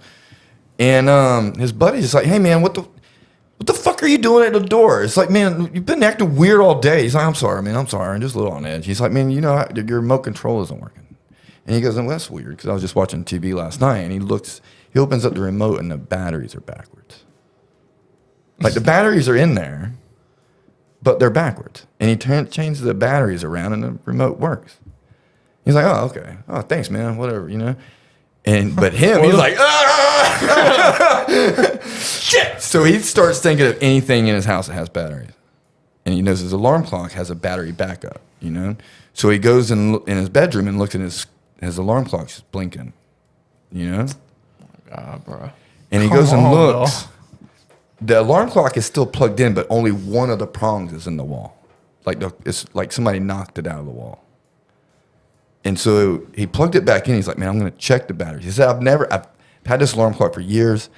And his buddy's just like, "Hey, man, what the fuck are you doing at the door?" It's like, "Man, you've been acting weird all day." He's like, "I'm sorry, man, I'm sorry. I'm just a little on edge." He's like, "Man, you know, your remote control isn't working." And he goes, "Well, that's weird, because I was just watching TV last night." And he opens up the remote, and the batteries are backwards. Like, the batteries are in there, but they're backwards. And he changes the batteries around, and the remote works. He's like, "Oh, okay. Oh, thanks, man. Whatever, you know." But him, he's like, "Ah!" Shit. So he starts thinking of anything in his house that has batteries. And he knows his alarm clock has a battery backup, you know? So he goes in his bedroom and looks at his alarm clock's blinking, you know? Oh my God, bro. And he goes and looks. The alarm clock is still plugged in, but only one of the prongs is in the wall. It's like somebody knocked it out of the wall. And so he plugged it back in. He's like, "Man, I'm going to check the batteries." He said, I've had this alarm clock for years,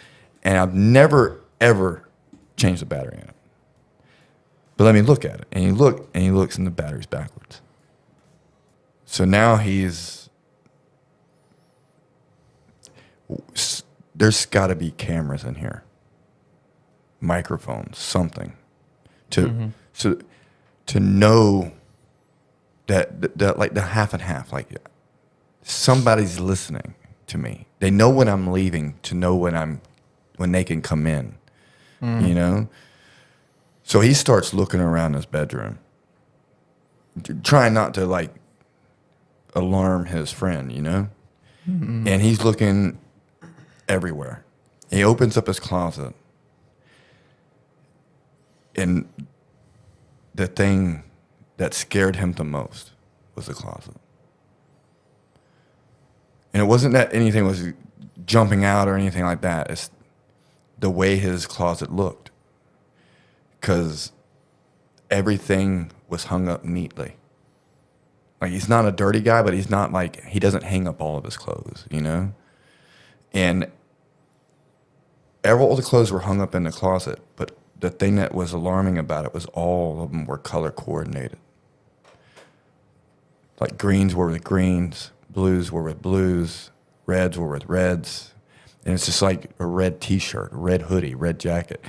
and I've never, ever changed the battery in it. But let me look at it. And he looks, and the battery's backwards. So now there's got to be cameras in here. Microphones, something. To know that like the half and half, like somebody's listening to me. They know when I'm leaving to know when they can come in, you know? So he starts looking around his bedroom, trying not to like alarm his friend, you know? And he's looking everywhere. He opens up his closet, and the thing that scared him the most was the closet. And it wasn't that anything was jumping out or anything like that. It's the way his closet looked. Because everything was hung up neatly. Like, he's not a dirty guy, but he's not like, he doesn't hang up all of his clothes, you know? And all the clothes were hung up in the closet, but the thing that was alarming about it was all of them were color coordinated. Like greens were with greens, blues were with blues, reds were with reds. And it's just like a red T-shirt, a red hoodie, red jacket.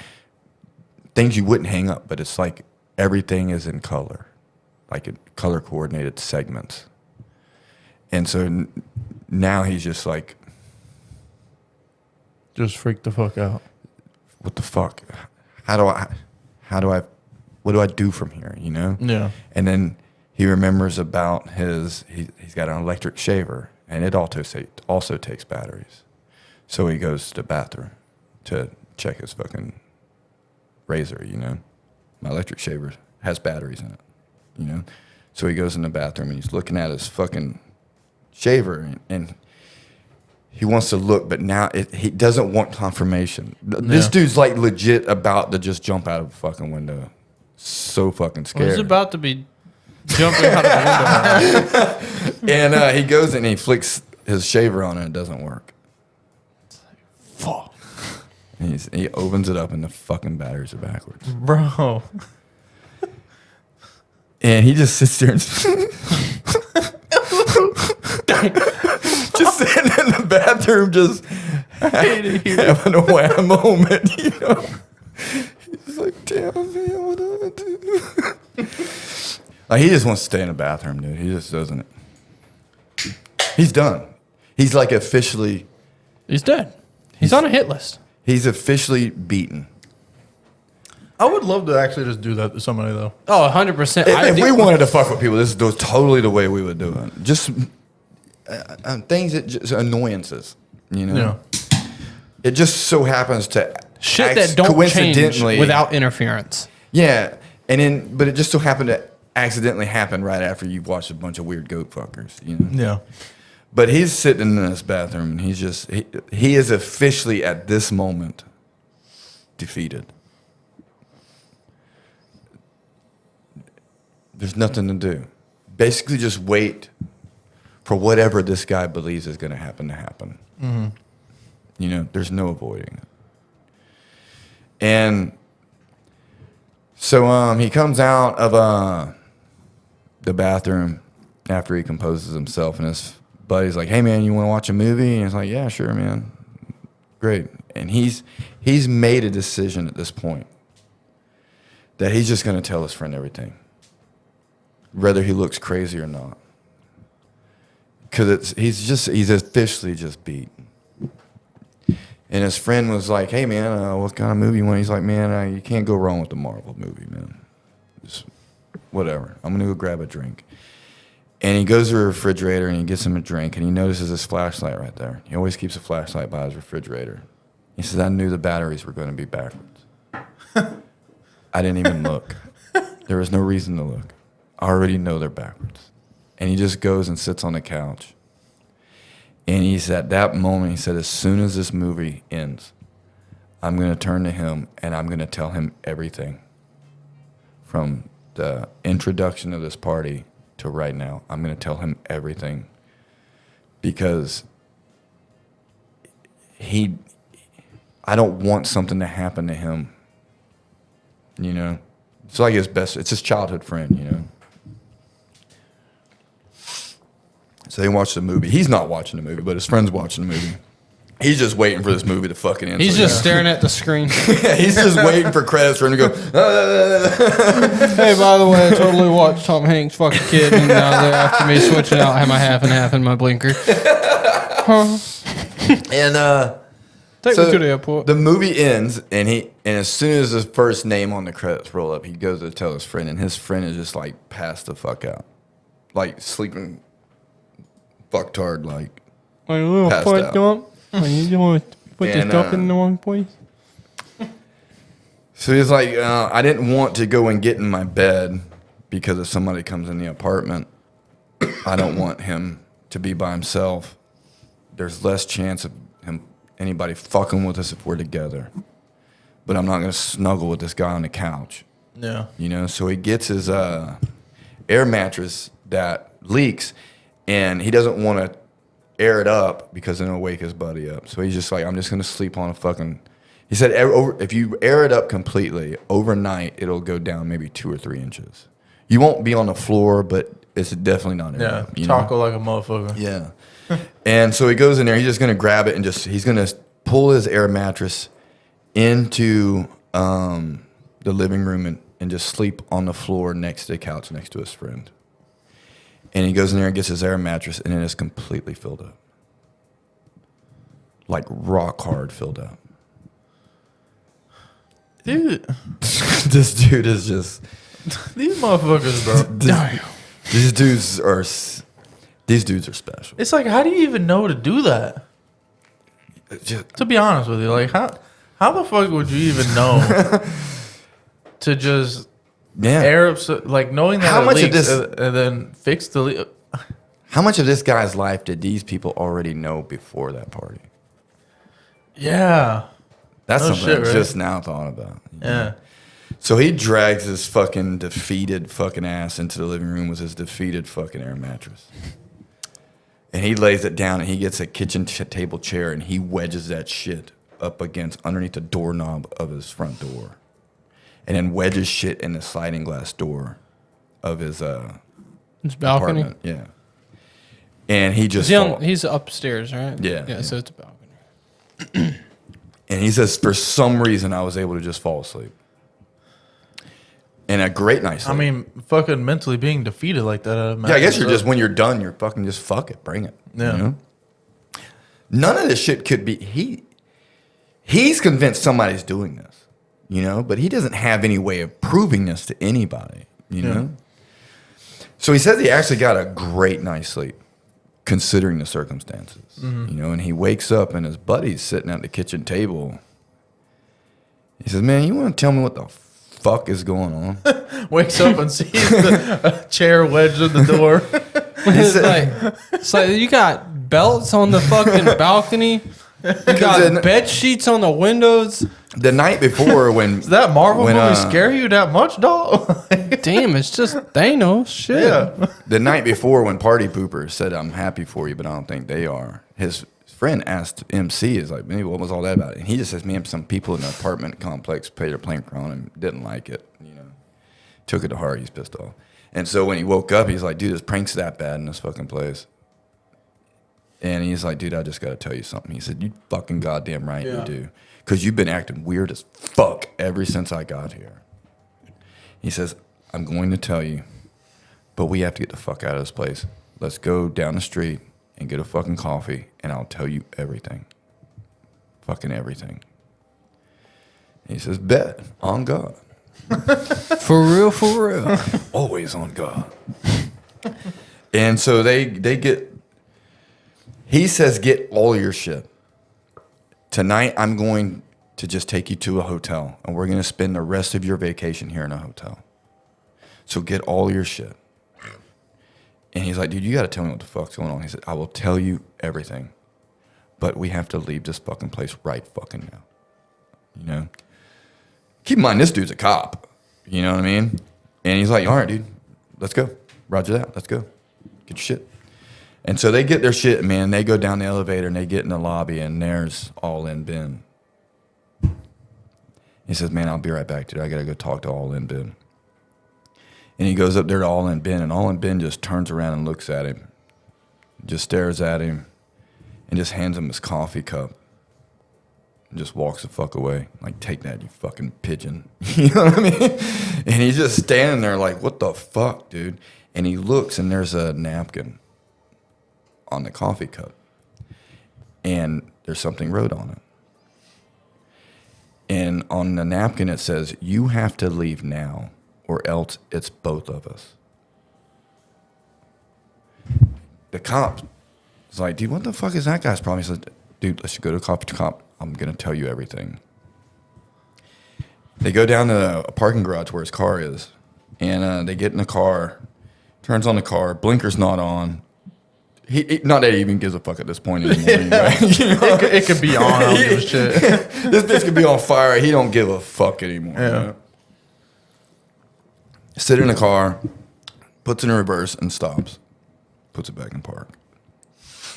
Things you wouldn't hang up, but it's like everything is in color, like in color coordinated segments. And so now he's just like, just freak the fuck out. What the fuck? What do I do from here, you know? Yeah. And then he remembers about he's got an electric shaver, and it also takes batteries. So he goes to the bathroom to check his fucking razor, you know? My electric shaver has batteries in it, you know? So he goes in the bathroom, and he's looking at his fucking shaver, and he wants to look, but now he doesn't want confirmation. This dude's like legit about to just jump out of a fucking window. So fucking scared. He's about to be jumping out of the window. And he goes and he flicks his shaver on, and it doesn't work. It's like, fuck. And he opens it up, and the fucking batteries are backwards. Bro. And he just sits there and just sitting in the bathroom, just having a wham moment, you know. He's like, damn, man, what do I do? Like, he just wants to stay in the bathroom, dude. He just doesn't. He's done. He's like officially. He's dead. He's on a hit list. He's officially beaten. I would love to actually just do that to somebody, though. Oh, 100%. If we wanted to fuck with people, this is totally the way we would do it. Just things that just annoyances, you know. Yeah. It just so happens to shit that don't change without interference. Yeah, but it just so happened to accidentally happen right after you've watched a bunch of weird goat fuckers, you know. Yeah. But he's sitting in this bathroom, and he is officially at this moment defeated. There's nothing to do. Basically, just wait for whatever this guy believes is going to happen. Mm-hmm. You know, there's no avoiding it. And so he comes out of the bathroom after he composes himself, and his buddy's like, "Hey, man, you want to watch a movie?" And he's like, "Yeah, sure, man. Great." And he's made a decision at this point that he's just going to tell his friend everything, whether he looks crazy or not, because he's officially just beat. And his friend was like, "Hey man, what kind of movie you want?" He's like, "Man, you can't go wrong with the Marvel movie, man. Just whatever. I'm gonna go grab a drink." And he goes to the refrigerator and he gets him a drink, and he notices his flashlight right there. He always keeps a flashlight by his refrigerator. He says, "I knew the batteries were going to be backwards. I didn't even look. There was no reason to look. I already know they're backwards." And he just goes and sits on the couch. And he's at that moment, he said, as soon as this movie ends, I'm going to turn to him and I'm going to tell him everything. From the introduction of this party to right now, I'm going to tell him everything. Because I don't want something to happen to him. You know? It's like it's his childhood friend, you know? So they watch the movie. He's not watching the movie, but his friend's watching the movie. He's just waiting for this movie to fucking end. He's just staring at the screen. Yeah, he's just waiting for credits for him to go. Hey, by the way, I totally watched Tom Hanks fuck a kid, and now they're after me switching out. I have my half and half in my blinker. Huh? And take me to the airport. The movie ends, and as soon as his first name on the credits roll up, he goes to tell his friend, and his friend is just like passed the fuck out, like sleeping. Fucked hard, like my little foot dump. You want to put this dump in the wrong place? So he's like, I didn't want to go and get in my bed because if somebody comes in the apartment, I don't want him to be by himself. There's less chance of anybody fucking with us if we're together. But I'm not going to snuggle with this guy on the couch. Yeah. You know, so he gets his air mattress that leaks. And he doesn't want to air it up because then it'll wake his buddy up. So he's just like, I'm just going to sleep on a fucking... He said if you air it up completely, overnight, it'll go down maybe 2 or 3 inches. You won't be on the floor, but it's definitely not aired up. Taco like a motherfucker. Yeah. And so he goes in there. He's just going to grab it and he's going to pull his air mattress into the living room and just sleep on the floor next to the couch next to his friend. And he goes in there and gets his air mattress, and it is completely filled up. Like rock hard filled up. Dude. This dude is just... These motherfuckers, bro. These dudes are special. It's like, how do you even know to do that? To be honest with you, like, how the fuck would you even know to just air up, like, knowing that how much leaks of this, and then fix the leak? How much of this guy's life did these people already know before that party? Yeah. That's No something shit, I right? just now thought about. Yeah. So he drags his fucking defeated fucking ass into the living room with his defeated fucking air mattress. And he lays it down and he gets a kitchen table chair and he wedges that shit up underneath the doorknob of his front door. And then wedges shit in the sliding glass door of his balcony. apartment. Yeah. And he just he's upstairs, right? Yeah. So it's a balcony. And he says, for some reason, I was able to just fall asleep. And a great night's sleep. I mean, fucking mentally being defeated like that. Yeah, I guess you're just, when you're done, you're fucking just fuck it, bring it. Yeah. You know? None of this shit could be, he's convinced somebody's doing this, you know, but he doesn't have any way of proving this to anybody, you know? So he says he actually got a great night's sleep, considering the circumstances, you know, and he wakes up and his buddy's sitting at the kitchen table. He says, man, you want to tell me what the fuck is going on? Wakes up and sees a chair wedged in the door. It's like you got belts on the fucking balcony. You got bed sheets on the windows. The night before when... Does that Marvel movie scare you that much, dog? Damn, it's just Thanos. Shit. Yeah. The night before when Party Pooper said, I'm happy for you, but I don't think they are. His friend asked MC, is like, maybe what was all that about? And he just says, man, some people in the apartment complex played a prank on him, didn't like it, you know. Took it to heart, he's pissed off. And so when he woke up, he's like, dude, this prank's that bad in this fucking place. And he's like, dude, I just got to tell you something. He said, you fucking goddamn right you do. Because you've been acting weird as fuck ever since I got here. He says, I'm going to tell you, but we have to get the fuck out of this place. Let's go down the street and get a fucking coffee, and I'll tell you everything. Fucking everything. He says, bet, on God. For real, for real. Always on God. And so they get, he says, get all your shit. Tonight, I'm going to just take you to a hotel, and we're going to spend the rest of your vacation here in a hotel. So get all your shit. And he's like, dude, you got to tell me what the fuck's going on. He said, I will tell you everything, but we have to leave this fucking place right fucking now. You know? Keep in mind, this dude's a cop. You know what I mean? And he's like, all right, dude, let's go. Roger that. Let's go. Get your shit. And so they get their shit, man. They go down the elevator and they get in the lobby, and there's All In Ben. He says, man, I'll be right back, dude. I got to go talk to All In Ben. And he goes up there to All In Ben, and All In Ben just turns around and looks at him, just stares at him, and just hands him his coffee cup, and just walks the fuck away. Like, take that, you fucking pigeon. You know what I mean? And he's just standing there like, what the fuck, dude? And he looks, and there's a napkin on the coffee cup, and there's something wrote on it. And on the napkin it says, you have to leave now, or else it's both of us. The cop is like, dude, what the fuck is that guy's problem? He says, dude, let's go to the cop. I'm going to tell you everything. They go down to a parking garage where his car is, and they get in the car, turns on the car, blinker's not on. He not that he even gives a fuck at this point anymore. Anyway. You know? It could be on. I don't give a shit. This bitch could be on fire. He don't give a fuck anymore. Yeah. You know? Sit in the car, puts it in reverse, and stops. Puts it back in park.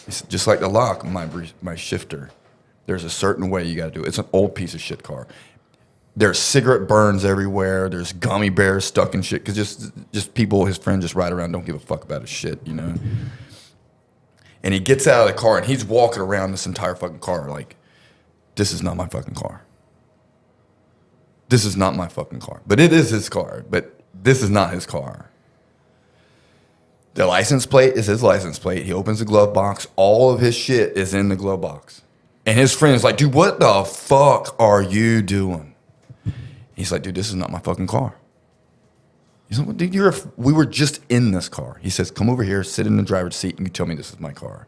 It's just like the lock on my shifter. There's a certain way you got to do it. It's an old piece of shit car. There's cigarette burns everywhere. There's gummy bears stuck in shit. Because just people, his friends just ride around, don't give a fuck about his shit, you know? And he gets out of the car and he's walking around this entire fucking car like, this is not my fucking car. This is not my fucking car. But it is his car. But this is not his car. The license plate is his license plate. He opens the glove box. All of his shit is in the glove box. And his friend is like, dude, what the fuck are you doing? He's like, dude, this is not my fucking car. He's like, well, dude, we were just in this car. He says, come over here, sit in the driver's seat, and you tell me this is my car.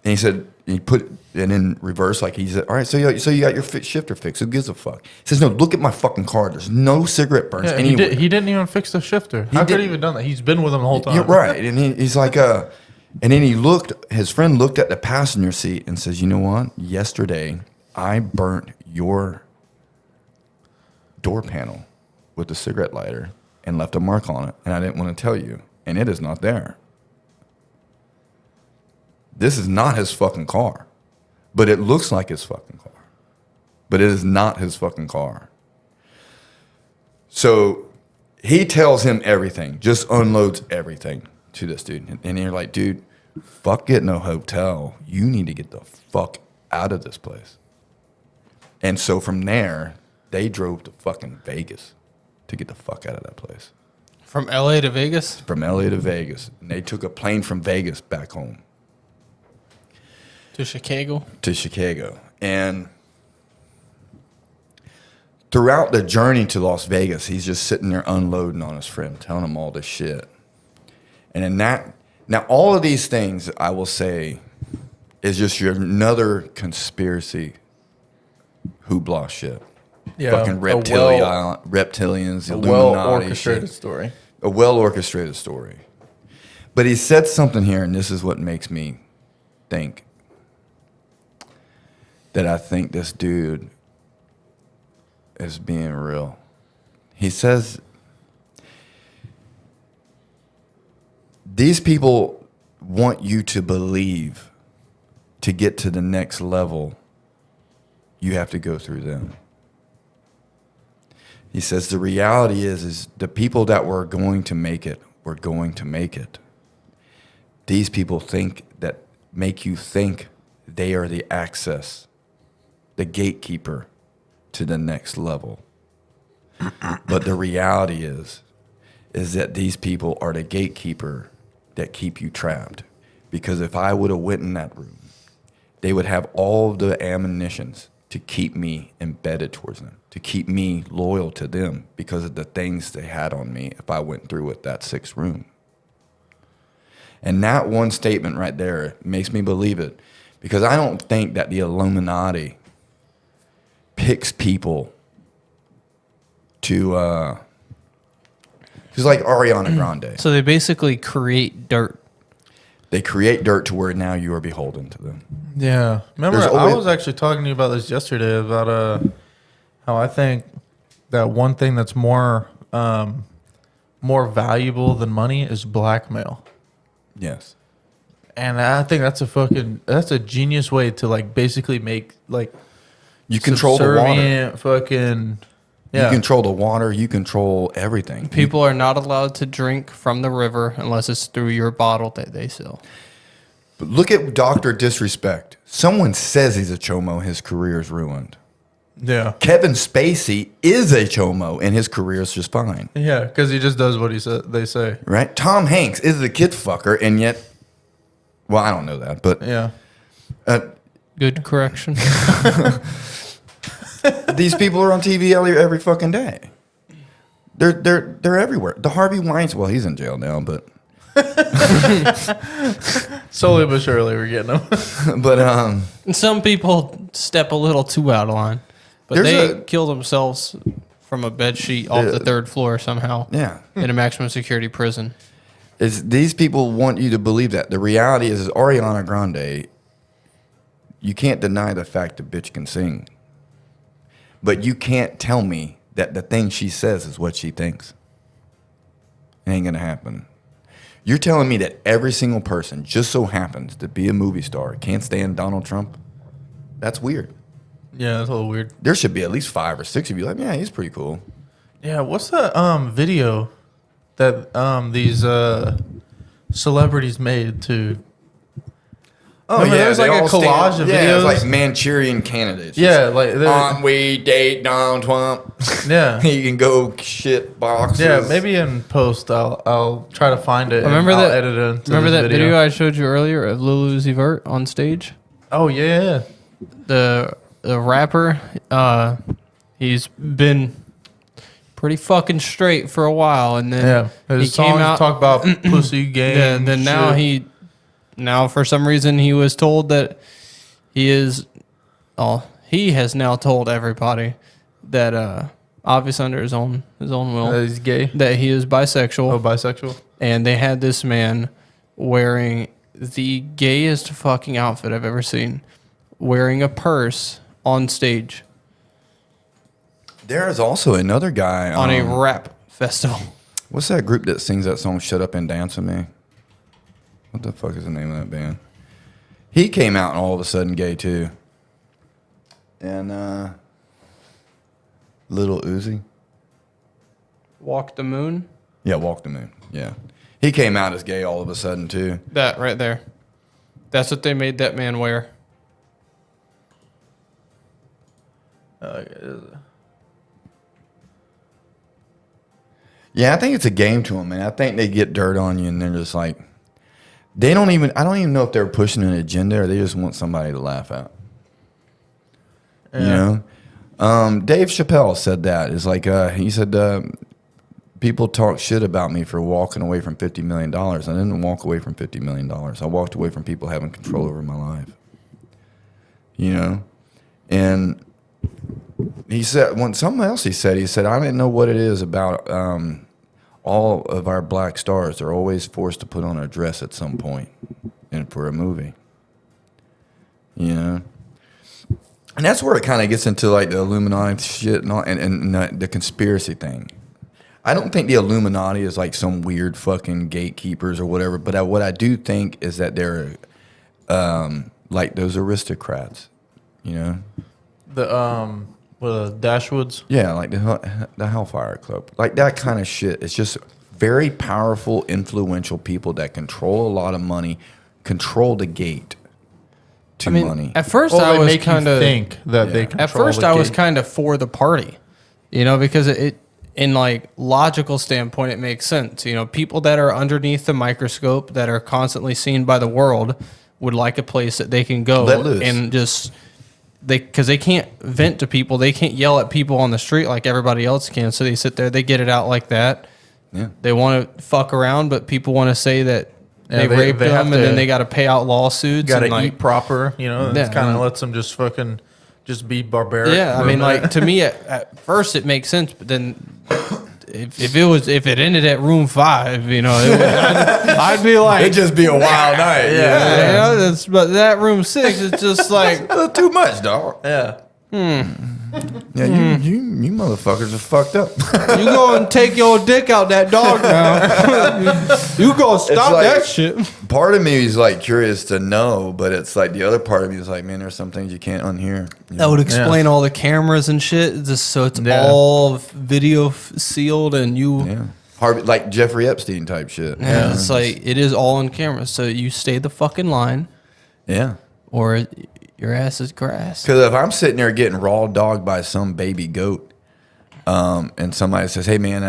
And he said, he put it in reverse, like he said, all right, so you got your shifter fixed. Who gives a fuck? He says, no, look at my fucking car. There's no cigarette burns anywhere. He didn't even fix the shifter. How could he have done that? He's been with him the whole time. You're right. And he's like, and then his friend looked at the passenger seat and says, you know what? Yesterday, I burnt your door panel with a cigarette lighter and left a mark on it. And I didn't want to tell you. And it is not there. This is not his fucking car. But it looks like his fucking car. But it is not his fucking car. So he tells him everything, just unloads everything to this dude. And you're like, dude, fuck getting a hotel. You need to get the fuck out of this place. And so from there, they drove to fucking Vegas to get the fuck out of that place. From LA to Vegas? From LA to Vegas. And they took a plane from Vegas back home. To Chicago? To Chicago. And throughout the journey to Las Vegas, he's just sitting there unloading on his friend, telling him all this shit. And in that, now all of these things, I will say, is just another conspiracy hoopla shit. Yeah, fucking reptilians, Illuminati well-orchestrated shit. story. A well-orchestrated story. But he said something here, and this is what makes me think that I think this dude is being real. He says, these people want you to believe to get to the next level, you have to go through them. He says the reality is the people that were going to make it were going to make it. These people make you think they are the access, the gatekeeper to the next level. But the reality is that these people are the gatekeeper that keep you trapped. Because if I would have went in that room, they would have all the ammunitions to keep me embedded towards them, to keep me loyal to them because of the things they had on me if I went through with that 6th room. And that one statement right there makes me believe it, because I don't think that the Illuminati picks people to, just like Ariana Grande. So they basically create dirt. They create dirt to where now you are beholden to them. Yeah. Remember, I was actually talking to you about this yesterday about how I think that one thing that's more valuable than money is blackmail. Yes. And I think that's a genius way to like basically make like you control the water. Fucking You control the water. You control everything. People are not allowed to drink from the river unless it's through your bottle that they sell. But look at Dr. Disrespect. Someone says he's a chomo. His career is ruined. Yeah. Kevin Spacey is a chomo, and his career is just fine. Yeah, because he just does what they say. Right? Tom Hanks is the kid fucker, and yet, well, I don't know that, but yeah. Good correction. These people are on TV every fucking day. They're everywhere. The Harvey Weinstein, well, he's in jail now, but slowly but surely we're getting them. But some people step a little too out of line, but they kill themselves from a bed sheet off the 3rd floor somehow. Yeah, in a maximum security prison. These people want you to believe that. The reality is Ariana Grande. You can't deny the fact the bitch can sing. But you can't tell me that the thing she says is what she thinks. It ain't going to happen. You're telling me that every single person just so happens to be a movie star can't stand Donald Trump? That's weird. Yeah, that's a little weird. There should be at least 5 or 6 of you like, yeah, he's pretty cool. Yeah, what's that video that these celebrities made to? Oh, remember, yeah. there's like a collage of videos. It's like Manchurian candidates. Yeah, like we date Donald Trump. Yeah, you can go shit boxes. Yeah, maybe in post I'll try to find it. Remember and that? I'll edit it into Remember this that video I showed you earlier of Lil Uzi Vert on stage? Oh yeah, the rapper. He's been pretty fucking straight for a while, and then his he came songs out talk about pussy game. Yeah, then now for some reason he was told that he is. Oh, he has now told everybody that obviously under his own will that he's gay. That he is bisexual. Oh, bisexual. And they had this man wearing the gayest fucking outfit I've ever seen, wearing a purse on stage. There is also another guy on a rap festival. What's that group that sings that song "Shut Up and Dance with Me"? What the fuck is the name of that band? He came out and all of a sudden gay too. And Little Uzi. Walk the Moon? Yeah, Walk the Moon. Yeah. He came out as gay all of a sudden too. That right there. That's what they made that man wear. Yeah, I think it's a game to them, man. I think they get dirt on you and they're just like, I don't even know if they're pushing an agenda or they just want somebody to laugh at. Yeah. You know? Dave Chappelle said that. It's like, he said, people talk shit about me for walking away from $50 million. I didn't walk away from $50 million. I walked away from people having control over my life. You know? And he said, something else he said, I didn't know what it is about all of our black stars. They're always forced to put on a dress at some point and for a movie. You know? And that's where it kind of gets into like the Illuminati shit and, all, and the conspiracy thing. I don't think the Illuminati is like some weird fucking gatekeepers or whatever, but what I do think is that they're like those aristocrats, you know? The Dashwoods? Yeah, like the Hellfire Club. Like that kind of shit. It's just very powerful, influential people that control a lot of money, control the gate to money. At first I was kind of think that they control At first the I was gate. kind of for the party. You know, because it in like logical standpoint it makes sense. You know, people that are underneath the microscope that are constantly seen by the world would like a place that they can go Let loose. and just because they can't vent to people, they can't yell at people on the street like everybody else can. So they sit there, they get it out like that. Yeah, they want to fuck around, but people want to say that they raped they have them, and to- then they got to pay out lawsuits. Got to and like, eat proper, you know. And Yeah, it kind and- of lets them just fucking just be barbaric. Yeah, for I a mean, minute. like to me, at first it makes sense, but then if it ended at room 5, you know, I'd be like, it'd just be a wild night. yeah, you know, but that room 6 is just like too much, dog. Yeah. Yeah, you motherfuckers are fucked up. You go and take your dick out that dog now. you go stop like- that shit. Part of me is like curious to know, but it's like the other part of me is like, man, there's some things you can't unhear. You That would explain all the cameras and shit. Just so it's all video sealed and you. Yeah. Harvey, like Jeffrey Epstein type shit. Yeah, it's like it is all on camera. So you stay the fucking line. Yeah. Or your ass is grass. Because if I'm sitting there getting raw dogged by some baby goat, and somebody says, "Hey man,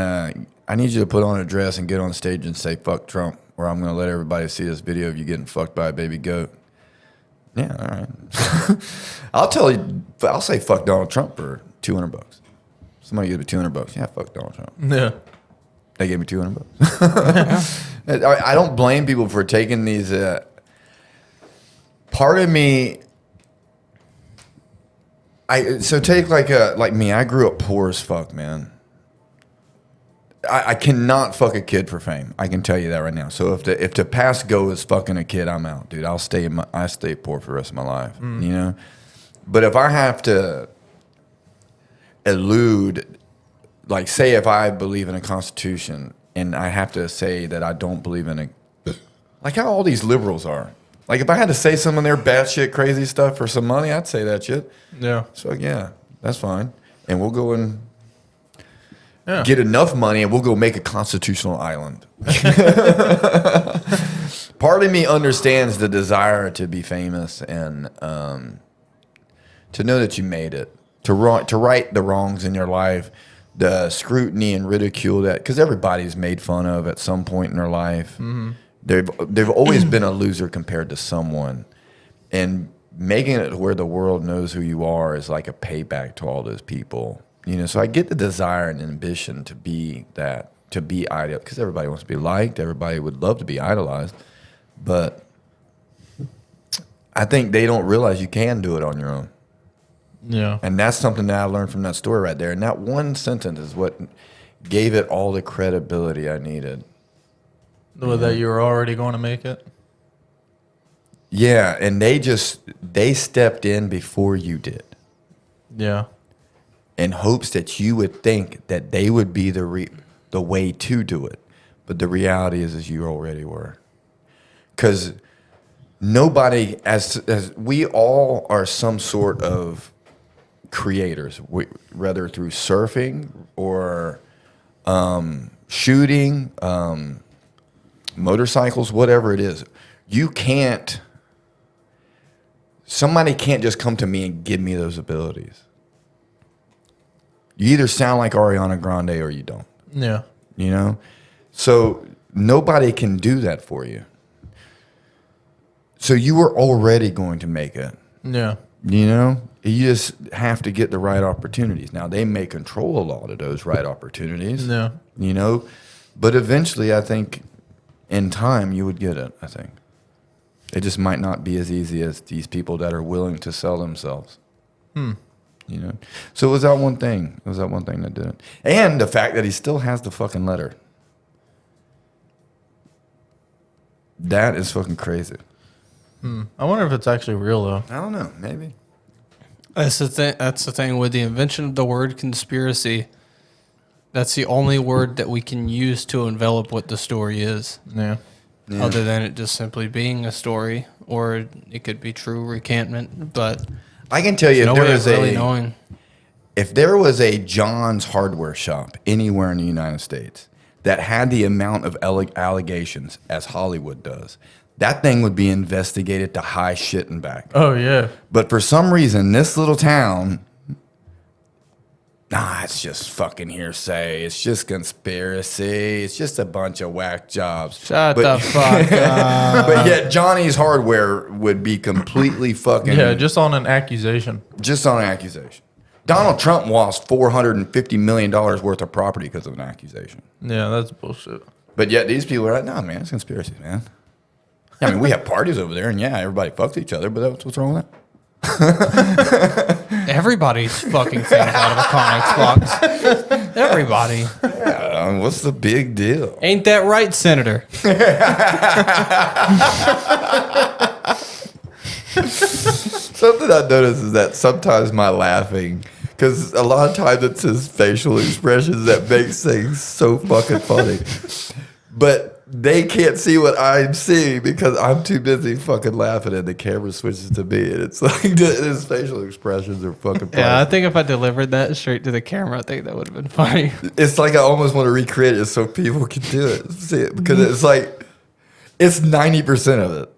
I need you to put on a dress and get on stage and say fuck Trump, or I'm going to let everybody see this video of you getting fucked by a baby goat." Yeah, all right. I'll say fuck Donald Trump for $200. Somebody give me $200. Yeah, fuck Donald Trump. Yeah. They gave me $200. I don't blame people for taking these. Part of me. So take like me. I grew up poor as fuck, man. I cannot fuck a kid for fame. I can tell you that right now. So if the past go is fucking a kid, I'm out, dude. I stay poor for the rest of my life. You know. But if I have to elude, like, say if I believe in a constitution and I have to say that I don't believe in like how all these liberals are. Like if I had to say some of their batshit crazy stuff for some money, I'd say that shit. Yeah. So yeah, that's fine. And we'll go and Yeah. get enough money and we'll go make a constitutional island. Part of me understands the desire to be famous and to know that you made it, to right the wrongs in your life, the scrutiny and ridicule that, because everybody's made fun of at some point in their life. Mm-hmm. They've always been a loser compared to someone, and making it where the world knows who you are is like a payback to all those people. You know, so I get the desire and ambition to be that, to be ideal, because everybody wants to be liked. Everybody would love to be idolized, but I think they don't realize you can do it on your own. Yeah. And that's something that I learned from that story right there. And that one sentence is what gave it all the credibility I needed. That you were already going to make it? Yeah, and they stepped in before you did. Yeah. In hopes that you would think that they would be the way to do it. But the reality is you already were. Because nobody, as we all are some sort of creators, whether through surfing or shooting, motorcycles, whatever it is. Somebody can't just come to me and give me those abilities. You either sound like Ariana Grande or you don't. Yeah. You know? So nobody can do that for you. So you were already going to make it. Yeah. You know? You just have to get the right opportunities. Now, they may control a lot of those right opportunities. Yeah. You know? But eventually, I think, in time, you would get it, I think. It just might not be as easy as these people that are willing to sell themselves. You know? So it was that one thing. It was that one thing that did it. And the fact that he still has the fucking letter. That is fucking crazy. I wonder if it's actually real, though. I don't know. Maybe. That's the thing. That's the thing with the invention of the word conspiracy. That's the only word that we can use to envelop what the story is. Yeah. Other than it just simply being a story, or it could be true recantment. But I can tell you, if there was a John's hardware shop anywhere in the United States that had the amount of allegations as Hollywood does, that thing would be investigated to high shit and back. Oh, yeah. But for some reason, this little town, it's just fucking hearsay. It's just conspiracy. It's just a bunch of whack jobs. Shut the fuck up. But yet Johnny's hardware would be completely fucking... Yeah, just on an accusation. Just on an accusation. Donald Trump lost $450 million worth of property because of an accusation. Yeah, that's bullshit. But yet these people are like, no, man, it's conspiracy, man. I mean, we have parties over there, and yeah, everybody fucks each other, but what's wrong with that? Everybody's fucking things out of a comics box. Everybody. Yeah, what's the big deal? Ain't that right, Senator? Something I noticed is that sometimes my laughing, because a lot of times it's his facial expressions that makes things so fucking funny. But they can't see what I'm seeing because I'm too busy fucking laughing and the camera switches to me. And it's like his facial expressions are fucking funny. Yeah, I think if I delivered that straight to the camera, I think that would have been funny. It's like I almost want to recreate it so people can do it. See it. Because it's like, it's 90% of it.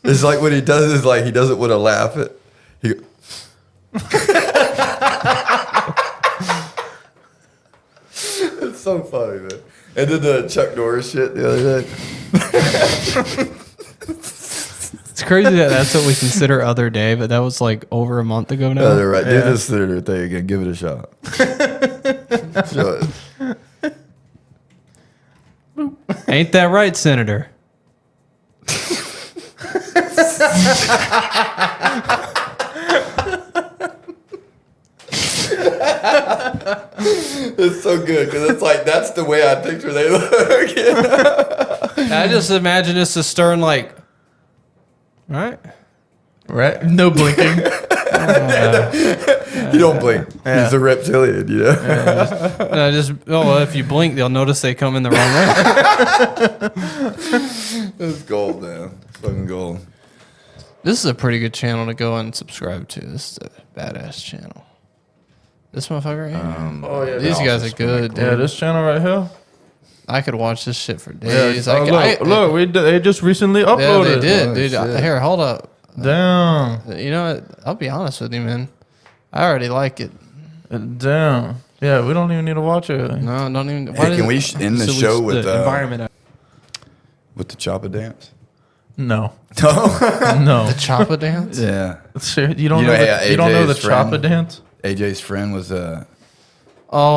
It's like what he does is like he doesn't want to laugh at. It's so funny, man. And then the Chuck Norris shit the other day. It's crazy that that's what we consider other day, but that was like over a month ago now. Oh, they're right. Do this senator thing again. Give it a shot. Show it. Ain't that right, Senator? It's so good because it's like that's the way I picture they look. I just imagine it's a stern like, right? No blinking. You don't blink. Yeah. He's a reptilian, you know. Well, if you blink, they'll notice they come in the wrong way. It's gold, man. fucking gold. This is a pretty good channel to go and subscribe to. This is a badass channel. This motherfucker right here. Oh yeah, These guys are good, dude. Yeah, this channel right here. I could watch this shit for days. Yeah. They just recently uploaded. Yeah, they did, Oh, dude. shit. Here, hold up. Damn. You know what? I'll be honest with you, man. I already like it. Damn. Yeah, we don't even need to watch it. No, don't even. Hey, can we end the show with the environment? with the chopper dance? No. No. The chopper dance? Yeah. You don't know the AJ's chopper dance? AJ's friend was Oh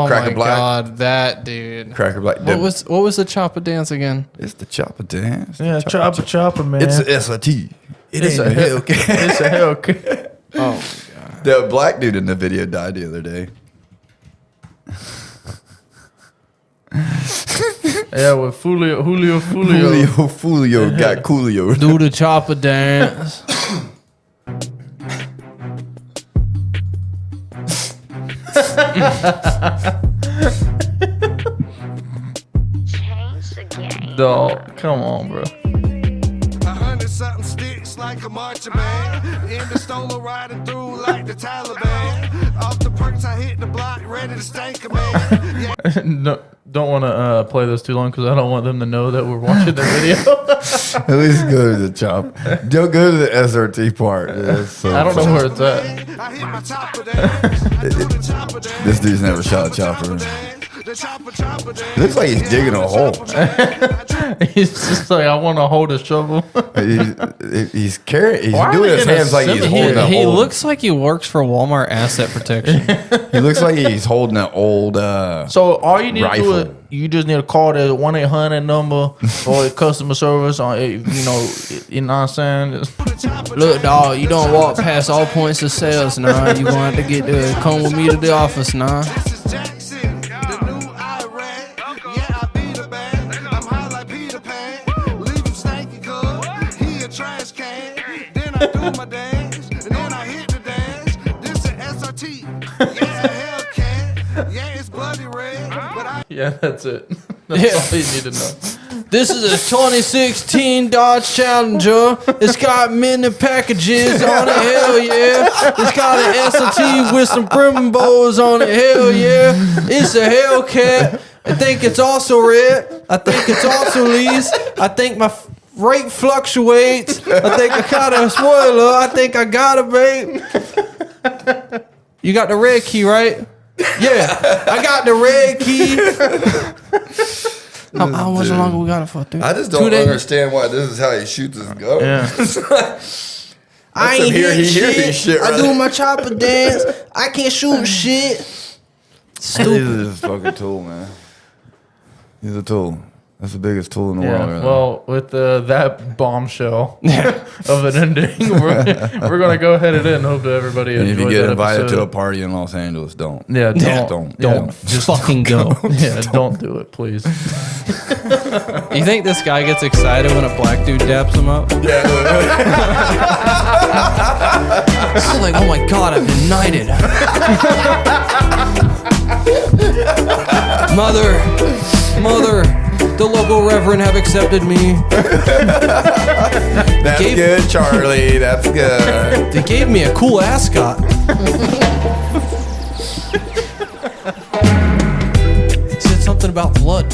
Cracker my Black. God, that dude. Cracker Black. What was the chopper dance again? It's the chopper dance. Yeah, chopper, man. It's a SRT. It's a Hellcat. It's a Hellcat. Oh my God. The black dude in the video died the other day. Yeah, with Julio. Julio got Coolio. Do the chopper dance. Dog, come on, bro. 100-something sticks like a marching band. In the stolen riding through like the Taliban. Off the perks, I hit the block, ready to stank a man. No, don't want to play this too long because I don't want them to know that we're watching the video. At least go to the chop. Don't go to the SRT part. So I don't know where it's at. This dude's never shot a chopper. It looks like he's digging a hole. He's just like, I want to hold a shovel. He's carrying. He's Why doing are his they in a hands like he's semi- holding a He old. looks like he works for Walmart Asset Protection. He looks like he's holding an old. So all you need rifle. to do is you just need to call the 1-800 number or the customer service on you know what I'm saying. Look, dog, you don't walk past all points of sales now. You gonna have to come with me to the office now. Yeah, that's it. That's all you need to know. This is a 2016 Dodge Challenger. It's got many packages on it, hell yeah. It's got an SLT with some Brembos on it, hell yeah. It's a Hellcat. I think it's also red. I think it's also leased. I think my rate fluctuates. I think I got a spoiler. I think I got a babe. You got the red key, right? Yeah, I got the red key. How much longer we got it for? I just don't understand why this is how he shoots his gun. Yeah. I ain't here. hear He hears shit. his shit. I Right? do my chopper dance. I can't shoot shit. This is his fucking tool, man. He's a tool. That's the biggest tool in the world. Right well, with that bombshell of an ending, we're gonna go ahead and hope that everybody and if you enjoyed get that invited episode. to a party in Los Angeles, don't. Yeah, don't. Just fucking go. Yeah, don't do it, please. You think this guy gets excited when a black dude daps him up? Yeah. He's like, oh my God, I've been knighted. Mother, the local reverend have accepted me. That's good, Charlie. That's good. They gave me a cool ascot. Said something about blood.